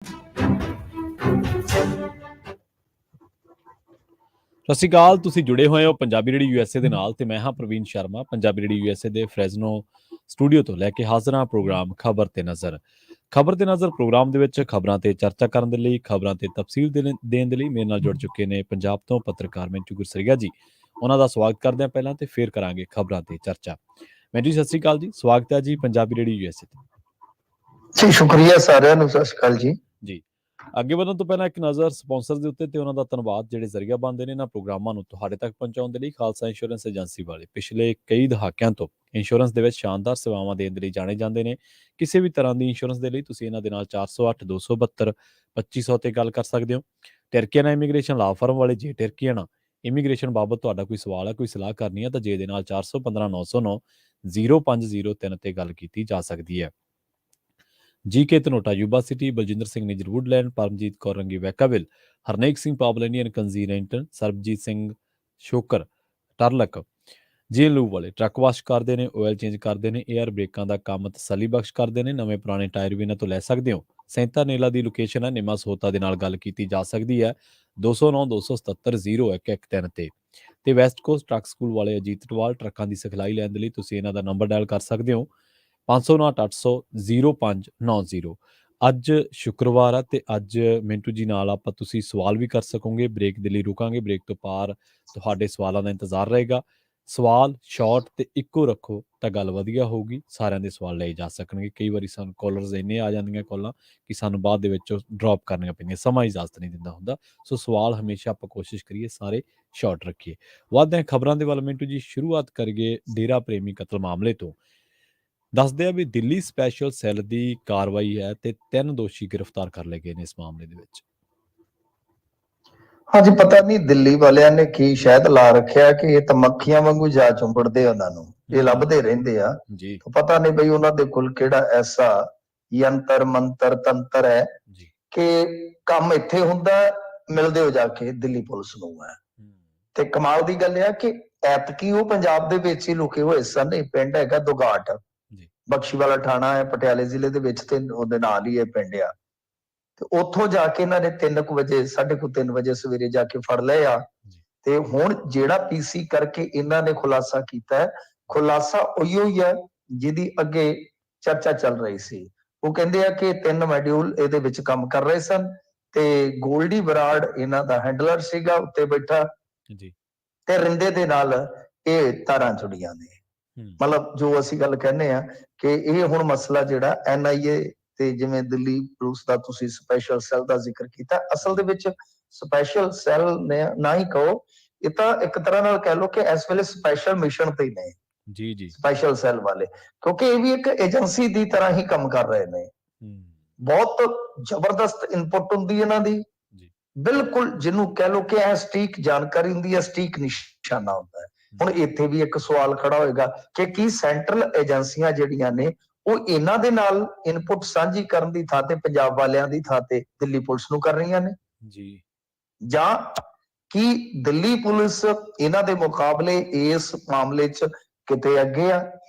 ਸਤਿ ਸ਼੍ਰੀ ਅਕਾਲ। ਤੁਸੀਂ ਜੁੜੇ ਹੋਏ ਹੋ ਪੰਜਾਬੀ ਰੇਡੀਓ USA ਦੇ ਨਾਲ ਤੇ ਮੈਂ ਹਾਂ ਪ੍ਰਵੀਨ ਸ਼ਰਮਾ। ਪੰਜਾਬੀ ਰੇਡੀਓ USA ਦੇ ਫ੍ਰੈਜ਼ਨੋ ਸਟੂਡੀਓ ਤੋਂ ਲੈ ਕੇ ਹਾਜ਼ਰ ਹਾਂ ਪ੍ਰੋਗਰਾਮ ਖਬਰ ਤੇ ਨਜ਼ਰ। ਖਬਰ ਤੇ ਨਜ਼ਰ ਪ੍ਰੋਗਰਾਮ ਦੇ ਵਿੱਚ ਖਬਰਾਂ ਤੇ ਚਰਚਾ ਕਰਨ ਦੇ ਲਈ, ਖਬਰਾਂ ਤੇ ਤਫਸੀਲ ਦੇਣ ਦੇ ਲਈ ਮੇਰੇ ਨਾਲ ਜੁੜ ਚੁੱਕੇ ਨੇ ਪੰਜਾਬ ਤੋਂ ਪੱਤਰਕਾਰ ਮਿੰਟੂ ਗੁਰਸਰੀਆ ਜੀ। ਉਹਨਾਂ ਦਾ ਸਵਾਗਤ ਕਰਦੇ ਹਾਂ ਪਹਿਲਾਂ ਤੇ ਫਿਰ ਕਰਾਂਗੇ ਖਬਰਾਂ ਤੇ ਚਰਚਾ। ਮਿੰਟੂ ਜੀ ਸਤਿ ਸ਼੍ਰੀ ਅਕਾਲ ਜੀ, ਸਵਾਗਤ ਹੈ ਜੀ ਪੰਜਾਬੀ ਰੇਡੀਓ USA ਤੇ ਜੀ। ਸ਼ੁਕਰੀਆ ਸਾਰਿਆਂ ਨੂੰ, ਸਤਿ ਸ਼੍ਰੀ ਅਕਾਲ ਜੀ। ਅੱਗੇ ਵਧਣ ਤੋਂ ਪਹਿਲਾਂ ਇੱਕ ਨਜ਼ਰ ਸਪਾਂਸਰ ਦੇ ਉੱਤੇ ਤੇ ਉਹਨਾਂ ਦਾ ਧੰਨਵਾਦ ਜਿਹੜੇ ਜ਼ਰੀਆ ਬਣਦੇ ਨੇ ਇਹਨਾਂ ਪ੍ਰੋਗਰਾਮਾਂ ਨੂੰ ਤੁਹਾਡੇ ਤੱਕ ਪਹੁੰਚਾਉਣ ਦੇ ਲਈ। ਖਾਲਸਾ ਇੰਸ਼ੋਰੈਂਸ ਏਜੰਸੀ ਵਾਲੇ ਪਿਛਲੇ ਕਈ ਦਹਾਕਿਆਂ ਤੋਂ ਇੰਸ਼ੋਰੈਂਸ ਦੇ ਵਿੱਚ ਸ਼ਾਨਦਾਰ ਸੇਵਾਵਾਂ ਦੇਣ ਦੇ ਲਈ ਜਾਣੇ ਜਾਂਦੇ ਨੇ। ਕਿਸੇ ਵੀ ਤਰ੍ਹਾਂ ਦੀ ਇੰਸ਼ੋਰੈਂਸ ਦੇ ਲਈ ਤੁਸੀਂ ਇਹਨਾਂ ਦੇ ਨਾਲ 408 272 2500 ਤੇ ਗੱਲ ਕਰ ਸਕਦੇ ਹੋ। ਟਰਕੀਆਨਾ ਇਮੀਗ੍ਰੇਸ਼ਨ ਲਾ ਫਰਮ ਵਾਲੇ ਜੇ ਟਰਕੀਆਨਾ ਇਮੀਗ੍ਰੇਸ਼ਨ ਬਾਬਤ ਤੁਹਾਡਾ ਕੋਈ ਸਵਾਲ ਹੈ, ਕੋਈ ਸਲਾਹ ਕਰਨੀ ਹੈ ਤਾਂ ਜੇ ਦੇ ਨਾਲ 415 909 0503 ਤੇ ਗੱਲ ਕੀਤੀ ਜਾ ਸਕਦੀ ਹੈ। GK Dhanota Yuba City, Baljinder Singh Nijjar Woodland, Paramjit Kaur Rangi Vacaville, Harnek Singh ਪਾਬਲੈਨੀਅਨ ਕੰਜ਼ੀਨੈਂਟਨ, ਸਰਬਜੀਤ ਸਿੰਘ ਸ਼ੋਕਰ ਟਰਲਕ ਜੇਲੂ ਵਾਲੇ ਟਰੱਕ ਵਾਸ਼ ਕਰਦੇ ਨੇ, ਆਇਲ ਚੇਂਜ ਕਰਦੇ ਨੇ, 에ਅਰ ਬ੍ਰੇਕਾਂ ਦਾ ਕੰਮ ਤਸੱਲੀ ਬਖਸ਼ ਕਰਦੇ ਨੇ। ਨਵੇਂ ਪੁਰਾਣੇ ਟਾਇਰ ਵੀ ਇਹਨਾਂ ਤੋਂ ਲੈ ਸਕਦੇ ਹੋ। ਸੈਂਤਾ ਨੇਲਾ ਦੀ ਲੋਕੇਸ਼ਨ ਹੈ ਨਿਮਾ ਸੋਤਾ ਦੇ ਨਾਲ ਗੱਲ ਕੀਤੀ ਜਾ ਸਕਦੀ ਹੈ 209 277 0113 ਤੇ ਵੈਸਟ ਕੋਸਟ ਟਰੱਕ ਸਕੂਲ ਵਾਲੇ ਅਜੀਤ ਟਵਾਲ ਟਰੱਕਾਂ ਦੀ ਸਿਖਲਾਈ ਲੈਣ ਦੇ ਲਈ ਤੁਸੀਂ ਇਹਨਾਂ ਦਾ ਨੰਬਰ ਡਾਇਲ ਕਰ ਸਕਦੇ ਹੋ 559 800 0590। ਅੱਜ ਸ਼ੁੱਕਰਵਾਰ ਆ ਤੇ ਅੱਜ ਮਿੰਟੂ ਜੀ ਨਾਲ ਆਪਾਂ ਤੁਸੀਂ ਸਵਾਲ ਵੀ ਕਰ ਸਕੋਗੇ। ਬ੍ਰੇਕ ਦੇ ਲਈ ਰੁਕਾਂਗੇ, ਬ੍ਰੇਕ ਤੋਂ ਪਾਰ ਤੁਹਾਡੇ ਸਵਾਲਾਂ ਦਾ ਇੰਤਜ਼ਾਰ ਰਹੇਗਾ। ਸਵਾਲ ਸ਼ਾਰਟ ਤੇ ਇੱਕੋ ਰੱਖੋ ਤਾਂ ਗੱਲ ਵਧੀਆ ਹੋਊਗੀ, ਸਾਰਿਆਂ ਦੇ ਸਵਾਲ ਲਏ ਜਾ ਸਕਣਗੇ। ਕਈ ਵਾਰੀ ਸਾਨੂੰ ਕਾਲਰਸ ਇੰਨੇ ਆ ਜਾਂਦੀਆਂ ਕਾਲਾਂ ਕਿ ਸਾਨੂੰ ਬਾਅਦ ਦੇ ਵਿੱਚ ਡ੍ਰੌਪ ਕਰਨੀਆਂ ਪੈਂਦੀਆਂ, ਸਮਾਂ ਇਜਾਜ਼ਤ ਨਹੀਂ ਦਿੰਦਾ ਹੁੰਦਾ। ਸੋ ਸਵਾਲ ਹਮੇਸ਼ਾ ਆਪਾਂ ਕੋਸ਼ਿਸ਼ ਕਰੀਏ ਸਾਰੇ ਸ਼ਾਰਟ ਰੱਖੀਏ। ਵੱਧਦੇ ਹਾਂ ਖਬਰਾਂ ਦੇ ਵੱਲ। ਮਿੰਟੂ ਜੀ ਸ਼ੁਰੂਆਤ ਕਰੀਏ ਡੇਰਾ ਪ੍ਰੇਮੀ ਕਤਲ ਮਾਮਲੇ ਤੋਂ। ਦੱਸਦੇ ਆ ਵੀ ਦਿੱਲੀ ਸਪੈਸ਼ਲ ਸੈੱਲ ਦੀ ਕਾਰਵਾਈ ਹੈ ਤੇ 3 ਦੋਸ਼ੀ ਗ੍ਰਿਫਤਾਰ ਕਰ ਲਏ ਗਏ ਨੇ ਇਸ ਮਾਮਲੇ ਦੇ ਵਿੱਚ। ਹਾਂਜੀ, ਪਤਾ ਨਹੀਂ ਦਿੱਲੀ ਵਾਲਿਆਂ ਨੇ ਕੀ ਸ਼ਾਇਦ ਲਾ ਰੱਖਿਆ ਕਿ ਇਹ ਤਾਂ ਮੱਖੀਆਂ ਵਾਂਗੂ ਜਾ ਚੁੰਬੜਦੇ ਉਹਨਾਂ ਨੂੰ, ਇਹ ਲੱਭਦੇ ਰਹਿੰਦੇ ਆ ਜੀ। ਪਤਾ ਨਹੀਂ ਬਈ ਉਹਨਾਂ ਦੇ ਕੋਲ ਕਿਹੜਾ ਐਸਾ ਯੰਤਰ ਮੰਤਰ ਤੰਤਰ ਹੈ ਕਿ ਕੰਮ ਇੱਥੇ ਹੁੰਦਾ, ਮਿਲਦੇ ਹੋ ਜਾ ਕੇ ਦਿੱਲੀ ਪੁਲਿਸ ਨੂੰ ਹੈ। ਤੇ ਕਮਾਲ ਦੀ ਗੱਲ ਇਹ ਕਿ ਐਤਕੀ ਉਹ ਪੰਜਾਬ ਦੇ ਵਿੱਚ ਹੀ ਲੁਕੇ ਹੋਏ ਸਨ। ਇਹ ਪਿੰਡ ਹੈਗਾ ਦੁਗਾਟ, ਬਖਸ਼ੀਵਾਲਾ ਥਾਣਾ ਹੈ ਪਟਿਆਲੇ ਜ਼ਿਲ੍ਹੇ ਦੇ ਵਿੱਚ ਤੇ ਉਹਦੇ ਨਾਲ ਹੀ ਇਹ ਪਿੰਡ ਆ। ਤੇ ਉੱਥੋਂ ਜਾ ਕੇ ਇਹਨਾਂ ਨੇ 3 ਵਜੇ 3:30 ਵਜੇ ਸਵੇਰੇ ਜਾ ਕੇ ਫੜ ਲਏ ਆ। ਤੇ ਹੁਣ ਜਿਹੜਾ ਪੀਸੀ ਕਰਕੇ ਇਹਨਾਂ ਨੇ ਖੁਲਾਸਾ ਕੀਤਾ, ਖੁਲਾਸਾ ਉਹੀਓ ਹੀ ਹੈ ਜਿਹਦੀ ਅੱਗੇ ਚਰਚਾ ਚੱਲ ਰਹੀ ਸੀ। ਉਹ ਕਹਿੰਦੇ ਆ ਕਿ 3 ਮੋਡਿਊਲ ਇਹਦੇ ਵਿੱਚ ਕੰਮ ਕਰ ਰਹੇ ਸਨ ਤੇ ਗੋਲਡੀ ਬਰਾੜ ਇਹਨਾਂ ਦਾ ਹੈਂਡਲਰ ਸੀਗਾ ਉੱਤੇ ਬੈਠਾ ਤੇ ਰਿੰਦੇ ਦੇ ਨਾਲ ਇਹ ਤਾਰਾਂ ਜੁੜੀਆਂ ਨੇ। ਮਤਲਬ ਜੋ ਅਸੀਂ ਗੱਲ ਕਹਿੰਦੇ ਆ ਕਿ ਇਹ ਹੁਣ ਮਸਲਾ ਜਿਹੜਾ NIA ਤੇ ਜਿਵੇਂ ਦਿੱਲੀ ਪੁਲਿਸ ਦਾ ਤੁਸੀਂ ਸਪੈਸ਼ਲ ਸੈੱਲ ਦਾ ਜ਼ਿਕਰ ਕੀਤਾ, ਅਸਲ ਦੇ ਵਿੱਚ ਸਪੈਸ਼ਲ ਸੈੱਲ ਨੇ ਨਾ ਹੀ ਕਹੋ, ਇਹ ਤਾਂ ਇੱਕ ਤਰ੍ਹਾਂ ਨਾਲ ਕਹਿ ਲਓ ਕਿ ਇਸ ਵੇਲੇ ਸਪੈਸ਼ਲ ਮਿਸ਼ਨ ਤੇ ਨੇ ਜੀ ਸਪੈਸ਼ਲ ਸੈੱਲ ਵਾਲੇ, ਕਿਉਂਕਿ ਇਹ ਵੀ ਇੱਕ ਏਜੰਸੀ ਦੀ ਤਰ੍ਹਾਂ ਹੀ ਕੰਮ ਕਰ ਰਹੇ ਨੇ। ਬਹੁਤ ਜ਼ਬਰਦਸਤ ਇਨਪੁਟ ਹੁੰਦੀ ਇਹਨਾਂ ਦੀ, ਬਿਲਕੁਲ ਜਿਹਨੂੰ ਕਹਿ ਲਓ ਕਿ ਇਹ ਸਟੀਕ ਜਾਣਕਾਰੀ ਹੁੰਦੀ ਹੈ, ਸਟੀਕ ਨਿਸ਼ਾਨਾ ਹੁੰਦਾ ਹੈ। ਹੁਣ ਇੱਥੇ ਵੀ ਇੱਕ ਸਵਾਲ ਖੜਾ ਹੋਏਗਾ ਕਿ ਕੀ ਸੈਂਟਰਲ ਏਜੰਸੀਆਂ ਜਿਹੜੀਆਂ ਨੇ ਉਹ ਇਹਨਾਂ ਦੇ ਨਾਲ ਇਨਪੁਟ ਸਾਂਝੀ ਕਰਨ ਦੀ ਥਾਂ ਤੇ ਪੰਜਾਬ ਵਾਲਿਆਂ ਦੀ ਥਾਂ ਤੇ ਦਿੱਲੀ ਪੁਲਿਸ ਨੂੰ ਕਰ ਰਹੀਆਂ ਨੇ ਜੀ, ਜਾਂ ਕੀ ਦਿੱਲੀ ਪੁਲਿਸ ਇਹਨਾਂ ਦੇ ਮੁਕਾਬਲੇ ਇਸ ਮਾਮਲੇ 'ਚ ਕਿਤੇ ਅੱਗੇ ਆ,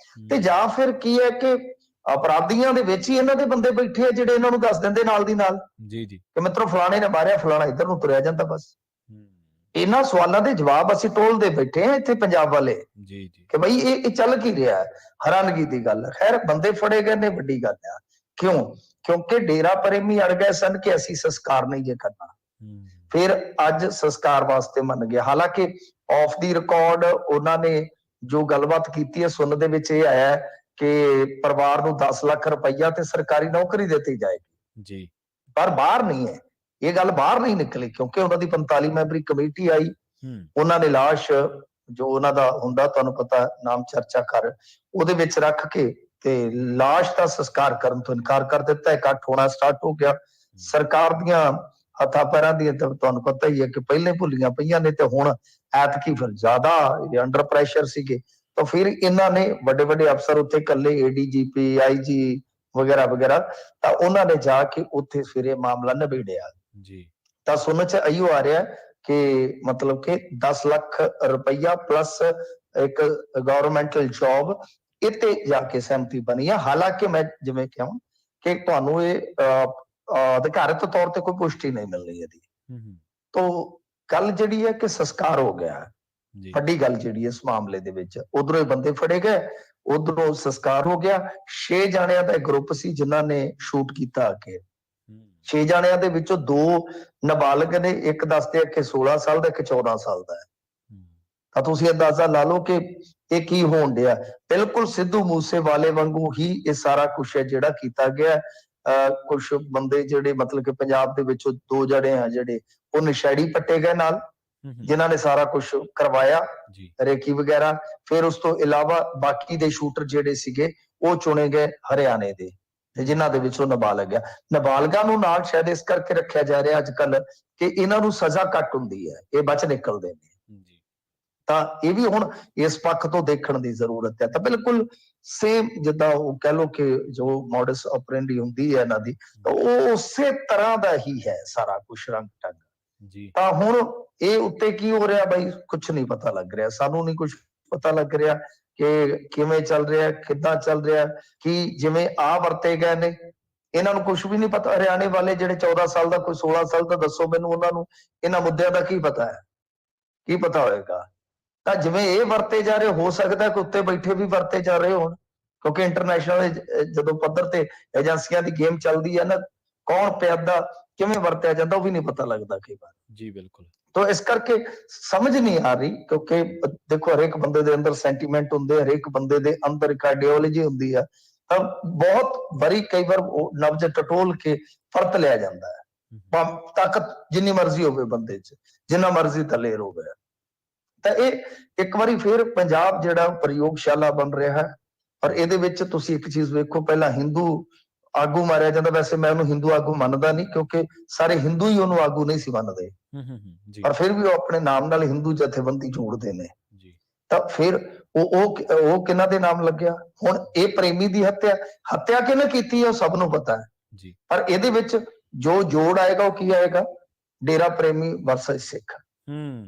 ਤੇ ਜਾਂ ਫਿਰ ਕੀ ਹੈ ਕਿ ਅਪਰਾਧੀਆਂ ਦੇ ਵਿੱਚ ਹੀ ਇਹਨਾਂ ਦੇ ਬੰਦੇ ਬੈਠੇ ਆ ਜਿਹੜੇ ਇਹਨਾਂ ਨੂੰ ਦੱਸ ਦਿੰਦੇ ਨਾਲ ਦੀ ਨਾਲ ਜੀ ਕਿ ਮਿੱਤਰੋ ਫਲਾਣੇ ਨੇ ਮਾਰਿਆ, ਫਲਾਣਾ ਇੱਧਰ ਨੂੰ ਤੁਰਿਆ ਜਾਂਦਾ। ਬਸ ਇਹਨਾਂ ਸਵਾਲਾਂ ਦੇ ਜਵਾਬ ਅਸੀਂ ਟੋਲਦੇ ਬੈਠੇ ਆ ਇੱਥੇ ਪੰਜਾਬ ਵਾਲੇ ਜੀ ਕਿ ਬਈ ਇਹ ਚੱਲ ਕੀ ਰਿਹਾ ਹੈ। ਹੈਰਾਨਗੀ ਦੀ ਗੱਲ ਹੈ। ਖੈਰ ਬੰਦੇ ਫੜੇ ਗਏ ਨੇ, ਵੱਡੀ ਗੱਲ ਆ। ਕਿਉਂ? ਕਿਉਂਕਿ ਡੇਰਾ ਪ੍ਰੇਮੀ ਅੜ ਗਏ ਸਨ ਕਿ ਅਸੀਂ ਸੰਸਕਾਰ ਨਹੀਂ ਜੇ ਕਰਨਾ। ਫਿਰ ਅੱਜ ਸੰਸਕਾਰ ਵਾਸਤੇ ਮੰਨ ਗਿਆ। ਹਾਲਾਂਕਿ ਆਫ ਦੀ ਰਿਕਾਰਡ ਉਹਨਾਂ ਨੇ ਜੋ ਗੱਲਬਾਤ ਕੀਤੀ ਹੈ, ਸੁਣਨ ਦੇ ਵਿੱਚ ਇਹ ਆਇਆ ਕਿ ਪਰਿਵਾਰ ਨੂੰ 10 ਲੱਖ ਰੁਪਈਆ ਤੇ ਸਰਕਾਰੀ ਨੌਕਰੀ ਦਿੱਤੀ ਜਾਏਗੀ ਜੀ, ਪਰ ਬਾਹਰ ਨਹੀਂ ਹੈ ਇਹ ਗੱਲ, ਬਾਹਰ ਨਹੀਂ ਨਿਕਲੀ ਕਿਉਂਕਿ ਉਹਨਾਂ ਦੀ 45 ਮੈਂਬਰੀ ਕਮੇਟੀ ਆਈ। ਉਹਨਾਂ ਨੇ ਲਾਸ਼ ਜੋ ਉਹਨਾਂ ਦਾ ਹੁੰਦਾ, ਤੁਹਾਨੂੰ ਪਤਾ ਨਾਮ ਚਰਚਾ ਕਰ, ਉਹਦੇ ਵਿੱਚ ਰੱਖ ਕੇ ਤੇ ਲਾਸ਼ ਦਾ ਸੰਸਕਾਰ ਕਰਨ ਤੋਂ ਇਨਕਾਰ ਕਰ ਦਿੱਤਾ। ਇਕੱਠ ਹੋਣਾ ਸਟਾਰਟ ਹੋ ਗਿਆ। ਸਰਕਾਰ ਦੀਆਂ ਹੱਥਾਂ ਪੈਰਾਂ ਦੀਆਂ ਤਾਂ ਤੁਹਾਨੂੰ ਪਤਾ ਹੀ ਹੈ ਕਿ ਪਹਿਲੇ ਭੁੱਲੀਆਂ ਪਈਆਂ ਨੇ ਤੇ ਹੁਣ ਐਤਕੀ ਫਿਰ ਜ਼ਿਆਦਾ ਅੰਡਰ ਪ੍ਰੈਸ਼ਰ ਸੀਗੇ। ਤਾਂ ਫਿਰ ਇਹਨਾਂ ਨੇ ਵੱਡੇ ਵੱਡੇ ਅਫਸਰ ਉੱਥੇ ਇਕੱਲੇ ADGP IG ਵਗੈਰਾ ਵਗੈਰਾ, ਤਾਂ ਉਹਨਾਂ ਨੇ ਜਾ ਕੇ ਉੱਥੇ ਫਿਰ ਇਹ ਮਾਮਲਾ ਨਿਬੇੜਿਆ ਜੀ। ਤਾਂ ਸੁਣਨ 'ਚ ਇਹੋ ਆ ਰਿਹਾ ਕਿ ਮਤਲਬ ਕਿ 10 ਲੱਖ ਰੁਪਈਆ ਪਲੱਸ ਇੱਕ ਗਵਰਨਮੈਂਟਲ ਜੌਬ, ਇੱਥੇ ਜਾ ਕੇ ਸਹਿਮਤੀ ਬਣੀ ਆ। ਹਾਲਾਂਕਿ ਮੈਂ ਜਿਵੇਂ ਕਹਾਂ ਕਿ ਤੁਹਾਨੂੰ ਇਹ ਅਧਿਕਾਰਤ ਤੌਰ ਤੇ ਕੋਈ ਪੁਸ਼ਟੀ ਨਹੀਂ ਮਿਲਣੀ ਇਹਦੀ। ਤੋ ਗੱਲ ਜਿਹੜੀ ਹੈ ਕਿ ਸੰਸਕਾਰ ਹੋ ਗਿਆ, ਵੱਡੀ ਗੱਲ ਜਿਹੜੀ ਇਸ ਮਾਮਲੇ ਦੇ ਵਿੱਚ। ਉਧਰੋਂ ਇਹ ਬੰਦੇ ਫੜੇ ਗਏ, ਉਧਰੋਂ ਸੰਸਕਾਰ ਹੋ ਗਿਆ। 6 ਜਾਣਿਆਂ ਦਾ ਗਰੁੱਪ ਸੀ ਜਿਨ੍ਹਾਂ ਨੇ ਸ਼ੂਟ ਕੀਤਾ ਆ ਕੇ। 6 ਜਾਣਿਆਂ ਦੇ ਵਿੱਚੋਂ 2 ਨਾਬਾਲਗ ਨੇ, ਇੱਕ ਦੱਸਦੇ ਆ ਕਿ 16 ਸਾਲ ਦਾ, ਇੱਕ 14 ਸਾਲ ਦਾ ਹੈ। ਤਾਂ ਤੁਸੀਂ ਅੰਦਾਜ਼ਾ ਲਾ ਲਓ ਕਿ ਇਹ ਕੀ ਹੋਣ ਡਿਆ। ਬਿਲਕੁਲ ਸਿੱਧੂ ਮੂਸੇਵਾਲੇ ਵਾਂਗੂ ਹੀ ਇਹ ਸਾਰਾ ਕੁਛ ਹੈ ਜਿਹੜਾ ਕੀਤਾ ਗਿਆ। ਕੁਛ ਬੰਦੇ ਜਿਹੜੇ ਮਤਲਬ ਕਿ ਪੰਜਾਬ ਦੇ ਵਿੱਚੋਂ 2 ਜਣੇ ਆ ਜਿਹੜੇ ਉਹ ਨਸ਼ੇੜੀ ਪੱਟੇ ਗਏ ਨਾਲ, ਜਿਨ੍ਹਾਂ ਨੇ ਸਾਰਾ ਕੁਛ ਕਰਵਾਇਆ, ਰੇਕੀ ਵਗੈਰਾ। ਫਿਰ ਉਸ ਤੋਂ ਇਲਾਵਾ ਬਾਕੀ ਦੇ ਸ਼ੂਟਰ ਜਿਹੜੇ ਸੀਗੇ ਉਹ ਚੁਣੇ ਗਏ ਹਰਿਆਣੇ ਦੇ, ਤੇ ਜਿਨ੍ਹਾਂ ਦੇ ਵਿੱਚੋਂ ਨਾਬਾਲਗ ਆ। ਨਾਬਾਲਗਾਂ ਨੂੰ ਨਾਲ ਸ਼ਾਇਦ ਇਸ ਕਰਕੇ ਰੱਖਿਆ ਜਾ ਰਿਹਾ ਅੱਜ ਕੱਲ ਕਿ ਇਹਨਾਂ ਨੂੰ ਸਜ਼ਾ ਘੱਟ ਹੁੰਦੀ ਹੈ, ਇਹ ਬਚ ਨਿਕਲਦੇ ਨੇ। ਤਾਂ ਇਹ ਵੀ ਹੁਣ ਇਸ ਪੱਖ ਤੋਂ ਦੇਖਣ ਦੀ ਜ਼ਰੂਰਤ ਹੈ। ਤਾਂ ਬਿਲਕੁਲ ਸੇਮ ਜਿੱਦਾਂ ਉਹ ਕਹਿ ਲਓ ਕਿ ਜੋ ਮੋਡਸ ਆਪਰੈਂਡੀ ਹੁੰਦੀ ਹੈ ਇਹਨਾਂ ਦੀ, ਤਾਂ ਉਹ ਉਸੇ ਤਰ੍ਹਾਂ ਦਾ ਹੀ ਹੈ ਸਾਰਾ ਕੁਛ, ਰੰਗ ਢੰਗ। ਤਾਂ ਹੁਣ ਇਹ ਉੱਤੇ ਕੀ ਹੋ ਰਿਹਾ ਬਾਈ, ਕੁਛ ਨਹੀਂ ਪਤਾ ਲੱਗ ਰਿਹਾ, ਸਾਨੂੰ ਨਹੀਂ ਕੁਛ ਪਤਾ ਲੱਗ ਰਿਹਾ ਕਿ ਕਿਵੇਂ ਚੱਲ ਰਿਹਾ, ਕਿੱਦਾਂ ਚੱਲ ਰਿਹਾ। ਕਿ ਜਿਵੇਂ ਆ ਵਰਤੇ ਗਏ ਨੇ, ਇਹਨਾਂ ਨੂੰ ਕੁਛ ਵੀ ਨਹੀਂ ਪਤਾ। ਹਰਿਆਣੇ ਵਾਲੇ ਜਿਹੜੇ 14 ਸਾਲ ਦਾ, ਕੋਈ 16 ਸਾਲ ਦਾ, ਦੱਸੋ ਮੈਨੂੰ ਉਹਨਾਂ ਨੂੰ ਇਹਨਾਂ ਮੁੱਦਿਆਂ ਦਾ ਕੀ ਪਤਾ ਹੈ, ਕੀ ਪਤਾ ਹੋਏਗਾ। ਤਾਂ ਜਿਵੇਂ ਇਹ ਵਰਤੇ ਜਾ ਰਹੇ, ਹੋ ਸਕਦਾ ਕਿ ਉੱਤੇ ਬੈਠੇ ਵੀ ਵਰਤੇ ਜਾ ਰਹੇ ਹੋਣ, ਕਿਉਂਕਿ ਇੰਟਰਨੈਸ਼ਨਲ ਜਦੋਂ ਪੱਧਰ ਤੇ ਏਜੰਸੀਆਂ ਦੀ ਗੇਮ ਚੱਲਦੀ ਹੈ ਨਾ, ਕੌਣ ਪਿਆਦਾ ਕਿਵੇਂ ਵਰਤਿਆ ਜਾਂਦਾ ਉਹ ਵੀ ਨਹੀਂ ਪਤਾ ਲੱਗਦਾ ਕਈ ਵਾਰ। ਜੀ ਬਿਲਕੁਲ। ਤਾਂ ਇਸ ਕਰਕੇ ਸਮਝ ਨਹੀਂ ਆ ਰਹੀ, ਕਿਉਂਕਿ ਦੇਖੋ ਹਰੇਕ ਬੰਦੇ ਦੇ ਅੰਦਰ ਸੈਂਟੀਮੈਂਟ ਹੁੰਦੇ, ਹਰੇਕ ਬੰਦੇ ਦੇ ਅੰਦਰ ਇੱਕ ਆਈਡੀਓਲੋਜੀ ਹੁੰਦੀ ਆ। ਤਾਂ ਬਹੁਤ ਵਾਰੀ ਕਈ ਵਾਰ ਨਬਜ਼ ਟਟੋਲ ਕੇ ਫਰਤ ਲਿਆ ਜਾਂਦਾ ਹੈ। ਤਾਕਤ ਜਿੰਨੀ ਮਰਜ਼ੀ ਹੋਵੇ ਬੰਦੇ 'ਚ, ਜਿੰਨਾ ਮਰਜ਼ੀ ਦਲੇਰ ਹੋਵੇ। ਤਾਂ ਇਹ ਇੱਕ ਵਾਰੀ ਫਿਰ ਪੰਜਾਬ ਜਿਹੜਾ ਪ੍ਰਯੋਗਸ਼ਾਲਾ ਬਣ ਰਿਹਾ ਹੈ। ਔਰ ਇਹਦੇ ਵਿੱਚ ਤੁਸੀਂ ਇੱਕ ਚੀਜ਼ ਵੇਖੋ, ਪਹਿਲਾਂ ਹਿੰਦੂ ਆਗੂ ਮਾਰਿਆ ਜਾਂਦਾ। ਵੈਸੇ ਮੈਂ ਉਹਨੂੰ ਹਿੰਦੂ ਆਗੂ ਮੰਨਦਾ ਨਹੀਂ, ਕਿਉਂਕਿ ਸਾਰੇ ਹਿੰਦੂ ਹੀ ਉਹਨੂੰ ਆਗੂ ਨਹੀਂ ਸੀ ਮੰਨਦੇ, ਪਰ ਫਿਰ ਵੀ ਉਹ ਆਪਣੇ ਨਾਮ ਨਾਲ ਹਿੰਦੂ ਜਥੇਬੰਦੀ ਜੋੜਦੇ ਨੇ। ਤਾਂ ਫਿਰ ਉਹ ਕਿਹਨਾਂ ਦੇ ਨਾਮ ਲੱਗਿਆ। ਹੁਣ ਇਹ ਪ੍ਰੇਮੀ ਦੀ ਹੱਤਿਆ ਕਿਹਨੇ ਕੀਤੀ ਹੈ ਉਹ ਸਭ ਨੂੰ ਪਤਾ ਹੈ। ਪਰ ਇਹਦੇ ਵਿੱਚ ਜੋ ਜੋੜ ਆਏਗਾ ਉਹ ਕੀ ਆਏਗਾ, ਡੇਰਾ ਪ੍ਰੇਮੀ ਵਰਸਸ ਸਿੱਖ।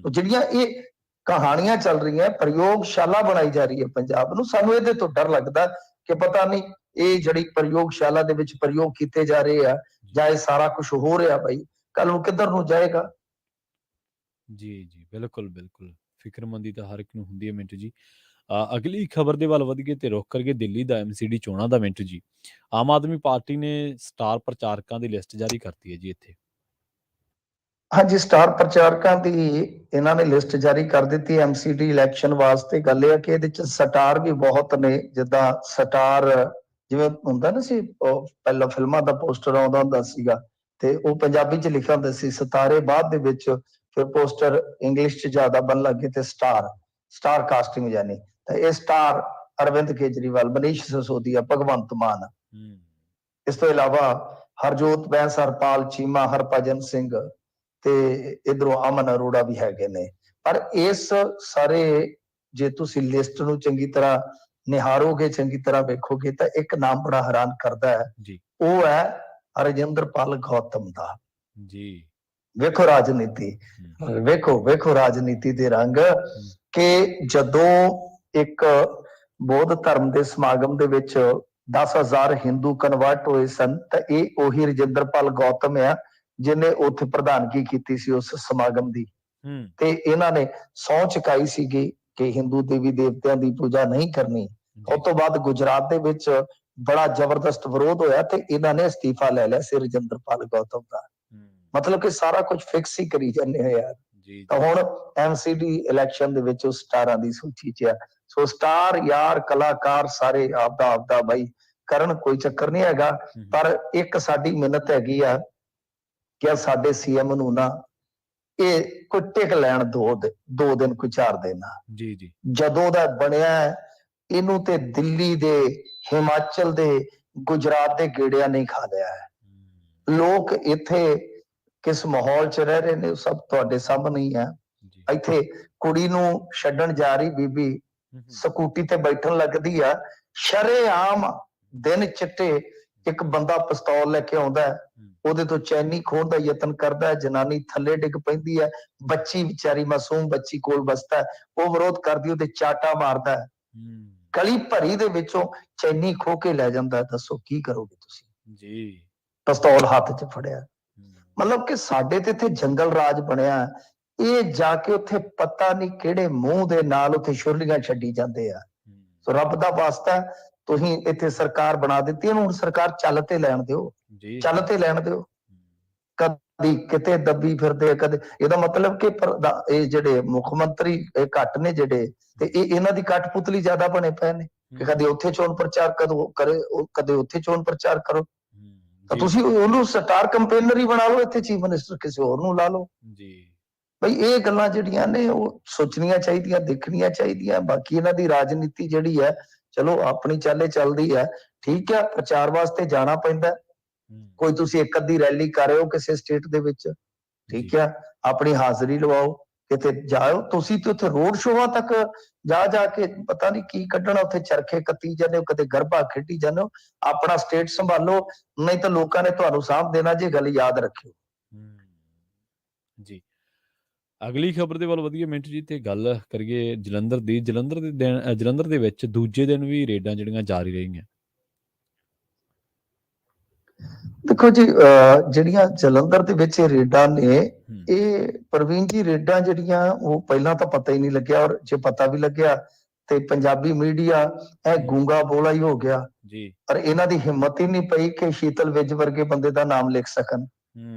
ਜਿਹੜੀਆਂ ਇਹ ਕਹਾਣੀਆਂ ਚੱਲ ਰਹੀਆਂ, ਪ੍ਰਯੋਗਸ਼ਾਲਾ ਬਣਾਈ ਜਾ ਰਹੀ ਹੈ ਪੰਜਾਬ ਨੂੰ, ਸਾਨੂੰ ਇਹਦੇ ਤੋਂ ਡਰ ਲੱਗਦਾ ਕਿ ਪਤਾ ਨਹੀਂ ਇਹ ਜਿਹੜੀ ਪ੍ਰਯੋਗਸ਼ਾਲਾ ਦੇ ਵਿੱਚ ਪ੍ਰਯੋਗ ਕੀਤੇ ਜਾ ਰਹੇ ਆ, ਜਾਂ ਇਹ ਸਾਰਾ ਕੁਝ ਹੋ ਰਿਹਾ ਬਾਈ, ਕੱਲ ਨੂੰ ਕਿੱਧਰ ਨੂੰ ਜਾਏਗਾ। ਜੀ ਬਿਲਕੁਲ ਬਿਲਕੁਲ, ਫਿਕਰਮੰਦੀ ਤਾਂ ਹਰ ਇੱਕ ਨੂੰ ਹੁੰਦੀ ਹੈ ਮਿੰਟੂ ਜੀ। ਅਗਲੀ ਖਬਰ ਦੇ ਵੱਲ ਵਧ ਗਏ ਤੇ ਰੁੱਖ ਕਰਕੇ ਦਿੱਲੀ ਦਾ MCD ਚੋਣਾਂ ਦਾ। ਮਿੰਟੂ ਜੀ, ਆਮ ਆਦਮੀ ਪਾਰਟੀ ਨੇ ਸਟਾਰ ਪ੍ਰਚਾਰਕਾਂ ਦੀ ਲਿਸਟ ਜਾਰੀ ਕਰਤੀ ਹੈ ਜੀ ਇੱਥੇ। ਹਾਂਜੀ, ਸਟਾਰ ਪ੍ਰਚਾਰਕਾਂ ਦੀ ਇਹਨਾਂ ਨੇ ਲਿਸਟ ਜਾਰੀ ਕਰ ਦਿੱਤੀ MCD ਇਲੈਕਸ਼ਨ ਵਾਸਤੇ। ਗੱਲ ਇਹ ਹੈ ਕਿ ਇਹਦੇ ਚ ਸਟਾਰ ਵੀ ਬਹੁਤ ਨੇ। ਜਿੱਦਾਂ ਸਟਾਰ ਜਿਵੇਂ ਹੁੰਦਾ ਨਾ ਸੀ, ਪਹਿਲਾਂ ਫਿਲਮਾਂ ਦਾ ਪੋਸਟਰ ਆਉਂਦਾ ਹੁੰਦਾ ਸੀਗਾ ਤੇ ਉਹ ਪੰਜਾਬੀ ਚ ਲਿਖਿਆ ਹੁੰਦਾ ਸੀ ਸਿਤਾਰੇ, ਬਾਅਦ ਦੇ ਵਿੱਚ ਫਿਰ ਪੋਸਟਰ ਇੰਗਲਿਸ਼ ਚ ਜ਼ਿਆਦਾ ਬਣ ਲੱਗੇ ਤੇ ਸਟਾਰ ਕਾਸਟਿੰਗ ਯਾਨੀ। ਤਾਂ ਇਹ ਸਟਾਰ ਅਰਵਿੰਦ ਕੇਜਰੀਵਾਲ, ਮਨੀਸ਼ ਸਿਸੋਦੀਆ, ਭਗਵੰਤ ਮਾਨ, ਇਸ ਤੋਂ ਇਲਾਵਾ ਹਰਜੋਤ ਬੈਂਸ, ਹਰਪਾਲ ਚੀਮਾ, ਹਰਭਜਨ ਸਿੰਘ ਤੇ ਇਧਰੋਂ ਅਮਨ ਅਰੋੜਾ ਵੀ ਹੈਗੇ ਨੇ। ਪਰ ਇਸ ਸਾਰੇ ਜੇ ਤੁਸੀਂ ਲਿਸਟ ਨੂੰ ਚੰਗੀ ਤਰ੍ਹਾਂ ਨਿਹਾਰੋਗੇ, ਚੰਗੀ ਤਰ੍ਹਾਂ ਵੇਖੋਗੇ, ਤਾਂ ਇੱਕ ਨਾਮ ਬੜਾ ਹੈਰਾਨ ਕਰਦਾ ਹੈ, ਉਹ ਹੈ ਹਰਜਿੰਦਰਪਾਲ ਗੌਤਮ ਦਾ। ਵੇਖੋ ਰਾਜਨੀਤੀ, ਵੇਖੋ ਰਾਜਨੀਤੀ ਦੇ ਰੰਗ, ਕਿ ਜਦੋਂ ਇੱਕ ਬੌਧ ਧਰਮ ਦੇ ਸਮਾਗਮ ਦੇ ਵਿੱਚ 10,000 ਹਿੰਦੂ ਕਨਵਰਟ ਹੋਏ ਸਨ, ਤਾਂ ਇਹ ਉਹੀ ਰਜਿੰਦਰਪਾਲ ਗੌਤਮ ਆ ਜਿਹਨੇ ਉੱਥੇ ਪ੍ਰਧਾਨਗੀ ਕੀਤੀ ਸੀ ਉਸ ਸਮਾਗਮ ਦੀ। ਤੇ ਇਹਨਾਂ ਨੇ ਸਹੁੰ ਚੁਕਾਈ ਸੀਗੀ ਕਿ ਹਿੰਦੂ ਦੇਵੀ ਦੇਵਤਿਆਂ ਦੀ ਪੂਜਾ ਨਹੀਂ ਕਰਨੀ। ਉਸ ਤੋਂ ਬਾਅਦ ਗੁਜਰਾਤ ਦੇ ਵਿੱਚ ਬੜਾ ਜ਼ਬਰਦਸਤ ਵਿਰੋਧ ਹੋਇਆ ਤੇ ਇਹਨਾਂ ਨੇ ਅਸਤੀਫਾ ਲੈ ਲਿਆ ਸੀ ਰਜਿੰਦਰਪਾਲ ਗੌਤਮ ਦਾ। ਮਤਲਬ ਕਿ ਸਾਰਾ ਕੁਝ ਫਿਕਸ ਹੀ ਕਰੀ ਜਾਂਦੇ ਹੋ ਯਾਰ। ਤਾਂ ਹੁਣ MCD ਇਲੈਕਸ਼ਨ ਦੇ ਵਿੱਚ ਉਹ ਸਟਾਰਾਂ ਦੀ ਸੂਚੀ 'ਚ ਆ। ਸੋ ਸਟਾਰ ਯਾਰ, ਕਲਾਕਾਰ ਸਾਰੇ ਆਪਦਾ ਬਾਈ ਕਰਨ, ਕੋਈ ਚੱਕਰ ਨਹੀਂ ਹੈਗਾ। ਪਰ ਇੱਕ ਸਾਡੀ ਮਿਹਨਤ ਹੈਗੀ ਆ ਕਿ ਸਾਡੇ CM ਨੂੰ ਨਾ ਇਹ ਕੋਈ ਟਿਕ ਲੈਣ 2 ਦਿਨ, ਕੋਈ 4 ਦਿਨ। ਜਦੋਂ ਦਾ ਬਣਿਆ ਇਹਨੂੰ ਤੇ ਦਿੱਲੀ ਦੇ, ਹਿਮਾਚਲ ਦੇ, ਗੁਜਰਾਤ ਦੇ ਗੇੜਿਆਂ ਨਹੀਂ ਖਾ ਲਿਆ ਹੈ। ਲੋਕ ਇੱਥੇ ਕਿਸ ਮਾਹੌਲ 'ਚ ਰਹਿ ਰਹੇ ਨੇ ਉਹ ਸਭ ਤੁਹਾਡੇ ਸਾਹਮਣੇ ਹੀ ਹੈ। ਇੱਥੇ ਕੁੜੀ ਨੂੰ ਛੱਡਣ ਜਾ ਰਹੀ ਬੀਬੀ ਸਕੂਟੀ ਤੇ ਬੈਠਣ ਲੱਗਦੀ ਆ, ਸ਼ਰੇਆਮ ਦਿਨ ਚਿੱਟੇ ਇੱਕ ਬੰਦਾ ਪਿਸਤੌਲ ਲੈ ਕੇ ਆਉਂਦਾ ਹੈ, ਉਹਦੇ ਤੋਂ ਚੈਨੀ ਖੋਹਣ ਦਾ ਯਤਨ ਕਰਦਾ ਹੈ, ਜਨਾਨੀ ਥੱਲੇ ਡਿੱਗ ਪੈਂਦੀ ਹੈ, ਬੱਚੀ ਵਿਚਾਰੀ ਮਾਸੂਮ ਬੱਚੀ ਕੋਲ ਬਸਦਾ ਹੈ, ਉਹ ਵਿਰੋਧ ਕਰਦੀ, ਉਹਦੇ ਚਾਟਾ ਮਾਰਦਾ ਹੈ, ਗਲੀ ਭਰੀ ਦੇ ਵਿੱਚੋਂ ਚੈਨੀ ਖੋਹ ਕੇ ਲੈ ਜਾਂਦਾ। ਦੱਸੋ ਕੀ ਕਰੋਗੇ ਤੁਸੀਂ? ਪਿਸਤੌਲ ਹੱਥ 'ਚ ਫੜਿਆ। ਮਤਲਬ ਕਿ ਸਾਡੇ ਤੇ ਇੱਥੇ ਜੰਗਲ ਰਾਜ ਬਣਿਆ, ਇਹ ਜਾ ਕੇ ਉੱਥੇ ਪਤਾ ਨਹੀਂ ਕਿਹੜੇ ਮੂੰਹ ਦੇ ਨਾਲ ਉੱਥੇ ਛੁਰਲੀਆਂ ਛੱਡੀ ਜਾਂਦੇ ਆ। ਸੋ ਰੱਬ ਦਾ ਵਾਸਤਾ, ਤੁਸੀਂ ਇੱਥੇ ਸਰਕਾਰ ਬਣਾ ਦਿੱਤੀ, ਇਹਨੂੰ ਹੁਣ ਸਰਕਾਰ ਚੱਲ ਤੇ ਲੈਣ ਦਿਓ, ਚੱਲ ਤੇ ਲੈਣ ਦਿਓ। ਕਦੀ ਕਿਤੇ ਦੱਬੀ ਫਿਰਦੇ, ਕਦੇ, ਇਹਦਾ ਮਤਲਬ ਕਿ ਇਹ ਜਿਹੜੇ ਮੁੱਖ ਮੰਤਰੀ ਇਹ ਘੱਟ ਨੇ ਜਿਹੜੇ, ਤੇ ਇਹਨਾਂ ਦੀ ਕਠਪੁਤਲੀ ਜ਼ਿਆਦਾ ਬਣੇ ਪਏ ਨੇ ਕਿ ਕਦੇ ਉੱਥੇ ਚੋਣ ਪ੍ਰਚਾਰ ਕਦੋਂ ਕਰੇ, ਕਦੇ ਉੱਥੇ ਚੋਣ ਪ੍ਰਚਾਰ ਕਰੋ। ਤਾਂ ਤੁਸੀਂ ਉਹਨੂੰ ਸਟਾਰ ਕੰਪੇਨਰ ਹੀ ਬਣਾ ਲਓ, ਇੱਥੇ ਚੀਫ ਮਿਨਿਸਟਰ ਕਿਸੇ ਹੋਰ ਨੂੰ ਲਾ ਲਓ ਜੀ। ਬਈ ਇਹ ਗੱਲਾਂ ਜਿਹੜੀਆਂ ਨੇ ਉਹ ਸੋਚਣੀਆਂ ਚਾਹੀਦੀਆਂ, ਦੇਖਣੀਆਂ ਚਾਹੀਦੀਆਂ। ਬਾਕੀ ਇਹਨਾਂ ਦੀ ਰਾਜਨੀਤੀ ਜਿਹੜੀ ਹੈ, ਚਲੋ ਆਪਣੀ ਚਾਲੇ ਚੱਲਦੀ ਹੈ, ਠੀਕ ਹੈ, ਪ੍ਰਚਾਰ ਵਾਸਤੇ ਜਾਣਾ ਪੈਂਦਾ। ਕੋਈ ਤੁਸੀਂ ਇੱਕ ਅੱਧੀ ਰੈਲੀ ਕਰ ਰਹੇ ਹੋ ਕਿਸੇ ਸਟੇਟ ਦੇ ਵਿੱਚ, ਠੀਕ ਹੈ, ਆਪਣੀ ਹਾਜ਼ਰੀ ਲਵਾਓ, ਕਿਤੇ ਜਾਓ ਤੁਸੀਂ, ਤੇ ਉੱਥੇ ਰੋਡ ਸ਼ੋਆਂ ਤੱਕ ਜਾ ਕੇ ਪਤਾ ਨਹੀਂ ਕੀ ਕੱਢਣਾ, ਉੱਥੇ ਚਰਖੇ ਕੱਤੀ ਜਾਂਦੇ ਹੋ, ਕਦੇ ਗਰਬਾ ਖੇਡੀ ਜਾਂਦੇ ਹੋ। ਆਪਣਾ ਸਟੇਟ ਸੰਭਾਲੋ, ਨਹੀਂ ਤਾਂ ਲੋਕਾਂ ਨੇ ਤੁਹਾਨੂੰ ਸਾਂਭ ਦੇਣਾ ਜੇ, ਗੱਲ ਯਾਦ ਰੱਖਿਓ ਜੀ। ਅਗਲੀ ਖਬਰ ਦੇ ਵੱਲ ਵਧੀਆ ਮਿੰਟ ਜੀ, ਤੇ ਗੱਲ ਕਰੀਏ ਜਲੰਧਰ ਦੀ। ਜਲੰਧਰ ਦੇ ਵਿੱਚ ਦੂਜੇ ਦਿਨ ਵੀ ਰੇਡਾਂ ਜਿਹੜੀਆਂ ਜਾਰੀ ਰਹੀਆਂ। ਦੇਖੋ ਜੀ, ਜਿਹੜੀਆਂ ਜਲੰਧਰ ਦੇ ਵਿੱਚ ਰੇਡਾਂ ਨੇ, ਇਹ ਪ੍ਰਵੀਨ ਜੀ ਰੇਡਾਂ ਜਿਹੜੀਆਂ, ਉਹ ਪਹਿਲਾਂ ਤਾਂ ਪਤਾ ਹੀ ਨਹੀਂ ਲੱਗਿਆ, ਔਰ ਜੇ ਪਤਾ ਵੀ ਲੱਗਿਆ ਤੇ ਪੰਜਾਬੀ ਮੀਡੀਆ ਇਹ ਗੂੰਗਾ ਬੋਲਾ ਹੀ ਹੋ ਗਿਆ ਜੀ। ਔਰ ਇਹਨਾਂ ਦੀ ਹਿੰਮਤ ਹੀ ਨਹੀਂ ਪਈ ਕਿ ਸ਼ੀਤਲ ਵਿਜ ਵਰਗੇ ਬੰਦੇ ਦਾ ਨਾਮ ਲਿਖ ਸਕਣ।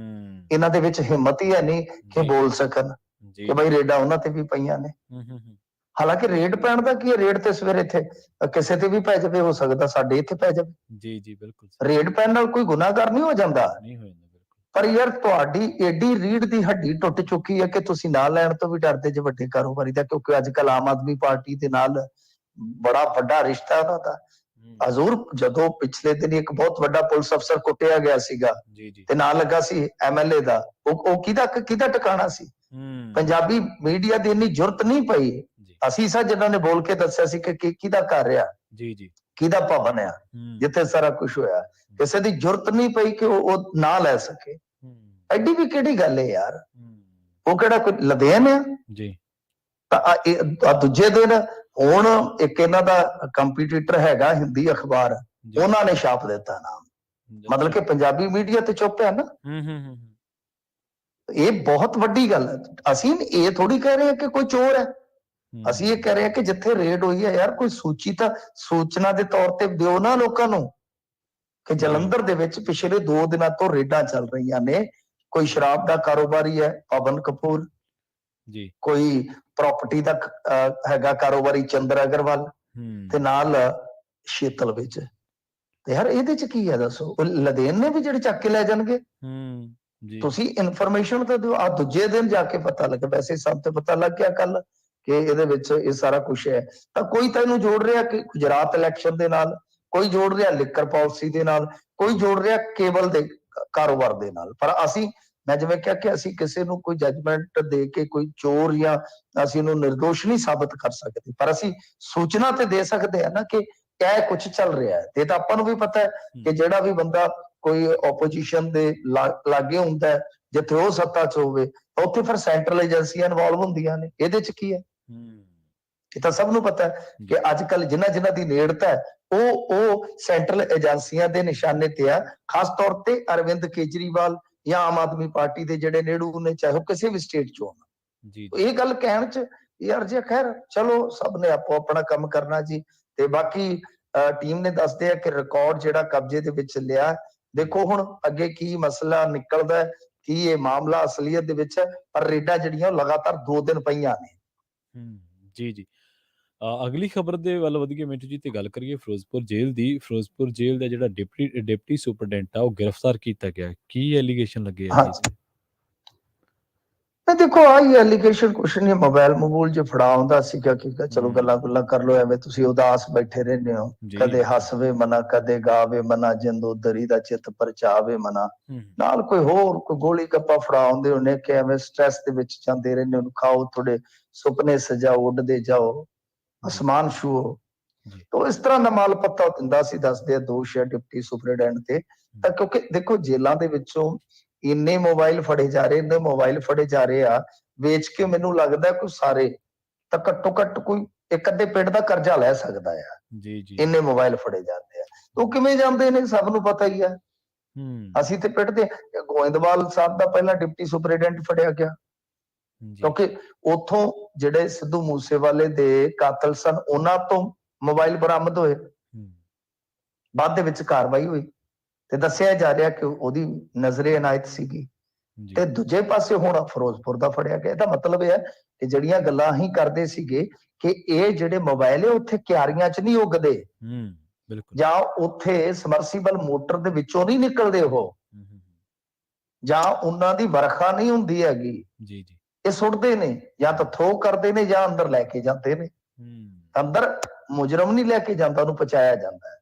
ਇਹਨਾਂ ਦੇ ਵਿੱਚ ਹਿੰਮਤ ਹੀ ਹੈ ਨਹੀਂ ਕਿ ਬੋਲ ਸਕਣ ਕਿ ਬਈ ਰੇਡਾਂ ਉਹਨਾਂ ਤੇ ਵੀ ਪਈਆਂ ਨੇ। ਹਾਲਾਂਕਿ ਰੇਡ ਪੈਣ ਦਾ ਕੀ ਹੈ, ਰੇਡ ਤੇ ਸਵੇਰੇ ਇੱਥੇ ਕਿਸੇ ਤੇ ਵੀ ਪੈ ਜਾਵੇ, ਹੋ ਸਕਦਾ ਸਾਡੇ ਇੱਥੇ ਪੈ ਜਾਵੇ ਜੀ। ਜੀ ਬਿਲਕੁਲ, ਰੇਡ ਪੈਣ ਨਾਲ ਕੋਈ ਗੁਨਾਹਗਾਰ ਨਹੀਂ ਹੋ ਜਾਂਦਾ, ਪਰ ਯਾਰ ਤੁਹਾਡੀ ਏਡੀ ਰੀੜ ਦੀ ਹੱਡੀ ਟੁੱਟ ਚੁੱਕੀ ਹੈ ਕਿ ਤੁਸੀਂ ਨਾਂ ਲੈਣ ਤੋਂ ਵੀ ਡਰਦੇ ਜੇ ਵੱਡੇ ਕਾਰੋਬਾਰੀ ਦਾ, ਕਿਉਂਕਿ ਅੱਜ ਕੱਲ ਆਮ ਆਦਮੀ ਪਾਰਟੀ ਦੇ ਨਾਲ ਬੜਾ ਵੱਡਾ ਰਿਸ਼ਤਾ ਉਹਨਾਂ ਦਾ। ਹਜ਼ੂਰ, ਜਦੋਂ ਪਿਛਲੇ ਦਿਨ ਇੱਕ ਬਹੁਤ ਵੱਡਾ ਪੁਲਿਸ ਅਫਸਰ ਕੁੱਟਿਆ ਗਿਆ ਸੀਗਾ ਤੇ ਨਾਲ ਲੱਗਾ ਸੀ ਐਮਐਲਏ ਦਾ, ਉਹ ਕਿਹਦਾ ਟਿਕਾਣਾ ਸੀ? ਪੰਜਾਬੀ ਮੀਡੀਆ ਦੀ ਇੰਨੀ ਜੁਰਤ ਨਹੀਂ ਪਈ। ਅਸੀਂ ਸਾ ਜਿਹਨਾਂ ਨੇ ਬੋਲ ਕੇ ਦੱਸਿਆ ਸੀ ਕਿ ਕਿਹਦਾ ਘਰ ਆ, ਕਿਹਦਾ ਭਵਨ ਆ ਜਿੱਥੇ ਸਾਰਾ ਕੁਝ ਹੋਇਆ, ਕਿਸੇ ਦੀ ਜੁਰਤ ਨਹੀਂ ਪਈ ਕਿ ਉਹ ਨਾ ਲੈ ਸਕੇ। ਐਡੀ ਵੀ ਕਿਹੜੀ ਗੱਲ ਹੈ ਯਾਰ, ਉਹ ਕਿਹੜਾ ਕੋਈ ਲਦੇਨ ਆ ਜੀ। ਤਾਂ ਦੂਜੇ ਦਿਨ ਹੁਣ ਇੱਕ ਇਹਨਾਂ ਦਾ ਕੰਪੀਟੀਟਰ ਹੈਗਾ ਹਿੰਦੀ ਅਖਬਾਰ, ਉਹਨਾਂ ਨੇ ਛਾਪ ਦਿੱਤਾ ਨਾਮ, ਮਤਲਬ ਕਿ ਪੰਜਾਬੀ ਮੀਡੀਆ ਤੇ ਚੁੱਪ ਹੈ ਨਾ। ਇਹ ਬਹੁਤ ਵੱਡੀ ਗੱਲ ਹੈ। ਅਸੀਂ ਇਹ ਥੋੜੀ ਕਹਿ ਰਹੇ ਹਾਂ ਕਿ ਕੋਈ ਚੋਰ ਹੈ, ਅਸੀਂ ਇਹ ਕਹਿ ਰਹੇ ਹਾਂ ਕਿ ਜਿੱਥੇ ਰੇਡ ਹੋਈ ਹੈ ਯਾਰ, ਕੋਈ ਸੂਚੀ ਤਾਂ ਸੂਚਨਾ ਦੇ ਤੌਰ ਤੇ ਦਿਓ ਨਾ ਲੋਕਾਂ ਨੂੰ ਕਿ ਜਲੰਧਰ ਦੇ ਵਿੱਚ ਪਿਛਲੇ 2 ਦਿਨਾਂ ਤੋਂ ਰੇਡਾਂ ਚੱਲ ਰਹੀਆਂ ਨੇ। ਕੋਈ ਸ਼ਰਾਬ ਦਾ ਕਾਰੋਬਾਰੀ ਹੈ ਪਵਨ ਕਪੂਰ ਜੀ, ਕੋਈ ਪ੍ਰਾਪਰਟੀ ਦਾ ਹੈਗਾ ਕਾਰੋਬਾਰੀ ਚੰਦਰ ਅਗਰਵਾਲ, ਤੇ ਨਾਲ ਸ਼ੀਤਲ ਵਿੱਚ। ਤੇ ਯਾਰ ਇਹਦੇ ਚ ਕੀ ਹੈ ਦੱਸੋ? ਉਹ ਲਦੇਨ ਨੇ ਵੀ ਜਿਹੜੇ ਚੱਕ ਕੇ ਲੈ ਜਾਣਗੇ। ਤੁਸੀਂ ਇਨਫੋਰਮੇਸ਼ਨ ਤਾਂ ਦਿਓ। ਆ ਦੂਜੇ ਦਿਨ ਜਾ ਕੇ ਪਤਾ ਲੱਗਾ, ਵੈਸੇ ਸਭ ਤੋਂ ਪਤਾ ਲੱਗ ਗਿਆ ਕੱਲ ਕਿ ਇਹਦੇ ਵਿੱਚ ਇਹ ਸਾਰਾ ਕੁਝ ਹੈ। ਤਾਂ ਕੋਈ ਤਾਂ ਇਹਨੂੰ ਜੋੜ ਰਿਹਾ ਕਿ ਗੁਜਰਾਤ ਇਲੈਕਸ਼ਨ ਦੇ ਨਾਲ, ਕੋਈ ਜੋੜ ਰਿਹਾ ਲਿਕਰ ਪਾਲਿਸੀ ਦੇ ਨਾਲ, ਕੋਈ ਜੋੜ ਰਿਹਾ ਕੇਬਲ ਦੇ ਕਾਰੋਬਾਰ ਦੇ ਨਾਲ। ਪਰ ਮੈਂ ਜਿਵੇਂ ਕਿਹਾ ਕਿ ਅਸੀਂ ਕਿਸੇ ਨੂੰ ਕੋਈ ਜੱਜਮੈਂਟ ਦੇ ਕੇ ਕੋਈ ਚੋਰ ਜਾਂ ਅਸੀਂ ਉਹਨੂੰ ਨਿਰਦੋਸ਼ ਨਹੀਂ ਸਾਬਤ ਕਰ ਸਕਦੇ, ਪਰ ਅਸੀਂ ਸੂਚਨਾ ਤੇ ਦੇ ਸਕਦੇ ਹਾਂ ਨਾ ਕਿ ਕਿਆ ਕੁਝ ਚੱਲ ਰਿਹਾ ਹੈ। ਤੇ ਤਾਂ ਆਪਾਂ ਨੂੰ ਵੀ ਪਤਾ ਹੈ ਕਿ ਜਿਹੜਾ ਵੀ ਬੰਦਾ ਕੋਈ ਆਪੋਜੀਸ਼ਨ ਦੇ ਲਾਗੇ ਹੁੰਦਾ ਹੈ, ਜਿੱਥੇ ਉਹ ਸੱਤਾ 'ਚ ਹੋਵੇ, ਉੱਥੇ ਫਿਰ ਸੈਂਟਰਲ ਏਜੰਸੀਆਂ ਇਨਵੋਲਵ ਹੁੰਦੀਆਂ ਨੇ। ਇਹਦੇ 'ਚ ਕੀ ਹੈ, ਇਹ ਤਾਂ ਸਭ ਨੂੰ ਪਤਾ ਹੈ ਕਿ ਅੱਜ ਕੱਲ ਜਿਨ੍ਹਾਂ ਦੀ ਨੇੜਤਾ ਹੈ ਉਹ ਸੈਂਟਰਲ ਏਜੰਸੀਆਂ ਦੇ ਨਿਸ਼ਾਨੇ ਤੇ ਆ। ਖਾਸ ਤੌਰ ਤੇ ਅਰਵਿੰਦ ਕੇਜਰੀਵਾਲ ਜਾਂ ਆਮ ਆਦਮੀ ਪਾਰਟੀ ਦੇ ਜਿਹੜੇ ਨੇੜੂ ਨੇ, ਚਾਹੇ ਉਹ ਕਿਸੇ ਵੀ ਸਟੇਟ 'ਚ ਹੋਣ। ਇਹ ਗੱਲ ਕਹਿਣ 'ਚ ਯਾਰ ਜੇ ਖੈਰ ਚਲੋ ਸਭ ਨੇ ਆਪੋ ਆਪਣਾ ਕੰਮ ਕਰਨਾ ਜੀ। ਤੇ ਬਾਕੀ ਟੀਮ ਨੇ ਦੱਸਦੇ ਆ ਕਿ ਰਿਕਾਰਡ ਜਿਹੜਾ ਕਬਜ਼ੇ ਦੇ ਵਿੱਚ ਲਿਆ। ਦੇਖੋ ਹੁਣ ਅੱਗੇ ਕੀ ਮਸਲਾ ਨਿਕਲਦਾ, ਕੀ ਇਹ ਮਾਮਲਾ ਅਸਲੀਅਤ ਦੇ ਵਿੱਚ ਹੈ, ਪਰ ਰੇਡਾਂ ਜਿਹੜੀਆਂ ਲਗਾਤਾਰ 2 ਦਿਨ ਪਈਆਂ ਨੇ। ਜੀ। ਅਗਲੀ ਖਬਰ ਦੇ ਵੱਲ ਵਧੀਆ ਮਿੰਟ ਜੀ, ਤੇ ਗੱਲ ਕਰੀਏ ਫਿਰੋਜ਼ਪੁਰ ਜੇਲ੍ਹ ਦੀ। ਫਿਰੋਜ਼ਪੁਰ ਜੇਲ੍ਹ ਦਾ ਜਿਹੜਾ ਡਿਪਟੀ ਸੁਪਰਡੈਂਟ ਆ, ਉਹ ਗ੍ਰਿਫਤਾਰ ਕੀਤਾ ਗਿਆ। ਕੀ ਐਲੀਗੇਸ਼ਨ ਲੱਗੇ ਆ ਜੀ? ਦੇਖੋ ਆਹੀ ਐਲੀਗੇਸ਼ਨ ਕੁਛ ਨਹੀਂ, ਮੋਬਾਈਲ ਜੇ ਫੜਾ ਹੁੰਦਾ ਸੀਗਾ ਕਿ ਚਲੋ ਗੱਲਾਂ ਗੁੱਲਾਂ ਕਰ ਲੋ, ਐਵੇਂ ਤੁਸੀਂ ਉਦਾਸ ਬੈਠੇ ਰਹਿੰਦੇ ਹੋ। ਕਦੇ ਹੱਸਵੇ ਮਨਾ, ਕਦੇ ਗਾਵੇ ਮਨਾ, ਜਿੰਦੋ ਦਰੀ ਦਾ ਚਿੱਤ ਪਰਚਾਵੇ ਮਨਾ। ਨਾਲ ਕੋਈ ਹੋਰ ਕੋਈ ਗੋਲੀ ਗੱਪਾ ਫੜਾ ਹੁੰਦੇ ਉਹਨੇ ਕਿ ਐਵੇਂ ਸਟ੍ਰੈਸ ਦੇ ਵਿੱਚ ਜਾਂਦੇ ਰਹਿੰਦੇ ਉਹਨੂੰ, ਖਾਓ ਥੋੜੇ ਸੁਪਨੇ ਸਜਾਓ, ਉੱਡਦੇ ਜਾਓ, ਅਸਮਾਨ ਛੂਓ। ਤਾਂ ਇਸ ਤਰ੍ਹਾਂ ਦਾ ਮਾਲ ਪੱਤਾ ਦਿੰਦਾ ਸੀ, ਦੱਸਦੇ ਆ ਦੋਸ਼ ਹੈ ਡਿਪਟੀ ਸੁਪਰਡੈਂਟ ਤੇ। ਤਾਂ ਕਿਉਂਕਿ ਦੇਖੋ ਜੇਲਾਂ ਦੇ ਵਿੱਚੋਂ ਇੰਨੇ ਮੋਬਾਈਲ ਫੜੇ ਜਾ ਰਹੇ ਆ ਵੇਚ ਕੇ, ਮੈਨੂੰ ਲੱਗਦਾ ਕੋਈ ਸਾਰੇ ਤਾਂ ਘੱਟੋ ਘੱਟ ਕੋਈ ਇੱਕ ਅੱਧੇ ਪਿੰਡ ਦਾ ਕਰਜ਼ਾ ਲੈ ਸਕਦਾ ਆ। ਇੰਨੇ ਮੋਬਾਈਲ ਫੜੇ ਜਾਂਦੇ ਆ, ਉਹ ਕਿਵੇਂ ਜਾਂਦੇ ਨੇ ਸਭ ਨੂੰ ਪਤਾ ਹੀ ਆ। ਅਸੀਂ ਤੇ ਪਿੱਟਦੇ ਗੋਇੰਦਵਾਲ ਸਾਹਿਬ ਦਾ ਪਹਿਲਾਂ ਡਿਪਟੀ ਸੁਪਰਡੈਂਟ ਫੜਿਆ ਗਿਆ ਕਿਉਂਕਿ ਉਥੋਂ ਜਿਹੜੇ ਸਿੱਧੂ ਮੂਸੇਵਾਲੇ ਦੇ ਕਾਤਲ ਸਨ ਉਹਨਾਂ ਤੋਂ ਮੋਬਾਈਲ ਬਰਾਮਦ ਹੋਏ, ਬਾਅਦ ਦੇ ਵਿੱਚ ਕਾਰਵਾਈ ਹੋਈ ਤੇ ਦੱਸਿਆ ਜਾ ਰਿਹਾ ਕਿ ਉਹਦੀ ਨਜ਼ਰੇ ਇਨਾਇਤ ਸੀਗੀ। ਤੇ ਦੂਜੇ ਪਾਸੇ ਹੁਣ ਫਿਰੋਜ਼ਪੁਰ ਦਾ ਫੜਿਆ ਗਿਆ। ਇਹਦਾ ਮਤਲਬ ਇਹ ਹੈ ਕਿ ਜਿਹੜੀਆਂ ਗੱਲਾਂ ਅਸੀਂ ਕਰਦੇ ਸੀਗੇ ਕਿ ਇਹ ਜਿਹੜੇ ਮੋਬਾਈਲ ਹੈ ਉੱਥੇ ਕਿਆਰੀਆਂ 'ਚ ਨਹੀਂ ਉੱਗਦੇ ਜਾਂ ਉੱਥੇ ਸਮਰਸੀਬਲ ਮੋਟਰ ਦੇ ਵਿੱਚੋਂ ਨਹੀਂ ਨਿਕਲਦੇ ਉਹ, ਜਾਂ ਉਹਨਾਂ ਦੀ ਵਰਖਾ ਨਹੀਂ ਹੁੰਦੀ ਹੈਗੀ, ਇਹ ਸੁੱਟਦੇ ਨੇ ਜਾਂ ਤਾਂ ਥਰੋ ਕਰਦੇ ਨੇ ਜਾਂ ਅੰਦਰ ਲੈ ਕੇ ਜਾਂਦੇ ਨੇ। ਅੰਦਰ ਮੁਜਰਮ ਨਹੀਂ ਲੈ ਕੇ ਜਾਂਦਾ, ਉਹਨੂੰ ਪਹੁੰਚਾਇਆ ਜਾਂਦਾ ਹੈ।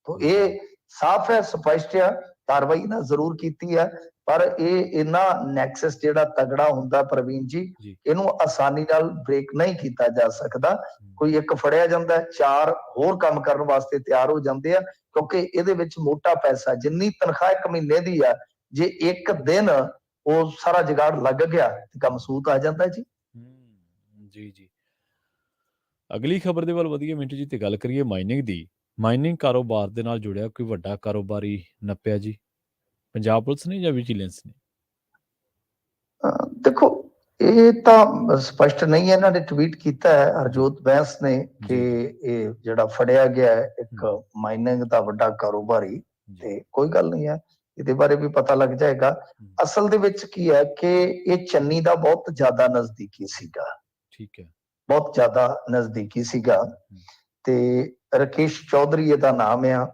ਤਾਂ ਇਹ ਸਾਫ਼ ਹੈ, ਸਪਸ਼ਟ ਹੈ, ਕਾਰਵਾਈ ਨਾ ਜ਼ਰੂਰ ਕੀਤੀ ਹੈ, ਪਰ ਇਹ ਇੰਨਾ ਨੈਕਸਸ ਜਿਹੜਾ ਤਗੜਾ ਹੁੰਦਾ ਪ੍ਰਵੀਨ ਜੀ, ਇਹਨੂੰ ਆਸਾਨੀ ਨਾਲ ਬ੍ਰੇਕ ਨਹੀਂ ਕੀਤਾ ਜਾ ਸਕਦਾ। ਕੋਈ ਇੱਕ ਫੜਿਆ ਜਾਂਦਾ, ਚਾਰ ਹੋਰ ਕੰਮ ਕਰਨ ਵਾਸਤੇ ਤਿਆਰ ਹੋ ਜਾਂਦੇ ਆ, ਕਿਉਂਕਿ ਇਹਦੇ ਵਿੱਚ ਮੋਟਾ ਪੈਸਾ, ਜਿੰਨੀ ਤਨਖਾਹ ਇੱਕ ਮਹੀਨੇ ਦੀ ਆ, ਜੇ ਇੱਕ ਦਿਨ ਉਹ ਸਾਰਾ ਜੁਗਾੜ ਲੱਗ ਗਿਆ ਤੇ ਕੰਮ ਸੂਤ ਆ ਜਾਂਦਾ ਜੀ। ਜੀ ਅਗਲੀ ਖਬਰ ਦੇ ਵੱਲ ਵਧੀਆ ਮਿੰਟੂ ਜੀ, ਤੇ ਗੱਲ ਕਰੀਏ ਮਾਈਨਿੰਗ ਦੀ। ਮਾਈਨਿੰਗ ਕਾਰੋਬਾਰ ਦੇ ਨਾਲ ਜੁੜਿਆ ਕੋਈ ਵੱਡਾ ਕਾਰੋਬਾਰੀ ਨੱਪਿਆ ਜੀ, ਪੰਜਾਬ ਪੁਲਿਸ ਨੇ ਜਾਂ ਵਿਜੀਲੈਂਸ ਨੇ? ਦੇਖੋ ਇਹ ਤਾਂ ਸਪਸ਼ਟ ਨਹੀਂ ਹੈ, ਇਹਨਾਂ ਨੇ ਟਵੀਟ ਕੀਤਾ ਹੈ ਹਰਜੋਤ ਬੈਂਸ ਨੇ ਕਿ ਇਹ ਜਿਹੜਾ ਫੜਿਆ ਗਿਆ ਹੈ ਇੱਕ ਮਾਈਨਿੰਗ ਦਾ ਵੱਡਾ ਕਾਰੋਬਾਰੀ, ਤੇ ਕੋਈ ਗੱਲ ਨਹੀਂ ਹੈ, ਇਹਦੇ ਬਾਰੇ ਵੀ ਪਤਾ ਲੱਗ ਜਾਏਗਾ। ਅਸਲ ਦੇ ਵਿੱਚ ਕੀ ਹੈ ਕਿ ਇਹ ਚੰਨੀ ਦਾ ਬਹੁਤ ਜ਼ਿਆਦਾ ਨਜ਼ਦੀਕੀ ਸੀਗਾ, ਠੀਕ ਹੈ, ਬਹੁਤ ਜ਼ਿਆਦਾ ਨਜ਼ਦੀਕੀ ਸੀਗਾ। ਤੇ ਰਕੇਸ਼ ਚੌਧਰੀ ਇਹਦਾ ਨਾਮ ਆ।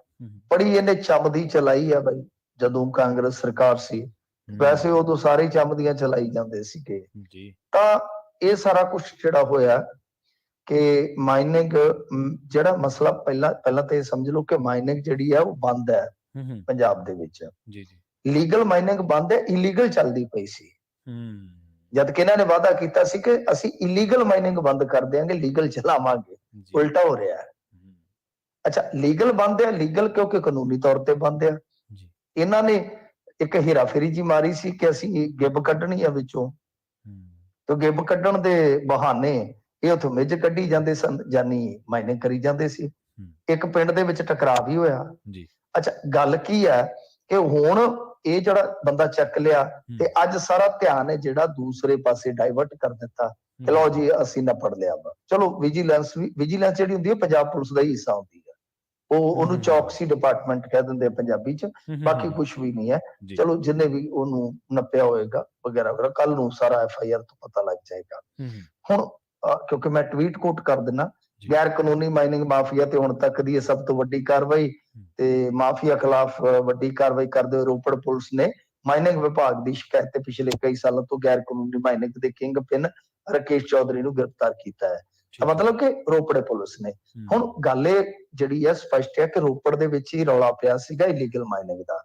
ਬੜੀ ਇਹਨੇ ਚਮਦੀ ਚਲਾਈ ਆ ਬਾਈ ਜਦੋਂ ਕਾਂਗਰਸ ਸਰਕਾਰ ਸੀ, ਵੈਸੇ ਉਦੋਂ ਸਾਰੇ ਚਮਦੀਆਂ ਚਲਾਈ ਜਾਂਦੇ ਸੀਗੇ। ਤਾਂ ਇਹ ਸਾਰਾ ਕੁਝ ਜਿਹੜਾ ਹੋਇਆ ਕਿ ਮਾਈਨਿੰਗ ਜਿਹੜਾ ਮਸਲਾ, ਪਹਿਲਾਂ ਤੇ ਸਮਝ ਲਓ ਕਿ ਮਾਈਨਿੰਗ ਜਿਹੜੀ ਹੈ ਉਹ ਬੰਦ ਹੈ ਪੰਜਾਬ ਦੇ ਵਿੱਚ। ਲੀਗਲ ਮਾਈਨਿੰਗ ਬੰਦ ਹੈ, ਇਲੀਗਲ ਚੱਲਦੀ ਪਈ ਸੀ। ਜਦ ਕਿ ਇਹਨਾਂ ਨੇ ਵਾਅਦਾ ਕੀਤਾ ਸੀ ਕਿ ਅਸੀਂ ਇਲੀਗਲ ਮਾਈਨਿੰਗ ਬੰਦ ਕਰ ਦਿਆਂਗੇ, ਲੀਗਲ ਚਲਾਵਾਂਗੇ, ਉਲਟਾ ਹੋ ਰਿਹਾ ਹੈ। ਅੱਛਾ, ਲੀਗਲ ਬੰਦ ਹੈ, ਲੀਗਲ ਕਿਉਂਕਿ ਕਾਨੂੰਨੀ ਤੌਰ ਤੇ ਬੰਦ ਹੈ। ਇਹਨਾਂ ਨੇ ਇੱਕ ਹੀਰਾਫੇਰੀ ਜੀ ਮਾਰੀ ਸੀ ਕਿ ਅਸੀਂ ਗਿੱਬ ਕੱਢਣੀ ਆ ਵਿੱਚੋਂ, ਤੇ ਗਿੱਬ ਕੱਢਣ ਦੇ ਬਹਾਨੇ ਇਹ ਉੱਥੋਂ ਮਿੱਝ ਕੱਢੀ ਜਾਂਦੇ ਸਨ, ਜਾਨੀ ਮਾਈਨਿੰਗ ਕਰੀ ਜਾਂਦੇ ਸੀ। ਇੱਕ ਪਿੰਡ ਦੇ ਵਿੱਚ ਟਕਰਾਅ ਵੀ ਹੋਇਆ। ਅੱਛਾ, ਗੱਲ ਕੀ ਹੈ ਕਿ ਹੁਣ ਇਹ ਜਿਹੜਾ ਬੰਦਾ ਚੱਕ ਲਿਆ ਤੇ ਅੱਜ ਸਾਰਾ ਧਿਆਨ ਹੈ ਜਿਹੜਾ ਦੂਸਰੇ ਪਾਸੇ ਡਾਇਵਰਟ ਕਰ ਦਿੱਤਾ ਕਿ ਲਓ ਜੀ ਅਸੀਂ ਨੱਪੜ ਲਿਆ ਵਾ। ਚਲੋ ਵਿਜੀਲੈਂਸ ਜਿਹੜੀ ਹੁੰਦੀ ਹੈ ਪੰਜਾਬ ਪੁਲਿਸ ਦਾ ਹੀ ਹਿੱਸਾ ਹੁੰਦੀ ਹੈ, ਉਹਨੂੰ ਚੌਕਸੀ ਡਿਪਾਰਟਮੈਂਟ ਕਹਿ ਦਿੰਦੇ ਆ ਪੰਜਾਬੀ ਚ, ਬਾਕੀ ਕੁਝ ਵੀ ਨਹੀਂ ਹੈ। ਚਲੋ ਜਿੰਨੇ ਵੀ ਉਹਨੂੰ ਨੱਪਿਆ ਹੋਏਗਾ ਵਗੈਰਾ ਵਗੈਰਾ, ਕੱਲ ਨੂੰ ਸਾਰਾ FIR ਤੋਂ ਪਤਾ ਲੱਗ ਜਾਏਗਾ। ਹੁਣ ਕਿਉਂਕਿ ਮੈਂ ਟਵੀਟ ਕੋਟ ਕਰ ਦਿੰਨਾ, ਗੈਰ ਕਾਨੂੰਨੀ ਮਾਈਨਿੰਗ ਮਾਫੀਆ ਤੇ ਹੁਣ ਤੱਕ ਦੀ ਇਹ ਸਭ ਤੋਂ ਵੱਡੀ ਕਾਰਵਾਈ, ਤੇ ਮਾਫੀਆ ਖਿਲਾਫ ਵੱਡੀ ਕਾਰਵਾਈ ਕਰਦੇ ਹੋਏ ਰੋਪੜ ਪੁਲਿਸ ਨੇ ਮਾਈਨਿੰਗ ਵਿਭਾਗ ਦੀ ਸ਼ਿਕਾਇਤ ਤੇ ਪਿਛਲੇ ਕਈ ਸਾਲਾਂ ਤੋਂ ਗੈਰ ਕਾਨੂੰਨੀ ਮਾਈਨਿੰਗ ਦੇ ਕਿੰਗ ਪਿਨ ਰਕੇਸ਼ ਚੌਧਰੀ ਨੂੰ ਗ੍ਰਿਫਤਾਰ ਕੀਤਾ ਹੈ। ਮਤਲਬ ਕਿ ਰੋਪੜੇ ਪੁਲਿਸ ਨੇ। ਹੁਣ ਗੱਲ ਇਹ ਜਿਹੜੀ ਹੈ ਸਪਸ਼ਟ ਹੈ ਕਿ ਰੋਪੜ ਦੇ ਵਿੱਚ ਹੀ ਰੌਲਾ ਪਿਆ ਸੀਗਾ ਇਲੀਗਲ ਮਾਈਨਿੰਗ ਦਾ।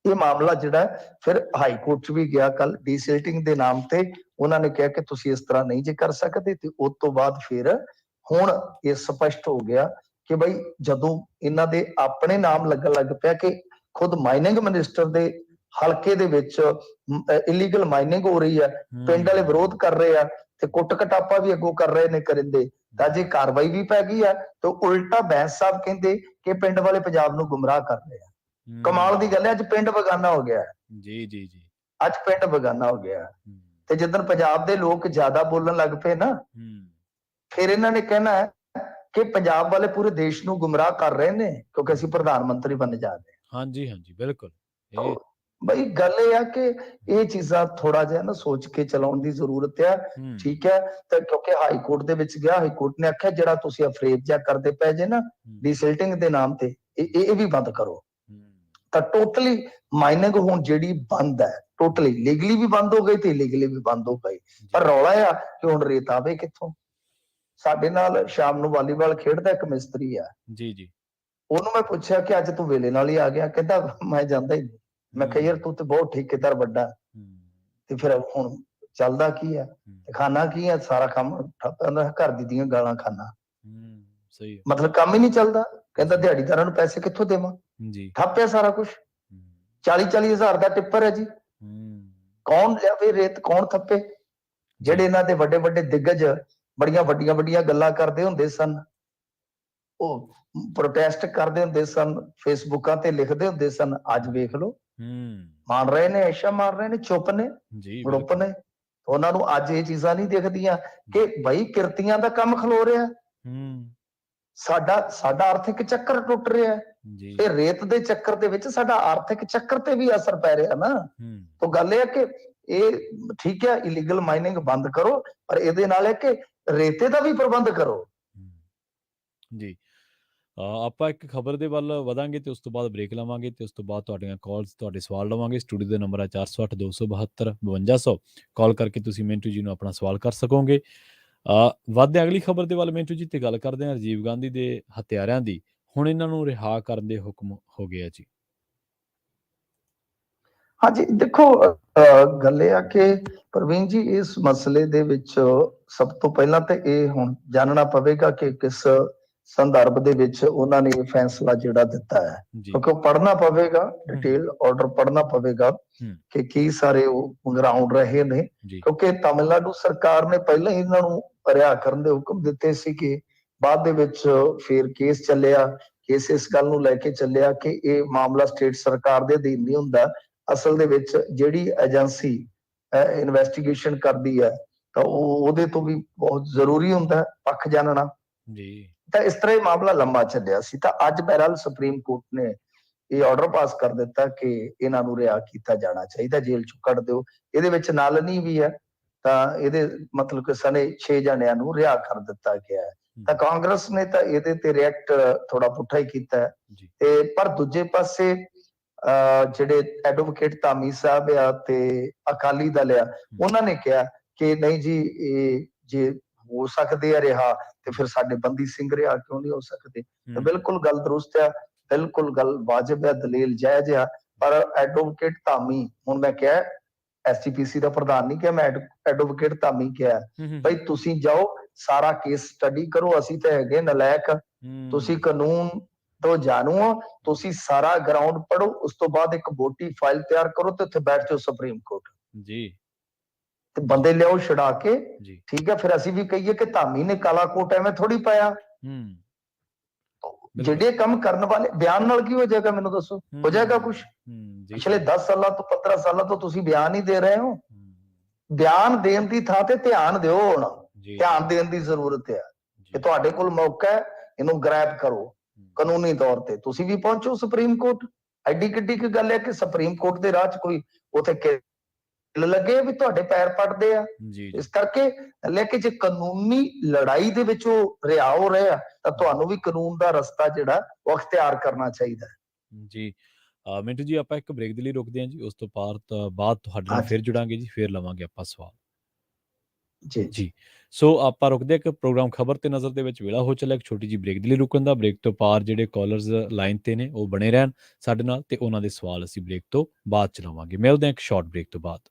ਇਹ ਮਾਮਲਾ ਜਿਹੜਾ ਫਿਰ ਹਾਈ ਕੋਰਟ ਚ ਵੀ ਗਿਆ ਕੱਲ, ਡੀਸਿਲਟਿੰਗ ਦੇ ਨਾਮ ਤੇ ਉਹਨਾਂ ਨੇ ਕਿਹਾ ਕਿ ਤੁਸੀਂ ਇਸ ਤਰ੍ਹਾਂ ਨਹੀਂ ਜੇ ਕਰ ਸਕਦੇ। ਤੇ ਉਸ ਤੋਂ ਬਾਅਦ ਫਿਰ ਹੁਣ ਇਹ ਸਪਸ਼ਟ ਹੋ ਗਿਆ ਕਿ ਬਈ ਜਦੋਂ ਇਹਨਾਂ ਦੇ ਆਪਣੇ ਨਾਮ ਲੱਗਣ ਲੱਗ ਪਿਆ ਕਿ ਖੁਦ ਮਾਈਨਿੰਗ ਮਿਨਿਸਟਰ ਦੇ ਹਲਕੇ ਦੇ ਵਿੱਚ ਇਲੀਗਲ ਮਾਈਨਿੰਗ ਹੋ ਰਹੀ ਹੈ, ਪਿੰਡ ਵਾਲੇ ਵਿਰੋਧ ਕਰ ਰਹੇ ਆ ਤੇ ਕੁੱਟ ਕਟਾਪਾ ਵੀ ਅੱਗੋਂ ਕਰ ਰਹੇ ਨੇ ਕਰਿੰਦੇ, ਤਾਂ ਜੇ ਕਾਰਵਾਈ ਵੀ ਪੈ ਗਈ ਆ ਤਾਂ ਉਲਟਾ ਬੈਂਸ ਸਾਹਿਬ ਕਹਿੰਦੇ ਕਿ ਪਿੰਡ ਵਾਲੇ ਪੰਜਾਬ ਨੂੰ ਗੁੰਮਰਾਹ ਕਰ ਰਹੇ ਆ। ਕਮਾਲ ਦੀ ਗੱਲ ਹੈ, ਅੱਜ ਪਿੰਡ ਬੇਗਾਨਾ ਹੋ ਗਿਆ। ਅੱਜ ਪਿੰਡ ਬੇਗਾਨਾ ਹੋ ਗਿਆ। ਤੇ ਜਦੋਂ ਪੰਜਾਬ ਦੇ ਲੋਕ ਜ਼ਿਆਦਾ ਬੋਲਣ ਲੱਗ ਪਏ ਨਾ, ਫਿਰ ਇਹਨਾਂ ਨੇ ਕਹਿਣਾ ਹੈ ਕਿ ਪੰਜਾਬ ਵਾਲੇ ਪੂਰੇ ਦੇਸ਼ ਨੂੰ ਗੁੰਮਰਾਹ ਕਰ ਰਹੇ ਨੇ ਕਿਉਂਕਿ ਅਸੀਂ ਪ੍ਰਧਾਨ ਮੰਤਰੀ ਬਣਨ ਜਾ ਰਹੇ ਹਾਂ। ਹਾਂਜੀ ਬਿਲਕੁਲ। ਬਈ ਗੱਲ ਇਹ ਆ ਕਿ ਇਹ ਚੀਜ਼ਾਂ ਥੋੜਾ ਜਿਹਾ ਨਾ ਸੋਚ ਕੇ ਚਲਾਉਣ ਦੀ ਜ਼ਰੂਰਤ ਹੈ। ਠੀਕ ਹੈ, ਤੇ ਕਿਉਂਕਿ ਹਾਈ ਕੋਰਟ ਦੇ ਵਿੱਚ ਗਿਆ, ਹਾਈ ਕੋਰਟ ਨੇ ਆਖਿਆ ਜਿਹੜਾ ਤੁਸੀਂ ਅਫਰੇਬ ਜਿਹਾ ਕਰਦੇ ਪਏ ਜੇ ਨਾ ਡੀਸਿਲਟਿੰਗ ਦੇ ਨਾਮ ਤੇ, ਇਹ ਵੀ ਬੰਦ ਕਰੋ। ਤਾਂ ਟੋਟਲੀ ਮਾਈਨਿੰਗ ਹੁਣ ਜਿਹੜੀ ਬੰਦ ਹੈ, ਟੋਟਲੀ ਲੀਗਲੀ ਵੀ ਬੰਦ ਹੋ ਗਈ ਤੇ ਇਲੀਗਲੀ ਵੀ ਬੰਦ ਹੋ ਗਈ। ਪਰ ਰੌਲਾ ਆ ਕਿ ਹੁਣ ਰੇਤ ਆਵੇ ਕਿੱਥੋਂ। ਸਾਡੇ ਨਾਲ ਸ਼ਾਮ ਨੂੰ ਵਾਲੀਬਾਲ ਖੇਡਦਾ ਇੱਕ ਮਿਸਤਰੀ ਆ, ਉਹਨੂੰ ਮੈਂ ਪੁੱਛਿਆ ਕਿ ਅੱਜ ਤੂੰ ਵੇਲੇ ਨਾਲ ਹੀ ਆ ਗਿਆ, ਕਹਿੰਦਾ ਮੈਂ ਜਾਂਦਾ ਹੀ ਨਹੀਂ। ਮੈਂ ਕਿਹਾ ਯਾਰ ਤੂੰ ਤੇ ਬਹੁਤ ਠੇਕੇਦਾਰ ਵੱਡਾ, ਤੇ ਫਿਰ ਹੁਣ ਚੱਲਦਾ ਕੀ ਹੈ, ਖਾਣਾ ਕੀ ਹੈ, ਸਾਰਾ ਕੰਮ ਠੱਪ ਜਾਂਦਾ, ਘਰ ਦੀਆਂ ਗਾਲਾਂ ਖਾਣਾ, ਮਤਲਬ ਕੰਮ ਹੀ ਨਹੀਂ ਚੱਲਦਾ। ਕਹਿੰਦਾ ਦਿਹਾੜੀਦਾਰਾਂ ਨੂੰ ਪੈਸੇ ਕਿੱਥੋਂ ਦੇਵਾਂ, ਠੱਪਿਆ ਸਾਰਾ ਕੁਛ। 40-40 ਹਜ਼ਾਰ ਦਾ ਟਿੱਪਰ ਹੈ ਜੀ, ਕੌਣ ਲਿਆਵੇ ਰੇਤ, ਕੌਣ ਥੱਪੇ। ਜਿਹੜੇ ਇਹਨਾਂ ਦੇ ਵੱਡੇ ਵੱਡੇ ਦਿੱਗਜ ਬੜੀਆਂ ਵੱਡੀਆਂ ਗੱਲਾਂ ਕਰਦੇ ਹੁੰਦੇ ਸਨ, ਉਹ ਪ੍ਰੋਟੈਸਟ ਕਰਦੇ ਹੁੰਦੇ ਸਨ, ਫੇਸਬੁੱਕਾਂ ਤੇ ਲਿਖਦੇ ਹੁੰਦੇ ਸਨ, ਅੱਜ ਵੇਖ ਲਓ ਮੰਨ ਰਹੇ ਨੇ, ਐਸ਼ਾ ਮਾਰ ਰਹੇ ਨੇ, ਚੁੱਪ ਨੇ, ਗੜੁੱਪ ਨੇ। ਉਹਨਾਂ ਨੂੰ ਅੱਜ ਇਹ ਚੀਜ਼ਾਂ ਨਹੀਂ ਦਿਖਦੀਆਂ ਕਿ ਬਈ ਕਿਰਤੀਆਂ ਦਾ ਕੰਮ ਖਲੋ ਰਿਹਾ, ਸਾਡਾ ਆਰਥਿਕ ਚੱਕਰ ਟੁੱਟ ਰਿਹਾ ਤੇ ਰੇਤ ਦੇ ਚੱਕਰ ਦੇ ਵਿੱਚ ਸਾਡਾ ਆਰਥਿਕ ਚੱਕਰ ਤੇ ਵੀ ਅਸਰ ਪੈ ਰਿਹਾ ਨਾ। ਤਾਂ ਗੱਲ ਇਹ ਹੈ ਕਿ ਇਹ ਠੀਕ ਹੈ, ਇਲੀਗਲ ਮਾਈਨਿੰਗ ਬੰਦ ਕਰੋ, ਪਰ ਇਹਦੇ ਨਾਲ ਹੈ ਕਿ ਰੇਤੇ ਦਾ ਵੀ ਪ੍ਰਬੰਧ ਕਰੋ। ਜੀ ਆਪਾਂ ਇੱਕ ਖਬਰ ਦੇ ਵੱਲ ਵਧਾਂਗੇ ਤੇ ਉਸ ਤੋਂ ਬਾਅਦ ਬ੍ਰੇਕ ਲਵਾਂਗੇ ਤੇ ਉਸ ਤੋਂ ਬਾਅਦ ਤੁਹਾਡੀਆਂ ਕਾਲਸ, ਤੁਹਾਡੇ ਸਵਾਲ ਲਵਾਂਗੇ। ਸਟੂਡੀਓ ਦਾ ਨੰਬਰ ਹੈ 408 272 5200। ਕਾਲ ਕਰਕੇ ਤੁਸੀਂ ਮਿੰਟੂ ਜੀ ਨੂੰ ਆਪਣਾ ਸਵਾਲ ਕਰ ਸਕੋਗੇ। ਵੱਧਦੇ ਅਗਲੀ ਖਬਰ ਦੇ ਵੱਲ ਮਿੰਟੂ ਜੀ, ਤੇ ਗੱਲ ਕਰਦੇ ਹਾਂ ਰਾਜੀਵ ਗਾਂਧੀ ਦੇ ਹੱਤਿਆਰਿਆਂ ਦੀ। ਹੁਣ ਇਹਨਾਂ ਨੂੰ ਰਿਹਾ ਕਰਨ ਦੇ ਹੁਕਮ ਹੋ ਗਏ ਆ ਜੀ। ਹਾਂਜੀ ਦੇਖੋ, ਗੱਲ ਇਹ ਆ ਕਿ ਪ੍ਰਵੀਨ ਜੀ, ਇਸ ਮਸਲੇ ਦੇ ਵਿੱਚ ਸਭ ਤੋਂ ਪਹਿਲਾਂ ਤਾਂ ਇਹ ਹੁਣ ਜਾਣਨਾ ਪਵੇਗਾ ਕਿ ਕਿਸ ਸੰਦਰਭ ਦੇ ਵਿੱਚ ਉਹਨਾਂ ਨੇ ਇਹ ਫੈਸਲਾ ਜਿਹੜਾ ਦਿੱਤਾ ਹੈ, ਕਿਉਂਕਿ ਉਹ ਪੜ੍ਹਨਾ ਪਵੇਗਾ, ਡਿਟੇਲ ਆਰਡਰ ਪੜ੍ਹਨਾ ਪਵੇਗਾ ਕਿ ਕੀ ਸਾਰੇ ਉਹ ਗਰਾਊਂਡ ਰਹੇ ਨੇ। ਕਿਉਂਕਿ ਤਾਮਿਲਨਾਡੂ ਸਰਕਾਰ ਨੇ ਪਹਿਲਾਂ ਹੀ ਇਹਨਾਂ ਨੂੰ ਰਿਹਾ ਕਰਨ ਦੇ ਹੁਕਮ ਦਿੱਤੇ ਸੀ ਕਿ ਬਾਅਦ ਦੇ ਵਿੱਚ ਫਿਰ ਕੇਸ ਚੱਲਿਆ। ਕੇਸ ਇਸ ਗੱਲ ਨੂੰ ਲੈ ਕੇ ਚੱਲਿਆ ਕਿ ਇਹ ਮਾਮਲਾ ਸਟੇਟ ਸਰਕਾਰ ਦੇ ਅਧੀਨ ਨਹੀਂ ਹੁੰਦਾ। ਅਸਲ ਦੇ ਵਿੱਚ ਜਿਹੜੀ ਏਜੰਸੀ ਇਨਵੈਸਟੀਗੇਸ਼ਨ ਕਰਦੀ ਹੈ ਤਾਂ ਉਹਦੇ ਤੋਂ ਵੀ ਬਹੁਤ ਜ਼ਰੂਰੀ ਹੁੰਦਾ ਪੱਖ ਜਾਣਨਾ ਜੀ। ਤਾਂ ਇਸ ਤਰ੍ਹਾਂ ਇਹ ਮਾਮਲਾ ਲੰਮਾ ਚੱਲਿਆ ਸੀ, ਤਾਂ ਅੱਜ ਬਹਿਰਹਾਲ ਸੁਪਰੀਮ ਕੋਰਟ ਨੇ ਇਹ ਆਰਡਰ ਪਾਸ ਕਰ ਦਿੱਤਾ ਕਿ ਇਹਨਾਂ ਨੂੰ ਰਿਹਾ ਕੀਤਾ ਜਾਣਾ ਚਾਹੀਦਾ, ਜੇਲ੍ਹ ਚੋਂ ਕੱਢ ਦਿਓ। ਇਹਦੇ ਵਿੱਚ ਨਾਲਨੀ ਵੀ ਹੈ, ਤਾਂ ਇਹਦੇ ਮਤਲਬ ਕਿ ਸਨੇ 6 ਜਣਿਆਂ ਨੂੰ ਰਿਹਾ ਕਰ ਦਿੱਤਾ ਗਿਆ ਹੈ। ਤਾਂ ਕਾਂਗਰਸ ਨੇ ਤਾਂ ਇਹਦੇ ਤੇ ਰਿਐਕਟ ਥੋੜਾ ਪੁੱਠਾ ਹੀ ਕੀਤਾ ਹੈ, ਤੇ ਪਰ ਦੂਜੇ ਪਾਸੇ ਜਿਹੜੇ ਐਡਵੋਕੇਟ ਧਾਮੀ ਸਾਹਿਬ ਆ ਤੇ ਅਕਾਲੀ ਦਲ ਆ, ਉਹਨਾਂ ਨੇ ਕਿਹਾ ਕਿ ਨਹੀਂ ਜੀ, ਇਹ ਜੇ ਹੋ ਸਕਦੇ ਆ ਰਿਹਾ ਤੇ ਫਿਰ ਸਾਡੇ ਬੰਦੀ ਸਿੰਘ ਰਿਹਾ ਕਿਉਂ ਨਹੀਂ ਹੋ ਸਕਦੇ। ਤਾਂ ਬਿਲਕੁਲ ਗੱਲ ਦਰੁਸਤ ਆ, ਬਿਲਕੁਲ ਗੱਲ ਵਾਜਬ ਹੈ, ਦਲੀਲ ਜਾਇਜ਼ ਆ। ਪਰ ਐਡਵੋਕੇਟ ਧਾਮੀ, ਹੁਣ ਮੈਂ ਕਿਹਾ ਐਸਜੀਪੀਸੀ ਦਾ ਪ੍ਰਧਾਨ ਨਹੀਂ ਕਿਹਾ, ਮੈਂ ਐਡਵੋਕੇਟ ਧਾਮੀ ਕਿਹਾ, ਬਈ ਤੁਸੀਂ ਜਾਓ ਸਾਰਾ ਕੇਸ ਸਟੱਡੀ ਕਰੋ, ਅਸੀਂ ਤਾਂ ਹੈਗੇ ਨਲਾਇਕ, ਤੁਸੀਂ ਕਾਨੂੰਨ ਤੋਂ ਜਾਣੂ ਹੋ, ਤੁਸੀਂ ਸਾਰਾ ਗਰਾਊਂਡ ਪੜੋ, ਉਸ ਤੋਂ ਬਾਅਦ ਇੱਕ ਵੋਟੀ ਫਾਈਲ ਤਿਆਰ ਕਰੋ ਤੇ ਉੱਥੇ ਬੈਠ ਜਾਓ ਸੁਪਰੀਮ ਕੋਰਟ ਜੀ, ਤੇ ਬੰਦੇ ਲਿਆਓ ਛੁਡਾ ਕੇ। ਠੀਕ ਹੈ, ਫਿਰ ਅਸੀਂ ਵੀ ਕਹੀਏ ਕਿ ਧਾਮੀ ਨੇ ਕਾਲਾ ਕੋਟ ਐਵੇਂ ਥੋੜੀ ਪਾਇਆ। ਜਿਹੜੇ ਕੰਮ ਕਰਨ ਵਾਲੇ, ਬਿਆਨ ਨਾਲ ਕੀ ਹੋ ਜਾਏਗਾ ਮੈਨੂੰ ਦੱਸੋ, ਹੋ ਜਾਏਗਾ ਕੁਛ? ਪਿਛਲੇ 10 ਸਾਲਾਂ ਤੋਂ 15 ਸਾਲਾਂ ਤੋਂ ਤੁਸੀਂ ਬਿਆਨ ਹੀ ਦੇ ਰਹੇ ਹੋ। ਬਿਆਨ ਦੇਣ ਦੀ ਥਾਂ ਤੇ ਧਿਆਨ ਦਿਓ। ਹੁਣ ਧਿਆਨ ਦੇਣ ਦੀ ਜ਼ਰੂਰਤ ਹੈ ਕਿ ਤੁਹਾਡੇ ਕੋਲ ਮੌਕਾ ਹੈ, ਇਹਨੂੰ ਗ੍ਰੈਬ ਕਰੋ ਕਾਨੂੰਨੀ ਤੌਰ ਤੇ। ਤੁਸੀਂ ਵੀ ਪਹੁੰਚੋ ਸੁਪਰੀਮ ਕੋਰਟ। ਐਡੀ ਕਿੱਡੀ ਕੀ ਗੱਲ ਹੈ ਕਿ ਸੁਪਰੀਮ ਕੋਰਟ ਦੇ ਰਾਹ 'ਚ ਕੋਈ ਉੱਥੇ ਕਿੱਲ ਲੱਗੇ ਵੀ ਤੁਹਾਡੇ ਪੈਰ ਪੜਦੇ ਆ। ਇਸ ਕਰਕੇ ਲੈ ਕੇ ਜੇ ਕਾਨੂੰਨੀ ਲੜਾਈ ਦੇ ਵਿੱਚ ਉਹ ਰਿਹਾ ਹੋ ਰਿਹਾ, ਤਾਂ ਤੁਹਾਨੂੰ ਵੀ ਕਾਨੂੰਨ ਦਾ ਰਸਤਾ ਜਿਹੜਾ ਉਹ ਅਖਤਿਆਰ ਕਰਨਾ ਚਾਹੀਦਾ ਹੈ ਜੀ। ਮਿੰਟੂ ਜੀ, ਆਪਾਂ ਇੱਕ ਬ੍ਰੇਕ ਦੇ ਲਈ ਰੁਕਦੇ ਹਾਂ ਜੀ, ਉਸ ਤੋਂ ਬਾਅਦ ਤੁਹਾਡੇ ਨਾਲ ਫਿਰ ਜੁੜਾਂਗੇ ਜੀ, ਫਿਰ ਲਵਾਂਗੇ ਆਪਾਂ ਸਵਾਲ ਜੀ। ਸੋ ਆਪਾਂ ਰੁਕਦੇ ਇੱਕ ਪ੍ਰੋਗਰਾਮ ਖਬਰ ਤੇ ਨਜ਼ਰ ਦੇ ਵਿੱਚ ਵੇਲਾ ਹੋ ਚੱਲਿਆ ਇੱਕ ਛੋਟੀ ਜਿਹੀ ਬ੍ਰੇਕ ਦੇ ਲਈ ਰੁਕਣ ਦਾ। ਬ੍ਰੇਕ ਤੋਂ ਪਾਰ ਜਿਹੜੇ ਕਾਲਰਸ ਲਾਈਨ ਤੇ ਨੇ ਉਹ ਬਣੇ ਰਹਿਣ ਸਾਡੇ ਨਾਲ, ਤੇ ਉਹਨਾਂ ਦੇ ਸਵਾਲ ਅਸੀਂ ਬ੍ਰੇਕ ਤੋਂ ਬਾਅਦ ਚਲਾਵਾਂਗੇ। ਮਿਲਦੇ ਹਾਂ ਇੱਕ ਸ਼ਾਰਟ ਬ੍ਰੇਕ ਤੋਂ ਬਾਅਦ।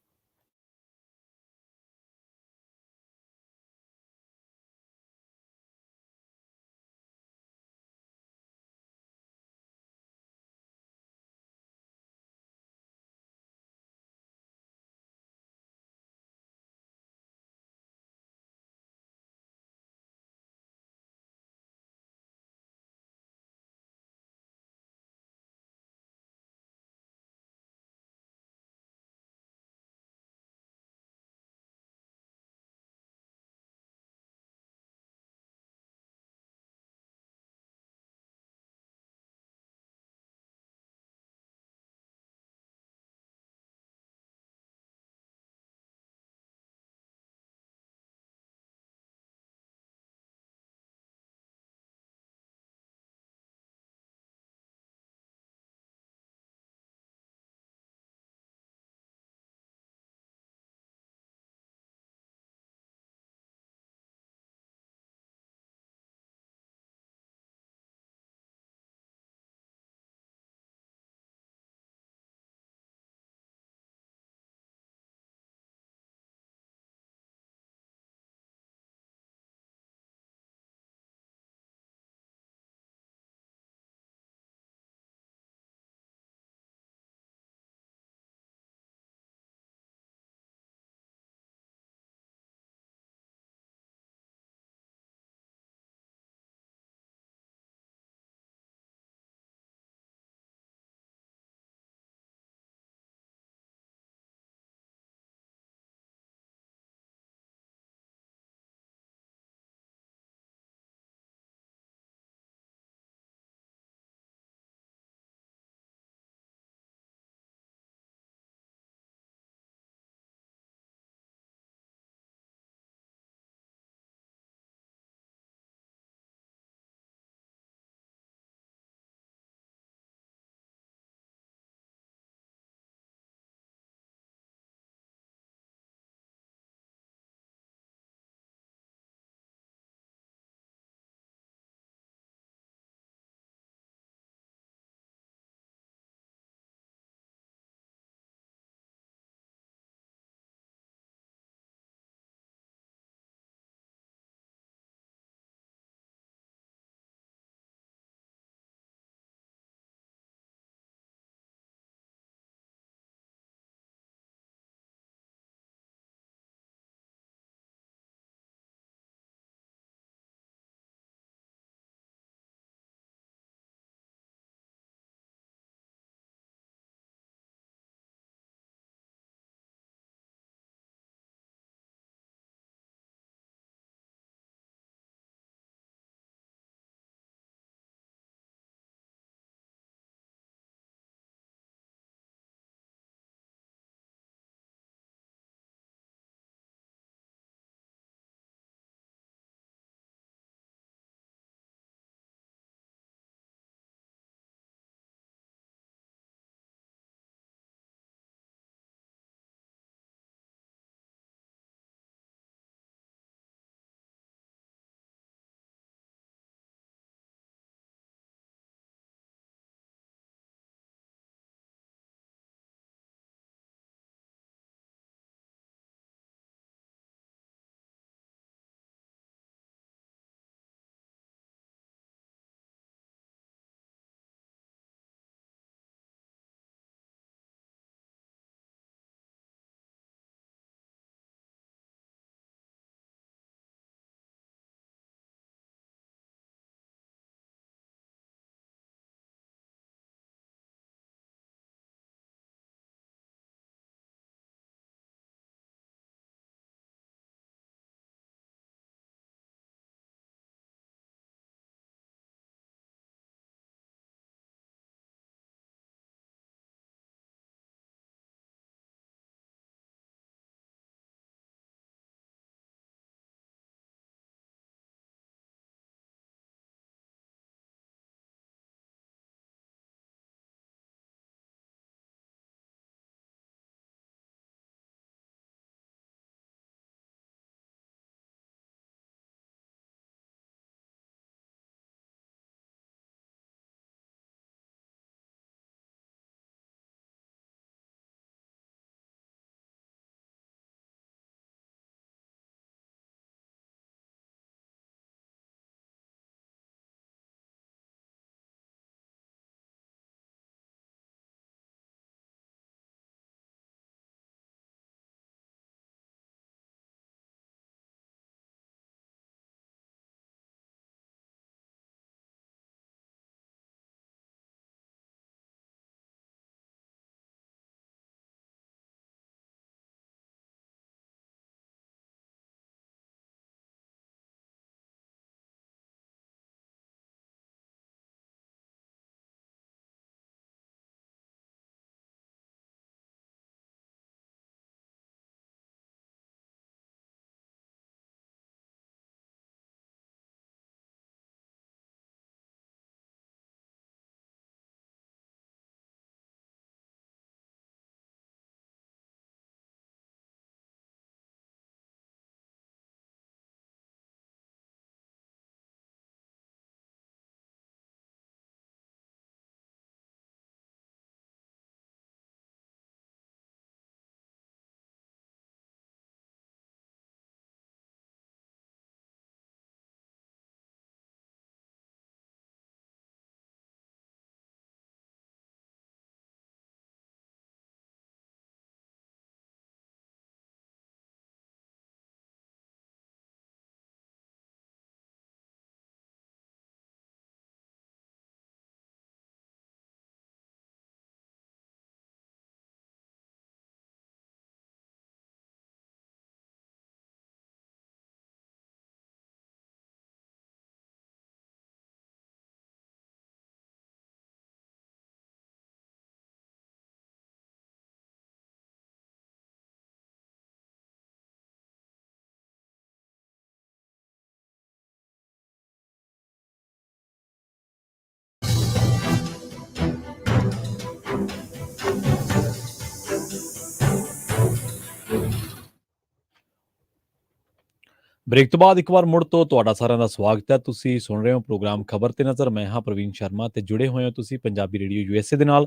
ਬ੍ਰੇਕ ਤੋਂ ਬਾਅਦ ਇੱਕ ਵਾਰ ਮੁੜ ਤੋਂ ਤੁਹਾਡਾ ਸਾਰਿਆਂ ਦਾ ਸਵਾਗਤ ਹੈ। ਤੁਸੀਂ ਸੁਣ ਰਹੇ ਹੋ ਪ੍ਰੋਗਰਾਮ ਖਬਰ ਤੇ ਨਜ਼ਰ। ਮੈਂ ਹਾਂ ਪ੍ਰਵੀਨ ਸ਼ਰਮਾ ਤੇ ਜੁੜੇ ਹੋਏ ਹੋ ਤੁਸੀਂ ਪੰਜਾਬੀ ਰੇਡੀਓ USA ਦੇ ਨਾਲ।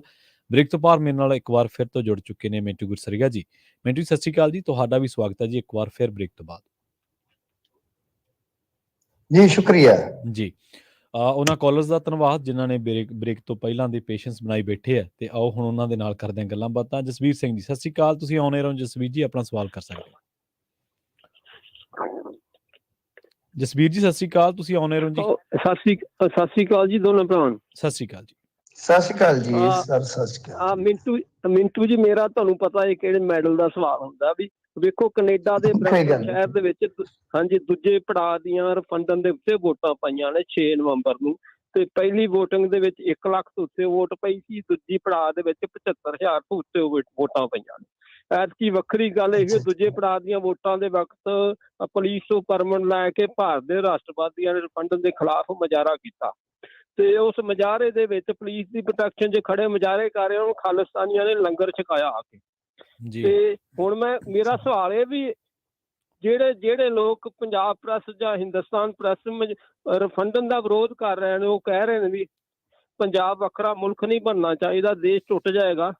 ਬ੍ਰੇਕ ਤੋਂ ਬਾਅਦ ਮੇਰੇ ਨਾਲ ਇੱਕ ਵਾਰ ਫਿਰ ਤੋਂ ਜੁੜ ਚੁੱਕੇ ਨੇ ਮਿੰਟੂ ਗੁਰਸਰੀਆ ਜੀ। ਮਿੰਟੂ ਜੀ, ਸਤਿ ਸ਼੍ਰੀ ਅਕਾਲ ਜੀ। ਤੁਹਾਡਾ ਵੀ ਸਵਾਗਤ ਹੈ ਜੀ ਇੱਕ ਵਾਰ ਫਿਰ ਬ੍ਰੇਕ ਤੋਂ ਬਾਅਦ। ਜੀ ਸ਼ੁਕਰੀਆ ਜੀ। ਉਹਨਾਂ ਕਾਲਰਸ ਦਾ ਧੰਨਵਾਦ ਜਿਨ੍ਹਾਂ ਨੇ ਬ੍ਰੇਕ ਤੋਂ ਪਹਿਲਾਂ ਦੀ ਪੇਸ਼ੈਂਸ ਬਣਾਈ ਬੈਠੇ ਆ ਤੇ ਆਓ ਹੁਣ ਉਹਨਾਂ ਦੇ ਨਾਲ ਕਰਦੇ ਹਾਂ ਗੱਲਾਂ ਬਾਤਾਂ। ਜਸਵੀਰ ਸਿੰਘ ਜੀ, ਸਤਿ ਸ਼੍ਰੀ ਅਕਾਲ। ਤੁਸੀਂ ਆਉਣੇ ਰਹੋ ਜਸਵੀਰ ਜੀ, ਆਪਣਾ ਸਵਾਲ ਕਰ ਸਕਦੇ ਹੋ। ਜਸਵੀਰ ਜੀ, ਸਤਿ ਸ਼੍ਰੀ ਅਕਾਲ। ਤੁਸੀਂ ਆਉਣੇ ਰਹੋ ਜੀ। ਸਤਿ ਸ਼੍ਰੀ ਅਕਾਲ ਜੀ ਦੋਨੋਂ ਭਰਾਵਾਂ। ਸਤਿ ਸ਼੍ਰੀ ਅਕਾਲ ਜੀ। ਸਤਿ ਸ਼੍ਰੀ ਅਕਾਲ ਜੀ ਸਰ। ਸਤਿ ਸ਼੍ਰੀ ਅਕਾਲ ਮਿੰਟੂ ਜੀ, ਮੇਰਾ ਤੁਹਾਨੂੰ ਪਤਾ ਹੈ ਕਿਹੜੇ ਮੈਡਲ ਦਾ ਸਵਾਲ ਹੁੰਦਾ ਵੀ ਵੇਖੋ ਕੈਨੇਡਾ ਦੇ ਬ੍ਰੈਂਪਟਨ ਸ਼ਹਿਰ ਦੇ ਵਿੱਚ ਹਾਂਜੀ ਦੂਜੇ ਪੜਾਅ ਦੀਆਂ ਰਫੰਡਨ ਦੇ ਉੱਤੇ ਵੋਟਾਂ ਪਾਈਆਂ ਨੇ 6 ਨਵੰਬਰ ਨੂੰ ਤੇ ਪਹਿਲੀ ਵੋਟਿੰਗ ਦੇ ਵਿੱਚ 1 ਲੱਖ ਤੋਂ ਉੱਤੇ ਵੋਟ ਪਈ ਸੀ। ਦੂਜੀ ਪੜਾਅ ਦੇ ਵਿੱਚ 75,000 ਤੋਂ ਉੱਤੇ ਵੋਟਾਂ ਪਈਆਂ ਨੇ। ਐਤਕੀ ਵੱਖਰੀ ਗੱਲ ਇਹ ਦੂਜੇ ਪੜਾਅ ਦੀਆਂ ਵੋਟਾਂ ਦੇ ਵਕਤ ਪੁਲਿਸ ਤੋਂ ਪਰਮਿਟ ਲੈ ਕੇ ਭਾਰਤ ਦੇ ਰਾਸ਼ਟਰਵਾਦੀਆਂ ਨੇ ਰਫੰਡਨ ਦੇ ਖਿਲਾਫ ਮੁਜ਼ਾਹਰਾ ਕੀਤਾ ਤੇ ਉਸ ਮੁਜ਼ਾਹਰੇ ਦੇ ਵਿੱਚ ਪੁਲਿਸ ਦੀ ਪ੍ਰੋਟੈਕਸ਼ਨ 'ਚ ਖੜੇ ਮੁਜ਼ਾਹਰੇ ਕਰ ਰਹੇ ਉਹਨੂੰ ਖਾਲਿਸਤਾਨੀਆਂ ਨੇ ਲੰਗਰ ਛਕਾਇਆ ਆ ਕੇ। ਤੇ ਹੁਣ ਮੇਰਾ ਸਵਾਲ ਇਹ ਵੀ ਜਿਹੜੇ ਲੋਕ ਪੰਜਾਬ ਪ੍ਰੈਸ ਜਾਂ ਹਿੰਦੁਸਤਾਨ ਪ੍ਰੈਸ ਰਫੰਡਨ ਦਾ ਵਿਰੋਧ ਕਰ ਰਹੇ ਨੇ, ਉਹ ਕਹਿ ਰਹੇ ਨੇ ਵੀ ਪੰਜਾਬ ਵੱਖਰਾ ਮੁਲਕ ਨਹੀਂ ਬਣਨਾ ਚਾਹੀਦਾ, ਦੇਸ਼ ਟੁੱਟ ਜਾਏਗਾ।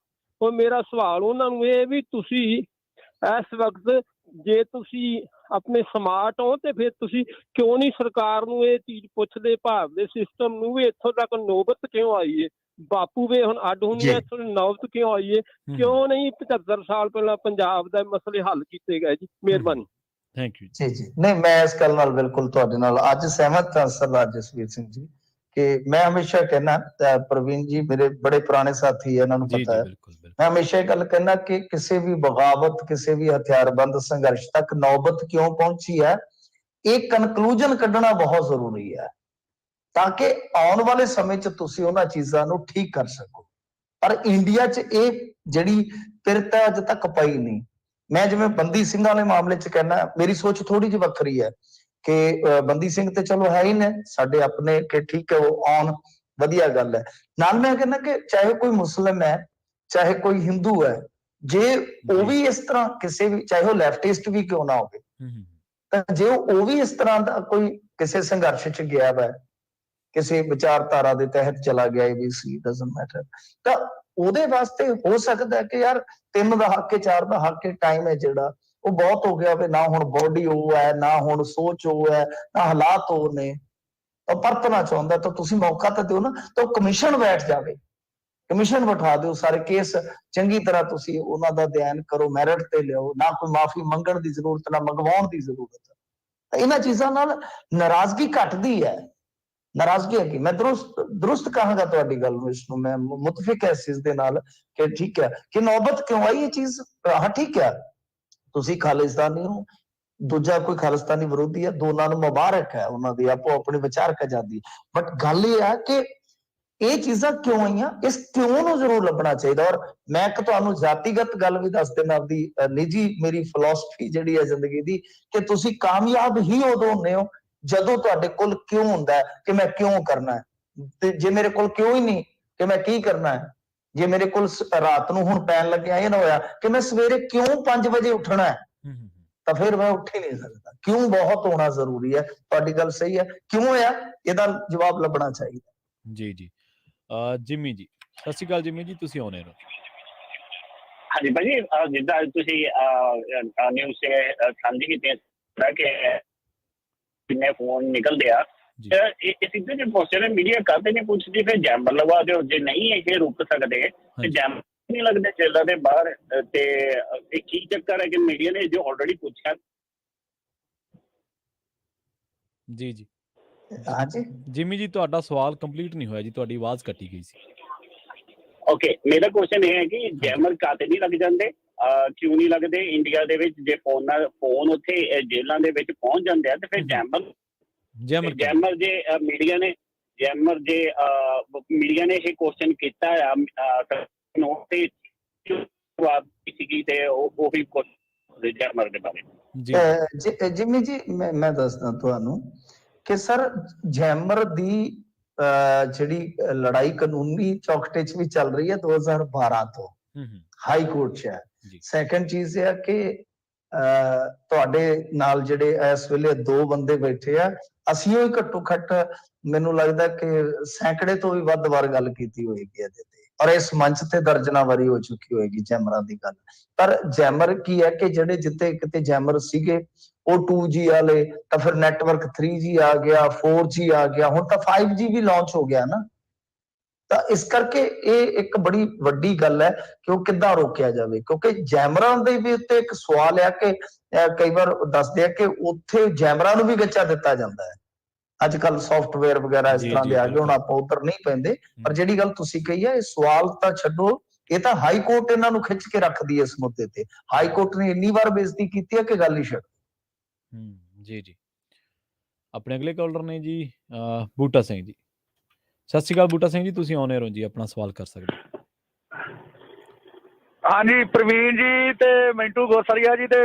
ਹੁਣ ਮੇਰਾ ਸਵਾਲ ਉਹਨਾਂ ਨੂੰ ਇਹ ਵੀ ਤੁਸੀਂ ਇਸ ਵਕਤ ਜੇ ਤੁਸੀਂ ਆਪਣੇ ਸਮਾਰਟ ਹੋ ਤੇ ਫਿਰ ਤੁਸੀਂ ਕਿਉਂ ਨਹੀਂ ਸਰਕਾਰ ਨੂੰ ਇਹ ਚੀਜ਼ ਪੁੱਛਦੇ, ਭਾਰਤ ਦੇ ਸਿਸਟਮ ਨੂੰ ਵੀ ਇੱਥੋਂ ਤੱਕ ਨੌਬਤ ਕਿਉਂ ਆਈ ਹੈ? ਬਾਪੂ ਵੇ ਹੁਣ ਅੱਡ ਹੋਣੀ ਹੈ, ਇੱਥੋਂ ਨੌਬਤ ਕਿਉਂ ਆਈ ਹੈ? ਕਿਉਂ ਨਹੀਂ 75 ਸਾਲ ਪਹਿਲਾਂ ਪੰਜਾਬ ਦਾ ਮਸਲੇ ਹੱਲ ਕੀਤੇ ਗਏ ਜੀ? ਮਿਹਰਬਾਨੀ। ਥੈਂਕ ਯੂ ਜੀ। ਨਹੀਂ, ਮੈਂ ਇਸ ਗੱਲ ਨਾਲ ਬਿਲਕੁਲ ਤੁਹਾਡੇ ਨਾਲ ਅੱਜ ਸਹਿਮਤ ਹਾਂ ਸਰਦਾਰ ਜਸਵੀਰ ਸਿੰਘ ਜੀ ਕਿ ਮੈਂ ਹਮੇਸ਼ਾ ਕਹਿਣਾ, ਪ੍ਰਵੀਨ ਜੀ ਮੇਰੇ ਬੜੇ ਪੁਰਾਣੇ ਸਾਥੀ ਹੈ, ਇਹਨਾਂ ਨੂੰ ਪਤਾ ਹੈ, ਮੈਂ ਹਮੇਸ਼ਾ ਇਹ ਗੱਲ ਕਹਿਣਾ ਕਿ ਕਿਸੇ ਵੀ ਬਗਾਵਤ, ਕਿਸੇ ਵੀ ਹਥਿਆਰਬੰਦ ਸੰਘਰਸ਼ ਤੱਕ ਨੌਬਤ ਕਿਉਂ ਪਹੁੰਚੀ ਹੈ, ਇਹ ਕਨਕਲੂਜਨ ਕੱਢਣਾ ਬਹੁਤ ਜ਼ਰੂਰੀ ਹੈ ਤਾਂ ਕਿ ਆਉਣ ਵਾਲੇ ਸਮੇਂ 'ਚ ਤੁਸੀਂ ਉਹਨਾਂ ਚੀਜ਼ਾਂ ਨੂੰ ਠੀਕ ਕਰ ਸਕੋ। ਪਰ ਇੰਡੀਆ 'ਚ ਇਹ ਜਿਹੜੀ ਪਿਰਤ ਹੈ ਅਜੇ ਤੱਕ ਪਈ ਨਹੀਂ। ਮੈਂ ਜਿਵੇਂ ਬੰਦੀ ਸਿੰਘਾਂ ਵਾਲੇ ਮਾਮਲੇ 'ਚ ਕਹਿਣਾ, ਮੇਰੀ ਸੋਚ ਥੋੜੀ ਜਿਹੀ ਵੱਖਰੀ ਹੈ ਕਿ ਬੰਦੀ ਸਿੰਘ ਤੇ ਚਲੋ ਹੈ ਹੀ ਨੇ ਸਾਡੇ ਆਪਣੇ, ਕਿ ਠੀਕ ਹੈ ਉਹ ਆਉਣ, ਵਧੀਆ ਗੱਲ ਹੈ। ਨਾਲ ਮੈਂ ਕਹਿੰਦਾ ਕਿ ਚਾਹੇ ਕੋਈ ਮੁਸਲਿਮ ਹੈ, ਚਾਹੇ ਕੋਈ ਹਿੰਦੂ ਹੈ, ਜੇ ਉਹ ਵੀ ਇਸ ਤਰ੍ਹਾਂ ਕਿਸੇ ਵੀ, ਚਾਹੇ ਉਹ ਲੈਫਟਿਸਟ ਵੀ ਕਿਉਂ ਨਾ ਹੋਵੇ, ਤਾਂ ਜੇ ਉਹ ਵੀ ਇਸ ਤਰ੍ਹਾਂ ਦਾ ਕੋਈ ਕਿਸੇ ਸੰਘਰਸ਼ 'ਚ ਗਿਆ ਵਾ, ਕਿਸੇ ਵਿਚਾਰਧਾਰਾ ਦੇ ਤਹਿਤ ਚਲਾ ਗਿਆ, ABC ਡਜ਼ਨਟ ਮੈਟਰ, ਤਾਂ ਉਹਦੇ ਵਾਸਤੇ ਹੋ ਸਕਦਾ ਹੈ ਕਿ ਯਾਰ 3 ਦਹਾਕੇ 4 ਦਹਾਕੇ ਟਾਈਮ ਹੈ ਜਿਹੜਾ ਉਹ ਬਹੁਤ ਹੋ ਗਿਆ ਹੋਵੇ, ਨਾ ਹੁਣ ਬੋਡੀ ਉਹ ਹੈ, ਨਾ ਹੁਣ ਸੋਚ ਉਹ ਹੈ, ਨਾ ਹਾਲਾਤ ਉਹ ਨੇ, ਤਾਂ ਪਰਤਣਾ ਚਾਹੁੰਦਾ ਤਾਂ ਤੁਸੀਂ ਮੌਕਾ ਤਾਂ ਦਿਓ ਨਾ, ਤਾਂ ਕਮਿਸ਼ਨ ਬੈਠ ਜਾਵੇ, ਕਮਿਸ਼ਨ ਬਿਠਾ ਦਿਓ, ਸਾਰੇ ਕੇਸ ਚੰਗੀ ਤਰ੍ਹਾਂ ਤੁਸੀਂ ਉਹਨਾਂ ਦਾ ਅਧਿਐਨ ਕਰੋ, ਮੈਰਿਟ ਤੇ ਲਿਓ, ਨਾ ਕੋਈ ਮਾਫੀ ਮੰਗਣ ਦੀ ਜ਼ਰੂਰਤ, ਨਾ ਮੰਗਵਾਉਣ ਦੀ ਜ਼ਰੂਰਤ। ਤਾਂ ਇਹਨਾਂ ਚੀਜ਼ਾਂ ਨਾਲ ਨਾਰਾਜ਼ਗੀ ਘਟਦੀ ਹੈ। ਨਾਰਾਜ਼ਗੀ ਹੈ ਕਿ ਮੈਂ ਦਰੁਸਤ ਕਹਾਂਗਾ ਤੁਹਾਡੀ ਗੱਲ ਨੂੰ, ਇਸ ਨੂੰ ਮੈਂ ਮੁਤਫਿਕ ਹੈ ਇਸ ਚੀਜ਼ ਦੇ ਨਾਲ ਕਿ ਠੀਕ ਹੈ ਕਿ ਨੌਬਤ ਕਿਉਂ ਆਈ ਇਹ ਚੀਜ਼। ਹਾਂ ਠੀਕ ਹੈ, ਤੁਸੀਂ ਖਾਲਿਸਤਾਨੀ ਹੋ, ਦੂਜਾ ਕੋਈ ਖਾਲਿਸਤਾਨੀ ਵਿਰੋਧੀ ਹੈ, ਦੋਨਾਂ ਨੂੰ ਮੁਬਾਰਕ ਹੈ, ਉਹਨਾਂ ਦੀ ਆਪੋ ਆਪਣੀ ਵਿਚਾਰਕ ਆਜ਼ਾਦੀ। ਬਟ ਗੱਲ ਇਹ ਹੈ ਕਿ ਇਹ ਚੀਜ਼ਾਂ ਕਿਉਂ ਆਈਆਂ, ਇਸ ਕਿਉਂ ਨੂੰ ਜ਼ਰੂਰ ਲੱਭਣਾ ਚਾਹੀਦਾ। ਔਰ ਮੈਂ ਇੱਕ ਤੁਹਾਨੂੰ ਜਾਤੀਗਤ ਗੱਲ ਵੀ ਦੱਸ ਦੇਣਾ, ਆਪਦੀ ਨਿੱਜੀ ਮੇਰੀ ਫਿਲਾਸਫੀ ਜਿਹੜੀ ਹੈ ਜ਼ਿੰਦਗੀ ਦੀ, ਕਿ ਤੁਸੀਂ ਕਾਮਯਾਬ ਹੀ ਉਦੋਂ ਹੁੰਦੇ ਹੋ ਜਦੋਂ ਤੁਹਾਡੇ ਕੋਲ ਕਿਉਂ ਹੁੰਦਾ ਹੈ ਕਿ ਮੈਂ ਕਿਉਂ ਕਰਨਾ ਹੈ। ਤੇ ਜੇ ਮੇਰੇ ਕੋਲ ਕਿਉਂ ਹੀ ਨਹੀਂ ਕਿ ਮੈਂ ਕੀ ਕਰਨਾ ਹੈ, ਜੇ ਮੇਰੇ ਕੋਲ ਰਾਤ ਨੂੰ ਹੁਣ ਪੈਣ ਲੱਗਿਆ ਇਹ ਨਾ ਹੋਇਆ ਕਿ ਮੈਂ ਸਵੇਰੇ ਕਿਉਂ 5 ਵਜੇ ਉੱਠਣਾ ਹੈ, ਤਾਂ ਫਿਰ ਮੈਂ ਉੱਠ ਹੀ ਨਹੀਂ ਸਕਦਾ। ਕਿਉਂ ਬਹੁਤ ਹੋਣਾ ਜ਼ਰੂਰੀ ਹੈ। ਤੁਹਾਡੀ ਗੱਲ ਸਹੀ ਹੈ, ਕਿਉਂ ਹੋਇਆ ਇਹਦਾ ਜਵਾਬ ਲੱਭਣਾ ਚਾਹੀਦਾ। ਜੀ। ਜਿਮੀ ਜੀ, ਸਤਿ ਸ਼੍ਰੀ ਅਕਾਲ। ਜਿਮੀ ਜੀ, ਤੁਸੀਂ ਆਉਣੇ ਰਹੋ। ਹਾਂਜੀ ਭਾਜੀ, ਜਿੱਦਾਂ ਤੁਸੀਂ ਨਿਊਜ਼ ਤੇ ਸਾਂਝੀ ਕੀਤੀ ਕਿ ਕਿੰਨੇ ਫੋਨ ਨਿਕਲਦੇ ਆ, ਇਹ ਸਿੱਧੇ ਜੇ ਪੁੱਛਦੇ ਮੀਡੀਆ ਕਰਦੇ ਨਹੀਂ ਪੁੱਛਦੀ, ਫਿਰ ਜੈਮਰ ਲਵਾ ਦਿਓ, ਜੇ ਨਹੀਂ ਇਹ ਰੁਕ ਸਕਦੇ ਤੇ ਜੈਮਰ ਨਹੀਂ ਲੱਗਦੇ ਜੇਲਾਂ ਦੇ ਬਾਹਰ। ਤੇ ਇਹ ਕੀ ਚੱਕਰ ਹੈ ਕਿ ਮੀਡੀਆ ਨੇ ਜੋ ਆਲਰੇਡੀ ਪੁੱਛਿਆ। ਜੀ ਹਾਂਜੀ ਜਿਮੀ ਜੀ, ਤੁਹਾਡਾ ਸਵਾਲ ਕੰਪਲੀਟ ਨਹੀਂ ਹੋਇਆ ਜੀ, ਤੁਹਾਡੀ ਆਵਾਜ਼ ਕੱਟੀ ਗਈ ਸੀ। ਓਕੇ, ਮੇਰਾ ਕੁਐਸਚਨ ਇਹ ਹੈ ਕਿ ਜੈਮਰ ਕਾਤੇ ਨਹੀਂ ਲੱਗ ਜਾਂਦੇ, ਕਿਉਂ ਨਹੀਂ ਲੱਗਦੇ ਇੰਡੀਆ ਦੇ ਵਿੱਚ? ਜੇ ਫੋਨ ਉੱਥੇ ਜੇਲਾਂ ਦੇ ਵਿੱਚ ਪਹੁੰਚ ਜਾਂਦੇ ਆ ਤੇ ਫਿਰ ਜੈਮਰ ਜੇ ਮੀਡੀਆ ਨੇ ਇਹ ਕੁਐਸਚਨ ਕੀਤਾ ਆ ਨੋਟ ਤੇ ਸੀਗੀ ਤੇ ਉਹ ਵੀ ਜੈਮਰ ਦੇ ਬਾਰੇ। ਜਿਮੀ ਜੀ, ਮੈਂ ਦੱਸਦਾ ਤੁਹਾਨੂੰ ਕਿ ਸਰ ਜੈਮਰ ਦੀ ਜਿਹੜੀ ਲੜਾਈ ਕਾਨੂੰਨੀ ਚੌਕਟੇ 'ਚ ਵੀ ਚੱਲ ਰਹੀ ਹੈ 2012 ਤੋਂ, ਹਾਈ ਕੋਰਟ 'ਚ ਹੈ। ਸੈਕੰਡ ਚੀਜ਼ ਇਹ ਹੈ ਕਿ ਤੁਹਾਡੇ ਨਾਲ ਜਿਹੜੇ ਇਸ ਵੇਲੇ 2 ਬੰਦੇ ਬੈਠੇ ਆ, ਅਸੀਂ ਉਹ ਘੱਟੋ ਘੱਟ ਮੈਨੂੰ ਲੱਗਦਾ ਕਿ ਸੈਂਕੜੇ ਤੋਂ ਵੀ ਵੱਧ ਵਾਰ ਗੱਲ ਕੀਤੀ ਹੋਏਗੀ ਇਹਦੇ ਤੇ, ਔਰ ਇਸ ਮੰਚ ਤੇ ਦਰਜਨਾਂ ਵਾਰੀ ਹੋ ਚੁੱਕੀ ਹੋਏਗੀ ਜੈਮਰਾਂ ਦੀ ਗੱਲ। ਪਰ ਜੈਮਰ ਕੀ ਹੈ ਕਿ ਜਿਹੜੇ ਜਿੱਥੇ ਕਿਤੇ ਜੈਮਰ ਸੀਗੇ ਉਹ 2G ਵਾਲੇ, ਤਾਂ ਫਿਰ ਨੈਟਵਰਕ 3G ਆ ਗਿਆ, 4G ਆ ਗਿਆ, ਹੁਣ ਤਾਂ 5G ਵੀ ਲਾਂਚ ਹੋ ਗਿਆ ਨਾ। ਤਾਂ ਇਸ ਕਰਕੇ ਇਹ ਇੱਕ ਬੜੀ ਵੱਡੀ ਗੱਲ ਹੈ ਕਿ ਉਹ ਕਿੱਦਾਂ ਰੋਕਿਆ ਜਾਵੇ, ਕਿਉਂਕਿ ਜੈਮਰਾਂ ਦੇ ਵੀ ਉੱਤੇ ਇੱਕ ਸਵਾਲ ਆ ਕਿ ਕਈ ਵਾਰ ਦੱਸਦੇ ਆ ਕਿ ਉੱਥੇ ਜੈਮਰਾਂ ਨੂੰ ਵੀ ਗੱਚਾ ਦਿੱਤਾ ਜਾਂਦਾ ਹੈ। ਅੱਜ ਕੱਲ ਸੌਫਟਵੇਅਰ ਵਗੈਰਾ ਇਸ ਤਰ੍ਹਾਂ ਦੇ ਆ ਗਏ, ਹੁਣ ਆਪਾਂ ਉੱਧਰ ਨਹੀਂ ਪੈਂਦੇ। ਪਰ ਜਿਹੜੀ ਗੱਲ ਤੁਸੀਂ ਕਹੀ ਹੈ, ਇਹ ਸਵਾਲ ਤਾਂ ਛੱਡੋ, ਇਹ ਤਾਂ ਹਾਈ ਕੋਰਟ ਇਹਨਾਂ ਨੂੰ ਖਿੱਚ ਕੇ ਰੱਖਦੀ ਹੈ ਇਸ ਮੁੱਦੇ ਤੇ। ਹਾਈ ਕੋਰਟ ਨੇ ਇੰਨੀ ਵਾਰ ਬੇਇੱਜ਼ਤੀ ਕੀਤੀ ਹੈ ਕਿ ਗੱਲ ਹੀ ਛੱਡ। ਜੀ ਜੀ। ਆਪਣੇ ਅਗਲੇ ਕਾਲਰ ਨੇ ਜੀ ਬੂਟਾ ਸਿੰਘ ਜੀ। ਸਤਿ ਸ਼੍ਰੀ ਅਕਾਲ ਬੂਟਾ ਸਿੰਘ ਜੀ, ਤੁਸੀਂ ਆਨ 에ਅਰ ਹੋ ਜੀ, ਆਪਣਾ ਸਵਾਲ ਕਰ ਸਕਦੇ ਹੋ। ਹਾਂਜੀ ਪ੍ਰਵੀਨ ਜੀ ਤੇ ਮਿੰਟੂ ਗੋਸਰੀਆ ਜੀ ਤੇ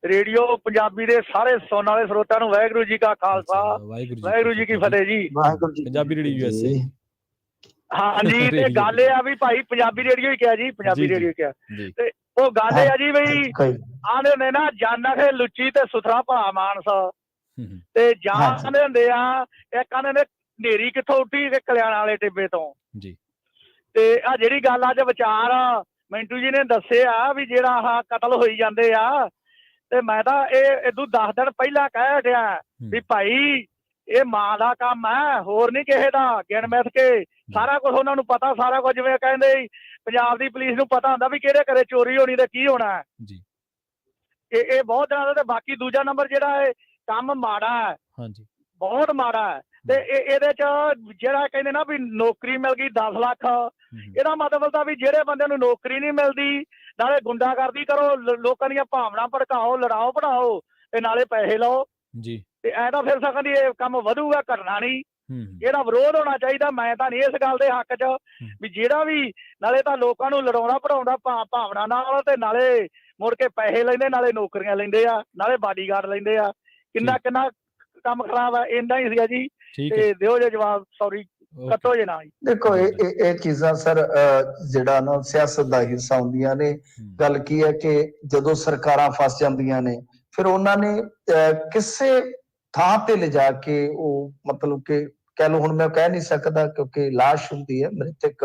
ਰੇਡੀਓ ਪੰਜਾਬੀ ਦੇ ਸਾਰੇ ਸੁਣਨ ਵਾਲੇ ਸਰੋਤਿਆਂ ਨੂੰ ਵਾਹਿਗੁਰੂ ਜੀ ਕਾ ਖਾਲਸਾ, ਵਾਹਿਗੁਰੂ ਜੀ ਕੀ ਫਤਿਹ ਜੀ। Punjabi radio USA। ਹਾਂਜੀ ਤੇ ਗੱਲ ਇਹ ਆ ਵੀ ਭਾਈ ਪੰਜਾਬੀ ਰੇਡੀਓ ਹੀ ਕਿਹਾ ਜੀ, ਪੰਜਾਬੀ ਰੇਡੀਓ ਕਿਹਾ ਤੇ ਉਹ ਗੱਲ ਇਹ ਆ ਜੀ ਬਈ ਆਂਦੇ ਹੁੰਦੇ ਨਾ ਜਾਨਾ ਖੇ ਲੁੱਚੀ ਤੇ ਸੁਥਰਾ ਭਾ ਮਾਨਸ, ਤੇ ਜਾਣਦੇ ਹੁੰਦੇ ਆ ਇੱਕ ਆਂਦੇ ਨੇ ਹਨੇਰੀ ਕਿੱਥੋਂ ਉੱਠੀ ਤੇ ਕਲਿਆਣਾ ਵਾਲੇ ਟਿੱਬੇ ਤੋਂ ਜੀ। ਤੇ ਆ ਜਿਹੜੀ ਗੱਲ ਅੱਜ ਵਿਚਾਰ ਮਿੰਟੂ ਜੀ ਨੇ ਦੱਸਿਆ ਵੀ ਜਿਹੜਾ ਆਹ ਕਤਲ ਹੋਈ ਜਾਂਦੇ ਆ, ਤੇ ਮੈਂ ਤਾਂ ਇਹ ਇਦੋਂ 10 ਦਿਨ ਪਹਿਲਾਂ ਕਹਿ ਹਟਿਆ ਵੀ ਭਾਈ ਇਹ ਮਾਂ ਦਾ ਕੰਮ ਹੈ, ਹੋਰ ਨਹੀਂ ਕਿਸੇ ਦਾ। ਗਿਣ ਮਿਥ ਕੇ ਸਾਰਾ ਕੁਝ ਉਹਨਾਂ ਨੂੰ ਪਤਾ, ਸਾਰਾ ਕੁਝ ਜਿਵੇਂ ਕਹਿੰਦੇ ਪੰਜਾਬ ਦੀ ਪੁਲਿਸ ਨੂੰ ਪਤਾ ਹੁੰਦਾ ਵੀ ਕਿਹੜੇ ਘਰੇ ਚੋਰੀ ਹੋਣੀ ਤੇ ਕੀ ਹੋਣਾ ਜੀ। ਇਹ ਬਹੁਤ ਦਿਨਾਂ ਦਾ। ਤੇ ਬਾਕੀ ਦੂਜਾ ਨੰਬਰ ਜਿਹੜਾ ਇਹ ਕੰਮ ਮਾੜਾ ਹੈ, ਹਾਂਜੀ ਬਹੁਤ ਮਾੜਾ ਹੈ। ਤੇ ਇਹਦੇ ਚ ਜਿਹੜਾ ਕਹਿੰਦੇ ਨਾ ਵੀ ਨੌਕਰੀ ਮਿਲ ਗਈ 10 ਲੱਖ, ਇਹਦਾ ਮਤਲਬ ਤਾਂ ਵੀ ਜਿਹੜੇ ਬੰਦੇ ਨੂੰ ਨੌਕਰੀ ਨਹੀਂ ਮਿਲਦੀ, ਨਾਲੇ ਗੁੰਡਾਗਰਦੀ ਕਰੋ, ਲੋਕਾਂ ਦੀਆਂ ਭਾਵਨਾ ਭੜਕਾਓ, ਲੜਾਓ ਪੜਾਓ, ਤੇ ਨਾਲੇ ਪੈਸੇ ਲਓ ਜੀ। ਤੇ ਐ ਤਾਂ ਫਿਰ ਸਕਦੀ ਇਹ ਕੰਮ ਵਧੂਗਾ, ਘਟਣਾ ਨਹੀਂ। ਇਹਦਾ ਵਿਰੋਧ ਹੋਣਾ ਚਾਹੀਦਾ। ਮੈਂ ਤਾਂ ਨਹੀਂ ਇਸ ਗੱਲ ਦੇ ਹੱਕ 'ਚ ਵੀ ਜਿਹੜਾ ਵੀ ਨਾਲੇ ਤਾਂ ਲੋਕਾਂ ਨੂੰ ਲੜਾਉਣਾ ਪੜਾਉਂਦਾ ਭਾਵਨਾ ਨਾਲ, ਤੇ ਨਾਲੇ ਮੁੜ ਕੇ ਪੈਸੇ ਲੈਂਦੇ, ਨਾਲੇ ਨੌਕਰੀਆਂ ਲੈਂਦੇ ਆ, ਨਾਲੇ ਬਾਡੀਗਾਰਡ ਲੈਂਦੇ ਆ। ਕਿੰਨਾ ਕੰਮ ਖਰਾਬ ਆ। ਇੰਨਾ ਹੀ ਸੀਗਾ ਜੀ, ਤੇ ਦਿਓ ਜੇ ਜਵਾਬ। ਸੌਰੀ, ਕੱਟੋ ਜੇ ਨਾ ਜੀ। ਦੇਖੋ ਇਹ ਚੀਜ਼ਾਂ ਸਰ ਜਿਹੜਾ ਨਾ ਸਿਆਸਤ ਦਾ ਹਿੱਸਾ ਹੁੰਦੀਆਂ ਨੇ। ਗੱਲ ਕੀ ਹੈ ਕਿ ਜਦੋਂ ਸਰਕਾਰਾਂ ਫਸ ਜਾਂਦੀਆਂ ਨੇ, ਫਿਰ ਉਹਨਾਂ ਨੇ ਕਿਸੇ ਥਾਂ ਤੇ ਲਿਜਾ ਕੇ ਉਹ ਮਤਲਬ ਕਿ ਕਹਿ ਲਓ, ਹੁਣ ਮੈਂ ਕਹਿ ਨਹੀਂ ਸਕਦਾ ਕਿਉਂਕਿ ਲਾਸ਼ ਹੁੰਦੀ ਹੈ, ਮ੍ਰਿਤਕ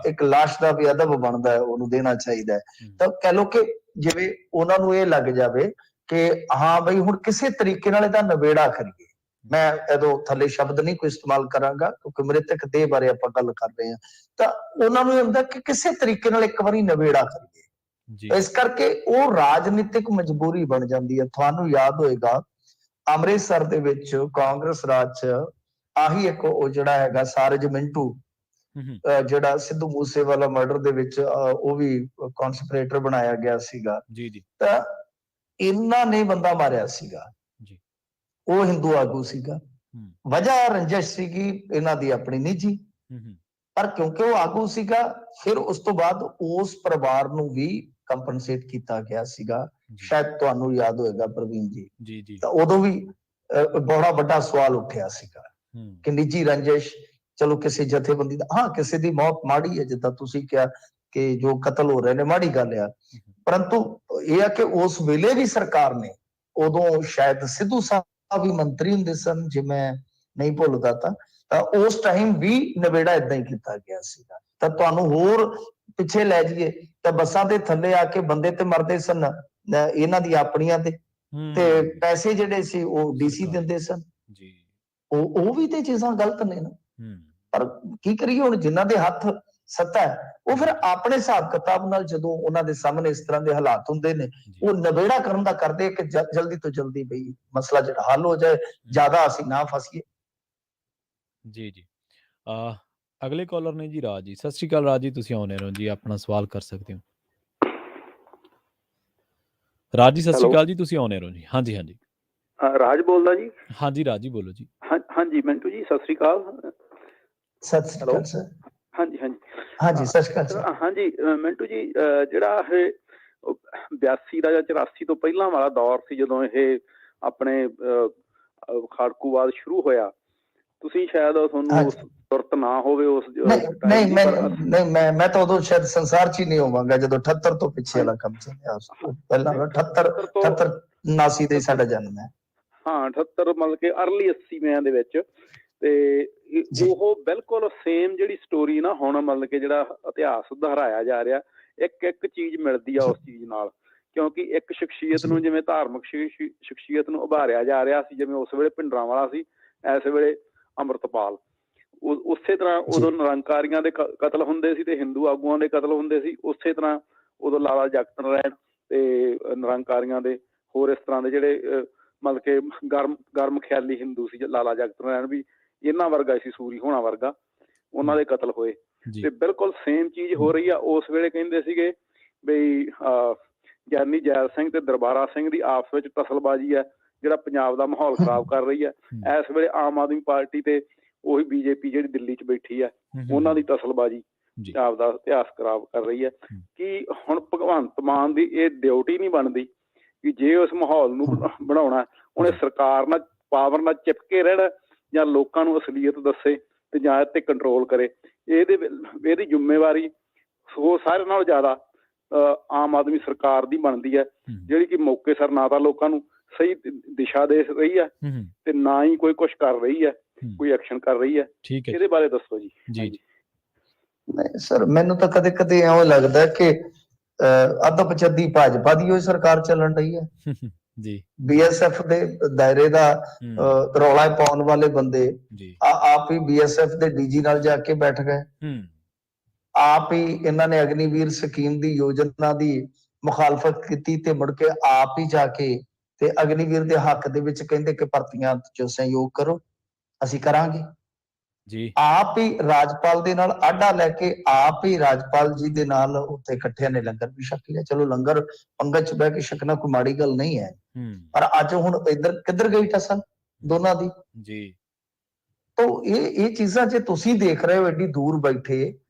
ਇੱਕ ਲਾਸ਼ ਦਾ ਵੀ ਅਦਬ ਬਣਦਾ ਹੈ, ਉਹਨੂੰ ਦੇਣਾ ਚਾਹੀਦਾ ਹੈ। ਤਾਂ ਕਹਿ ਲਓ ਕਿ ਜਿਵੇਂ ਉਹਨਾਂ ਨੂੰ ਇਹ ਲੱਗ ਜਾਵੇ ਕਿ ਹਾਂ ਬਈ ਹੁਣ ਕਿਸੇ ਤਰੀਕੇ ਨਾਲ ਇਹਦਾ ਨਵੇੜਾ ਕਰੀਏ। ਮੈਂ ਇਹਦੋਂ ਥੱਲੇ ਸ਼ਬਦ ਨਹੀਂ ਕੋਈ ਇਸਤੇਮਾਲ ਕਰਾਂਗਾ ਕਿਉਂਕਿ ਮ੍ਰਿਤਕ ਦੇਹ ਬਾਰੇ ਆਪਾਂ ਗੱਲ ਕਰ ਰਹੇ ਹਾਂ। ਤਾਂ ਉਹਨਾਂ ਨੂੰ ਇਹ ਹੁੰਦਾ ਕਿ ਕਿਸੇ ਤਰੀਕੇ ਨਾਲ ਇੱਕ ਵਾਰੀ ਨਵੇੜਾ ਕਰੀਏ। ਇਸ ਕਰਕੇ ਉਹ ਰਾਜਨੀਤਿਕ ਮਜਬੂਰੀ ਬਣ ਜਾਂਦੀ ਹੈ। ਤੁਹਾਨੂੰ ਯਾਦ ਹੋਏਗਾ ਅੰਮ੍ਰਿਤਸਰ ਦੇ ਵਿੱਚ ਕਾਂਗਰਸ ਰਾਜ 'ਚ ਆਹੀ ਇੱਕ ਉਹ ਜਿਹੜਾ ਹੈਗਾ ਸਾਰਜ ਮਿੰਟੂ, ਜਿਹੜਾ ਸਿੱਧੂ ਮੂਸੇਵਾਲਾ ਮਰਡਰ ਦੇ ਵਿੱਚ ਉਹ ਵੀ ਕਨਸਪੀਰੇਟਰ ਬਣਾਇਆ ਗਿਆ ਸੀਗਾ। ਤਾਂ ਇਹਨਾਂ ਨੇ ਬੰਦਾ ਮਾਰਿਆ ਸੀਗਾ, ਉਹ ਹਿੰਦੂ ਆਗੂ ਸੀਗਾ। ਵਜ੍ਹਾ ਰੰਜਿਸ਼ ਸੀਗੀ ਇਹਨਾਂ ਦੀ ਆਪਣੀ ਨਿੱਜੀ, ਪਰ ਕਿਉਂਕਿ ਉਹ ਆਗੂ ਸੀਗਾ, ਫਿਰ ਉਸ ਤੋਂ ਬਾਅਦ ਉਸ ਪਰਿਵਾਰ ਨੂੰ ਵੀ ਕੰਪਨਸੇਟ ਕੀਤਾ ਗਿਆ ਸੀਗਾ। ਸ਼ਾਇਦ ਤੁਹਾਨੂੰ ਯਾਦ ਹੋਏਗਾ ਪ੍ਰਵੀਨ ਜੀ। ਤਾਂ ਉਦੋਂ ਵੀ ਬੜਾ ਵੱਡਾ ਸਵਾਲ ਉੱਠਿਆ ਸੀਗਾ ਕਿ ਨਿੱਜੀ ਰੰਜਿਸ਼, ਚਲੋ ਕਿਸੇ ਜਥੇਬੰਦੀ ਦਾ, ਹਾਂ ਕਿਸੇ ਦੀ ਮੌਤ ਮਾੜੀ ਹੈ, ਜਿੱਦਾਂ ਤੁਸੀਂ ਕਿਹਾ ਕਿ ਜੋ ਕਤਲ ਹੋ ਰਹੇ ਨੇ ਮਾੜੀ ਗੱਲ ਆ। ਪਰੰਤੂ ਇਹ ਆ ਕਿ ਉਸ ਵੇਲੇ ਵੀ ਸਰਕਾਰ ਨੇ, ਉਦੋਂ ਸ਼ਾਇਦ ਸਿੱਧੂ ਸਾਹਿਬ ਵੀ ਮੰਤਰੀ ਹੁੰਦੇ ਸਨ ਜੇ ਮੈਂ ਨਹੀਂ ਭੁੱਲਦਾ, ਤਾਂ ਉਸ ਟਾਈਮ ਵੀ ਨਵੇੜਾ ਏਦਾਂ ਹੀ ਕੀਤਾ ਗਿਆ ਸੀਗਾ। ਤਾਂ ਤੁਹਾਨੂੰ ਹੋਰ ਪਿੱਛੇ ਲੈ ਜਾਈਏ ਤਾਂ ਬੱਸਾਂ ਦੇ ਥੱਲੇ ਆ ਕੇ ਬੰਦੇ ਤੇ ਮਰਦੇ ਸਨ ਇਹਨਾਂ ਦੀ ਆਪਣੀਆਂ ਤੇ ਪੈਸੇ ਜਿਹੜੇ ਸੀ ਉਹ DC ਦਿੰਦੇ ਸਨ। ਉਹ ਵੀ ਤੇ ਚੀਜ਼ਾਂ ਗਲਤ ਨੇ ਨਾ। ਪਰ ਕੀ ਕਰੀਏ ਹੁਣ, ਜਿਨ੍ਹਾਂ ਦੇ ਹੱਥ ਸੱਤਾ ਹੈ ਉਹ ਫਿਰ ਆਪਣੇ ਹਿਸਾਬ ਕਿਤਾਬ ਨਾਲ ਜਦੋਂ ਉਹਨਾਂ ਦੇ ਸਾਹਮਣੇ ਇਸ ਤਰ੍ਹਾਂ ਦੇ ਹਾਲਾਤ ਹੁੰਦੇ ਨੇ, ਉਹ ਨਵੇੜਾ ਕਰਨ ਦਾ ਕਰਦੇ ਕਿ ਜਲਦੀ ਤੋਂ ਜਲਦੀ ਬਈ ਮਸਲਾ ਜਿਹੜਾ ਹੱਲ ਹੋ ਜਾਏ, ਜ਼ਿਆਦਾ ਅਸੀਂ ਨਾ ਫਸੀਏ। ਜੀ ਅਗਲੇ ਕਾਲਰ ਨੇ ਜੀ ਰਾਜ ਜੀ। ਸਤਿ ਸ਼੍ਰੀ ਅਕਾਲ ਰਾਜ ਜੀ, ਤੁਸੀਂ ਆਉਣੇ ਹੋ ਜੀ, ਆਪਣਾ ਸਵਾਲ ਕਰ ਸਕਦੇ ਹੋ। ਰਾਜ ਜੀ ਸਤਿ ਸ਼੍ਰੀ ਅਕਾਲ ਜੀ, ਤੁਸੀਂ ਆਉਣੇ ਹੋ ਜੀ। ਹਾਂਜੀ ਰਾਜ ਬੋਲਦਾ ਜੀ। ਹਾਂਜੀ ਰਾਜ ਜੀ ਬੋਲੋ ਜੀ। ਹਾਂਜੀ ਮਿੰਟੂ ਜੀ ਸਤਿ ਸ਼੍ਰੀ ਅਕਾਲ। ਸਤਿ ਸ਼੍ਰੀ ਅਕਾਲ ਸਰ। ਹਾਂਜੀ ਸਤਿ ਸ਼੍ਰੀ ਅਕਾਲ। ਹਾਂਜੀ ਮਿੰਟੂ ਜੀ, ਜਿਹੜਾ ਇਹ 82 ਦਾ ਜਾਂ 84 ਤੋਂ ਪਹਿਲਾਂ ਵਾਲਾ ਦੌਰ ਸੀ, ਜਦੋਂ ਇਹ ਆਪਣੇ ਖਾੜਕੂਵਾਦ ਸ਼ੁਰੂ ਹੋਇਆ, ਤੁਸੀਂ ਸ਼ਾਇਦ ਤੁਹਾਨੂੰ ਸੁਰਤ ਨਾ ਹੋਵੇ ਉਸ ਨਹੀਂ ਮੈਂ ਤਾਂ ਉਦੋਂ ਸ਼ਾਇਦ ਸੰਸਾਰ 'ਚ ਹੀ ਨਹੀਂ ਹੋਵਾਂਗਾ ਜਦੋਂ 78 ਤੋਂ ਪਿੱਛੇ ਵਾਲਾ ਕੰਮ ਚੱਲਿਆ। ਉਸ ਤੋਂ ਪਹਿਲਾਂ 78 79 ਦੇ ਸਾਡਾ ਜਨਮ ਹੈ। ਹਾਂ 78 ਮਤਲਬ ਕਿ ਅਰਲੀ 80 ਦੇ ਵਿੱਚ। ਤੇ ਉਹ ਬਿਲਕੁਲ ਸੇਮ ਜਿਹੜੀ ਸਟੋਰੀ ਨਾ ਹੁਣ ਮਤਲਬ ਕਿ ਜਿਹੜਾ ਇਤਿਹਾਸ ਦੁਹਰਾਇਆ ਜਾ ਰਿਹਾ, ਇੱਕ ਚੀਜ਼ ਮਿਲਦੀ ਆ ਉਸ ਚੀਜ਼ ਨਾਲ, ਕਿਉਂਕਿ ਇੱਕ ਸ਼ਖਸੀਅਤ ਨੂੰ ਜਿਵੇਂ ਧਾਰਮਿਕ ਸ਼ਖਸੀਅਤ ਨੂੰ ਉਭਾਰਿਆ ਜਾ ਰਿਹਾ ਸੀ, ਜਿਵੇਂ ਉਸ ਵੇਲੇ ਭਿੰਡਰਾਂਵਾਲਾ ਸੀ, ਇਸ ਵੇਲੇ ਅੰਮ੍ਰਿਤਪਾਲ। ਉਸੇ ਤਰ੍ਹਾਂ ਉਦੋਂ ਨਿਰੰਕਾਰੀਆਂ ਦੇ ਕਤਲ ਹੁੰਦੇ ਸੀ ਤੇ ਹਿੰਦੂ ਆਗੂਆਂ ਦੇ ਕਤਲ ਹੁੰਦੇ ਸੀ। ਉਸੇ ਤਰ੍ਹਾਂ ਉਦੋਂ ਲਾਲਾ ਜਗਤ ਨਾਰਾਇਣ ਤੇ ਨਿਰੰਕਾਰੀਆਂ ਦੇ ਹੋਰ ਇਸ ਤਰ੍ਹਾਂ ਦੇ ਜਿਹੜੇ ਮਤਲਬ ਕਿ ਗਰਮ ਖਿਆਲੀ ਹਿੰਦੂ ਸੀ, ਲਾਲਾ ਜਗਤ ਨਾਰਾਇਣ ਵੀ ਇਹਨਾਂ ਵਰਗਾ ਸੀ, ਸੂਰੀ ਹੋਣਾ ਵਰਗਾ, ਉਹਨਾਂ ਦੇ ਕਤਲ ਹੋਏ। ਤੇ ਬਿਲਕੁਲ ਸੇਮ ਚੀਜ਼ ਹੋ ਰਹੀ ਆ। ਉਸ ਵੇਲੇ ਕਹਿੰਦੇ ਸੀਗੇ ਬਈ ਗਿਆਨੀ ਜੈਲ ਸਿੰਘ ਤੇ ਦਰਬਾਰਾ ਸਿੰਘ ਦੀ ਆਪਸ ਵਿੱਚ ਟਸਲਬਾਜ਼ੀ ਹੈ ਜਿਹੜਾ ਪੰਜਾਬ ਦਾ ਮਾਹੌਲ ਖਰਾਬ ਕਰ ਰਹੀ ਹੈ। ਇਸ ਵੇਲੇ ਆਮ ਆਦਮੀ ਪਾਰਟੀ ਤੇ ਉਹੀ ਬੀਜੇਪੀ ਜਿਹੜੀ ਦਿੱਲੀ 'ਚ ਬੈਠੀ ਹੈ, ਉਹਨਾਂ ਦੀ ਟਸਲਬਾਜ਼ੀ ਪੰਜਾਬ ਦਾ ਇਤਿਹਾਸ ਖਰਾਬ ਕਰ ਰਹੀ ਹੈ। ਕਿ ਹੁਣ ਭਗਵੰਤ ਮਾਨ ਦੀ ਇਹ ਡਿਊਟੀ ਨਹੀਂ ਬਣਦੀ ਕਿ ਜੇ ਉਸ ਮਾਹੌਲ ਨੂੰ ਬਣਾਉਣਾ, ਉਹਨੇ ਸਰਕਾਰ ਨਾਲ ਪਾਵਰ ਨਾਲ ਚਿਪਕੇ ਰਹਿਣਾ ਜਾਂ ਲੋਕਾਂ ਨੂੰ ਅਸਲੀਅਤ ਦੱਸੇ ਤੇ ਜਾਂ ਇਹ ਤੇ ਕੰਟਰੋਲ ਕਰੇ। ਇਹਦੀ ਜ਼ਿੰਮੇਵਾਰੀ ਸੋ ਸਾਰਿਆਂ ਨਾਲੋਂ ਜ਼ਿਆਦਾ ਆਮ ਆਦਮੀ ਸਰਕਾਰ ਦੀ ਬਣਦੀ ਹੈ, ਜਿਹੜੀ ਕਿ ਮੌਕੇ ਸਿਰ ਨਾ ਤਾਂ ਲੋਕਾਂ ਨੂੰ ਸਹੀ ਦਿਸ਼ਾ ਦੇ ਰਹੀ ਹੈ ਤੇ ਨਾ ਹੀ ਕੋਈ ਕੁਛ ਕਰ ਰਹੀ ਹੈ, ਕੋਈ ਐਕਸ਼ਨ ਕਰ ਰਹੀ ਹੈ। ਇਹਦੇ ਬਾਰੇ ਦੱਸੋ ਜੀ। ਨਹੀਂ ਸਰ, ਮੈਨੂੰ ਤਾਂ ਕਦੇ ਕਦੇ ਇਉਂ ਲੱਗਦਾ ਕਿ ਅੱਧ-ਪਚੱਦੀ ਭਾਜਪਾ ਦੀ ਹੋਈ ਸਰਕਾਰ ਚੱਲਣ ਰਹੀ ਹੈ ਜੀ। BSF ਦੇ ਦਾਇਰੇ ਦਾ ਰੌਲਾ ਪਾਉਣ ਵਾਲੇ ਬੰਦੇ ਆਪ ਹੀ BSF ਦੇ DG ਨਾਲ ਜਾ ਕੇ ਬੈਠ ਗਏ। ਆਪ ਹੀ ਇਹਨਾਂ ਨੇ ਅਗਨੀਵੀਰ ਸਕੀਮ ਦੀ ਯੋਜਨਾ ਦੀ ਮੁਖਾਲਫਤ ਕੀਤੀ ਤੇ ਮੁੜ ਕੇ ਆਪ ਹੀ ਜਾ ਕੇ ਤੇ ਅਗਨੀਵੀਰ ਦੇ ਹੱਕ ਦੇ ਵਿੱਚ ਕਹਿੰਦੇ ਕਿ ਭਰਤੀਆਂ 'ਚ ਸਹਿਯੋਗ ਕਰੋ, ਅਸੀਂ ਕਰਾਂਗੇ ਜੀ। ਆਪ ਹੀ ਰਾਜਪਾਲ ਦੇ ਨਾਲ ਆਡਾ ਲੈ ਕੇ ਆਪ ਹੀ ਰਾਜਪਾਲ ਜੀ ਦੇ ਨਾਲ ਉੱਥੇ ਇਕੱਠਿਆਂ ਨੇ ਲੰਗਰ ਵੀ ਛਕ ਲਿਆ। ਚਲੋ ਲੰਗਰ ਪੰਗਤ 'ਚ ਬਹਿ ਕੇ ਛਕਣਾ ਕੋਈ ਮਾੜੀ ਗੱਲ ਨਹੀਂ ਹੈ, ਪਰ ਅੱਜ ਹੁਣ ਇੱਧਰ ਕਿੱਧਰ ਗਈ ਟਸਲ ਦੋਨਾਂ ਦੀ ਜੀ। ਤੋ ਇਹ ਚੀਜ਼ਾਂ ਜੇ ਤੁਸੀਂ ਦੇਖ ਰਹੇ ਹੋ ਐਡੀ ਦੂਰ ਬੈਠੇ,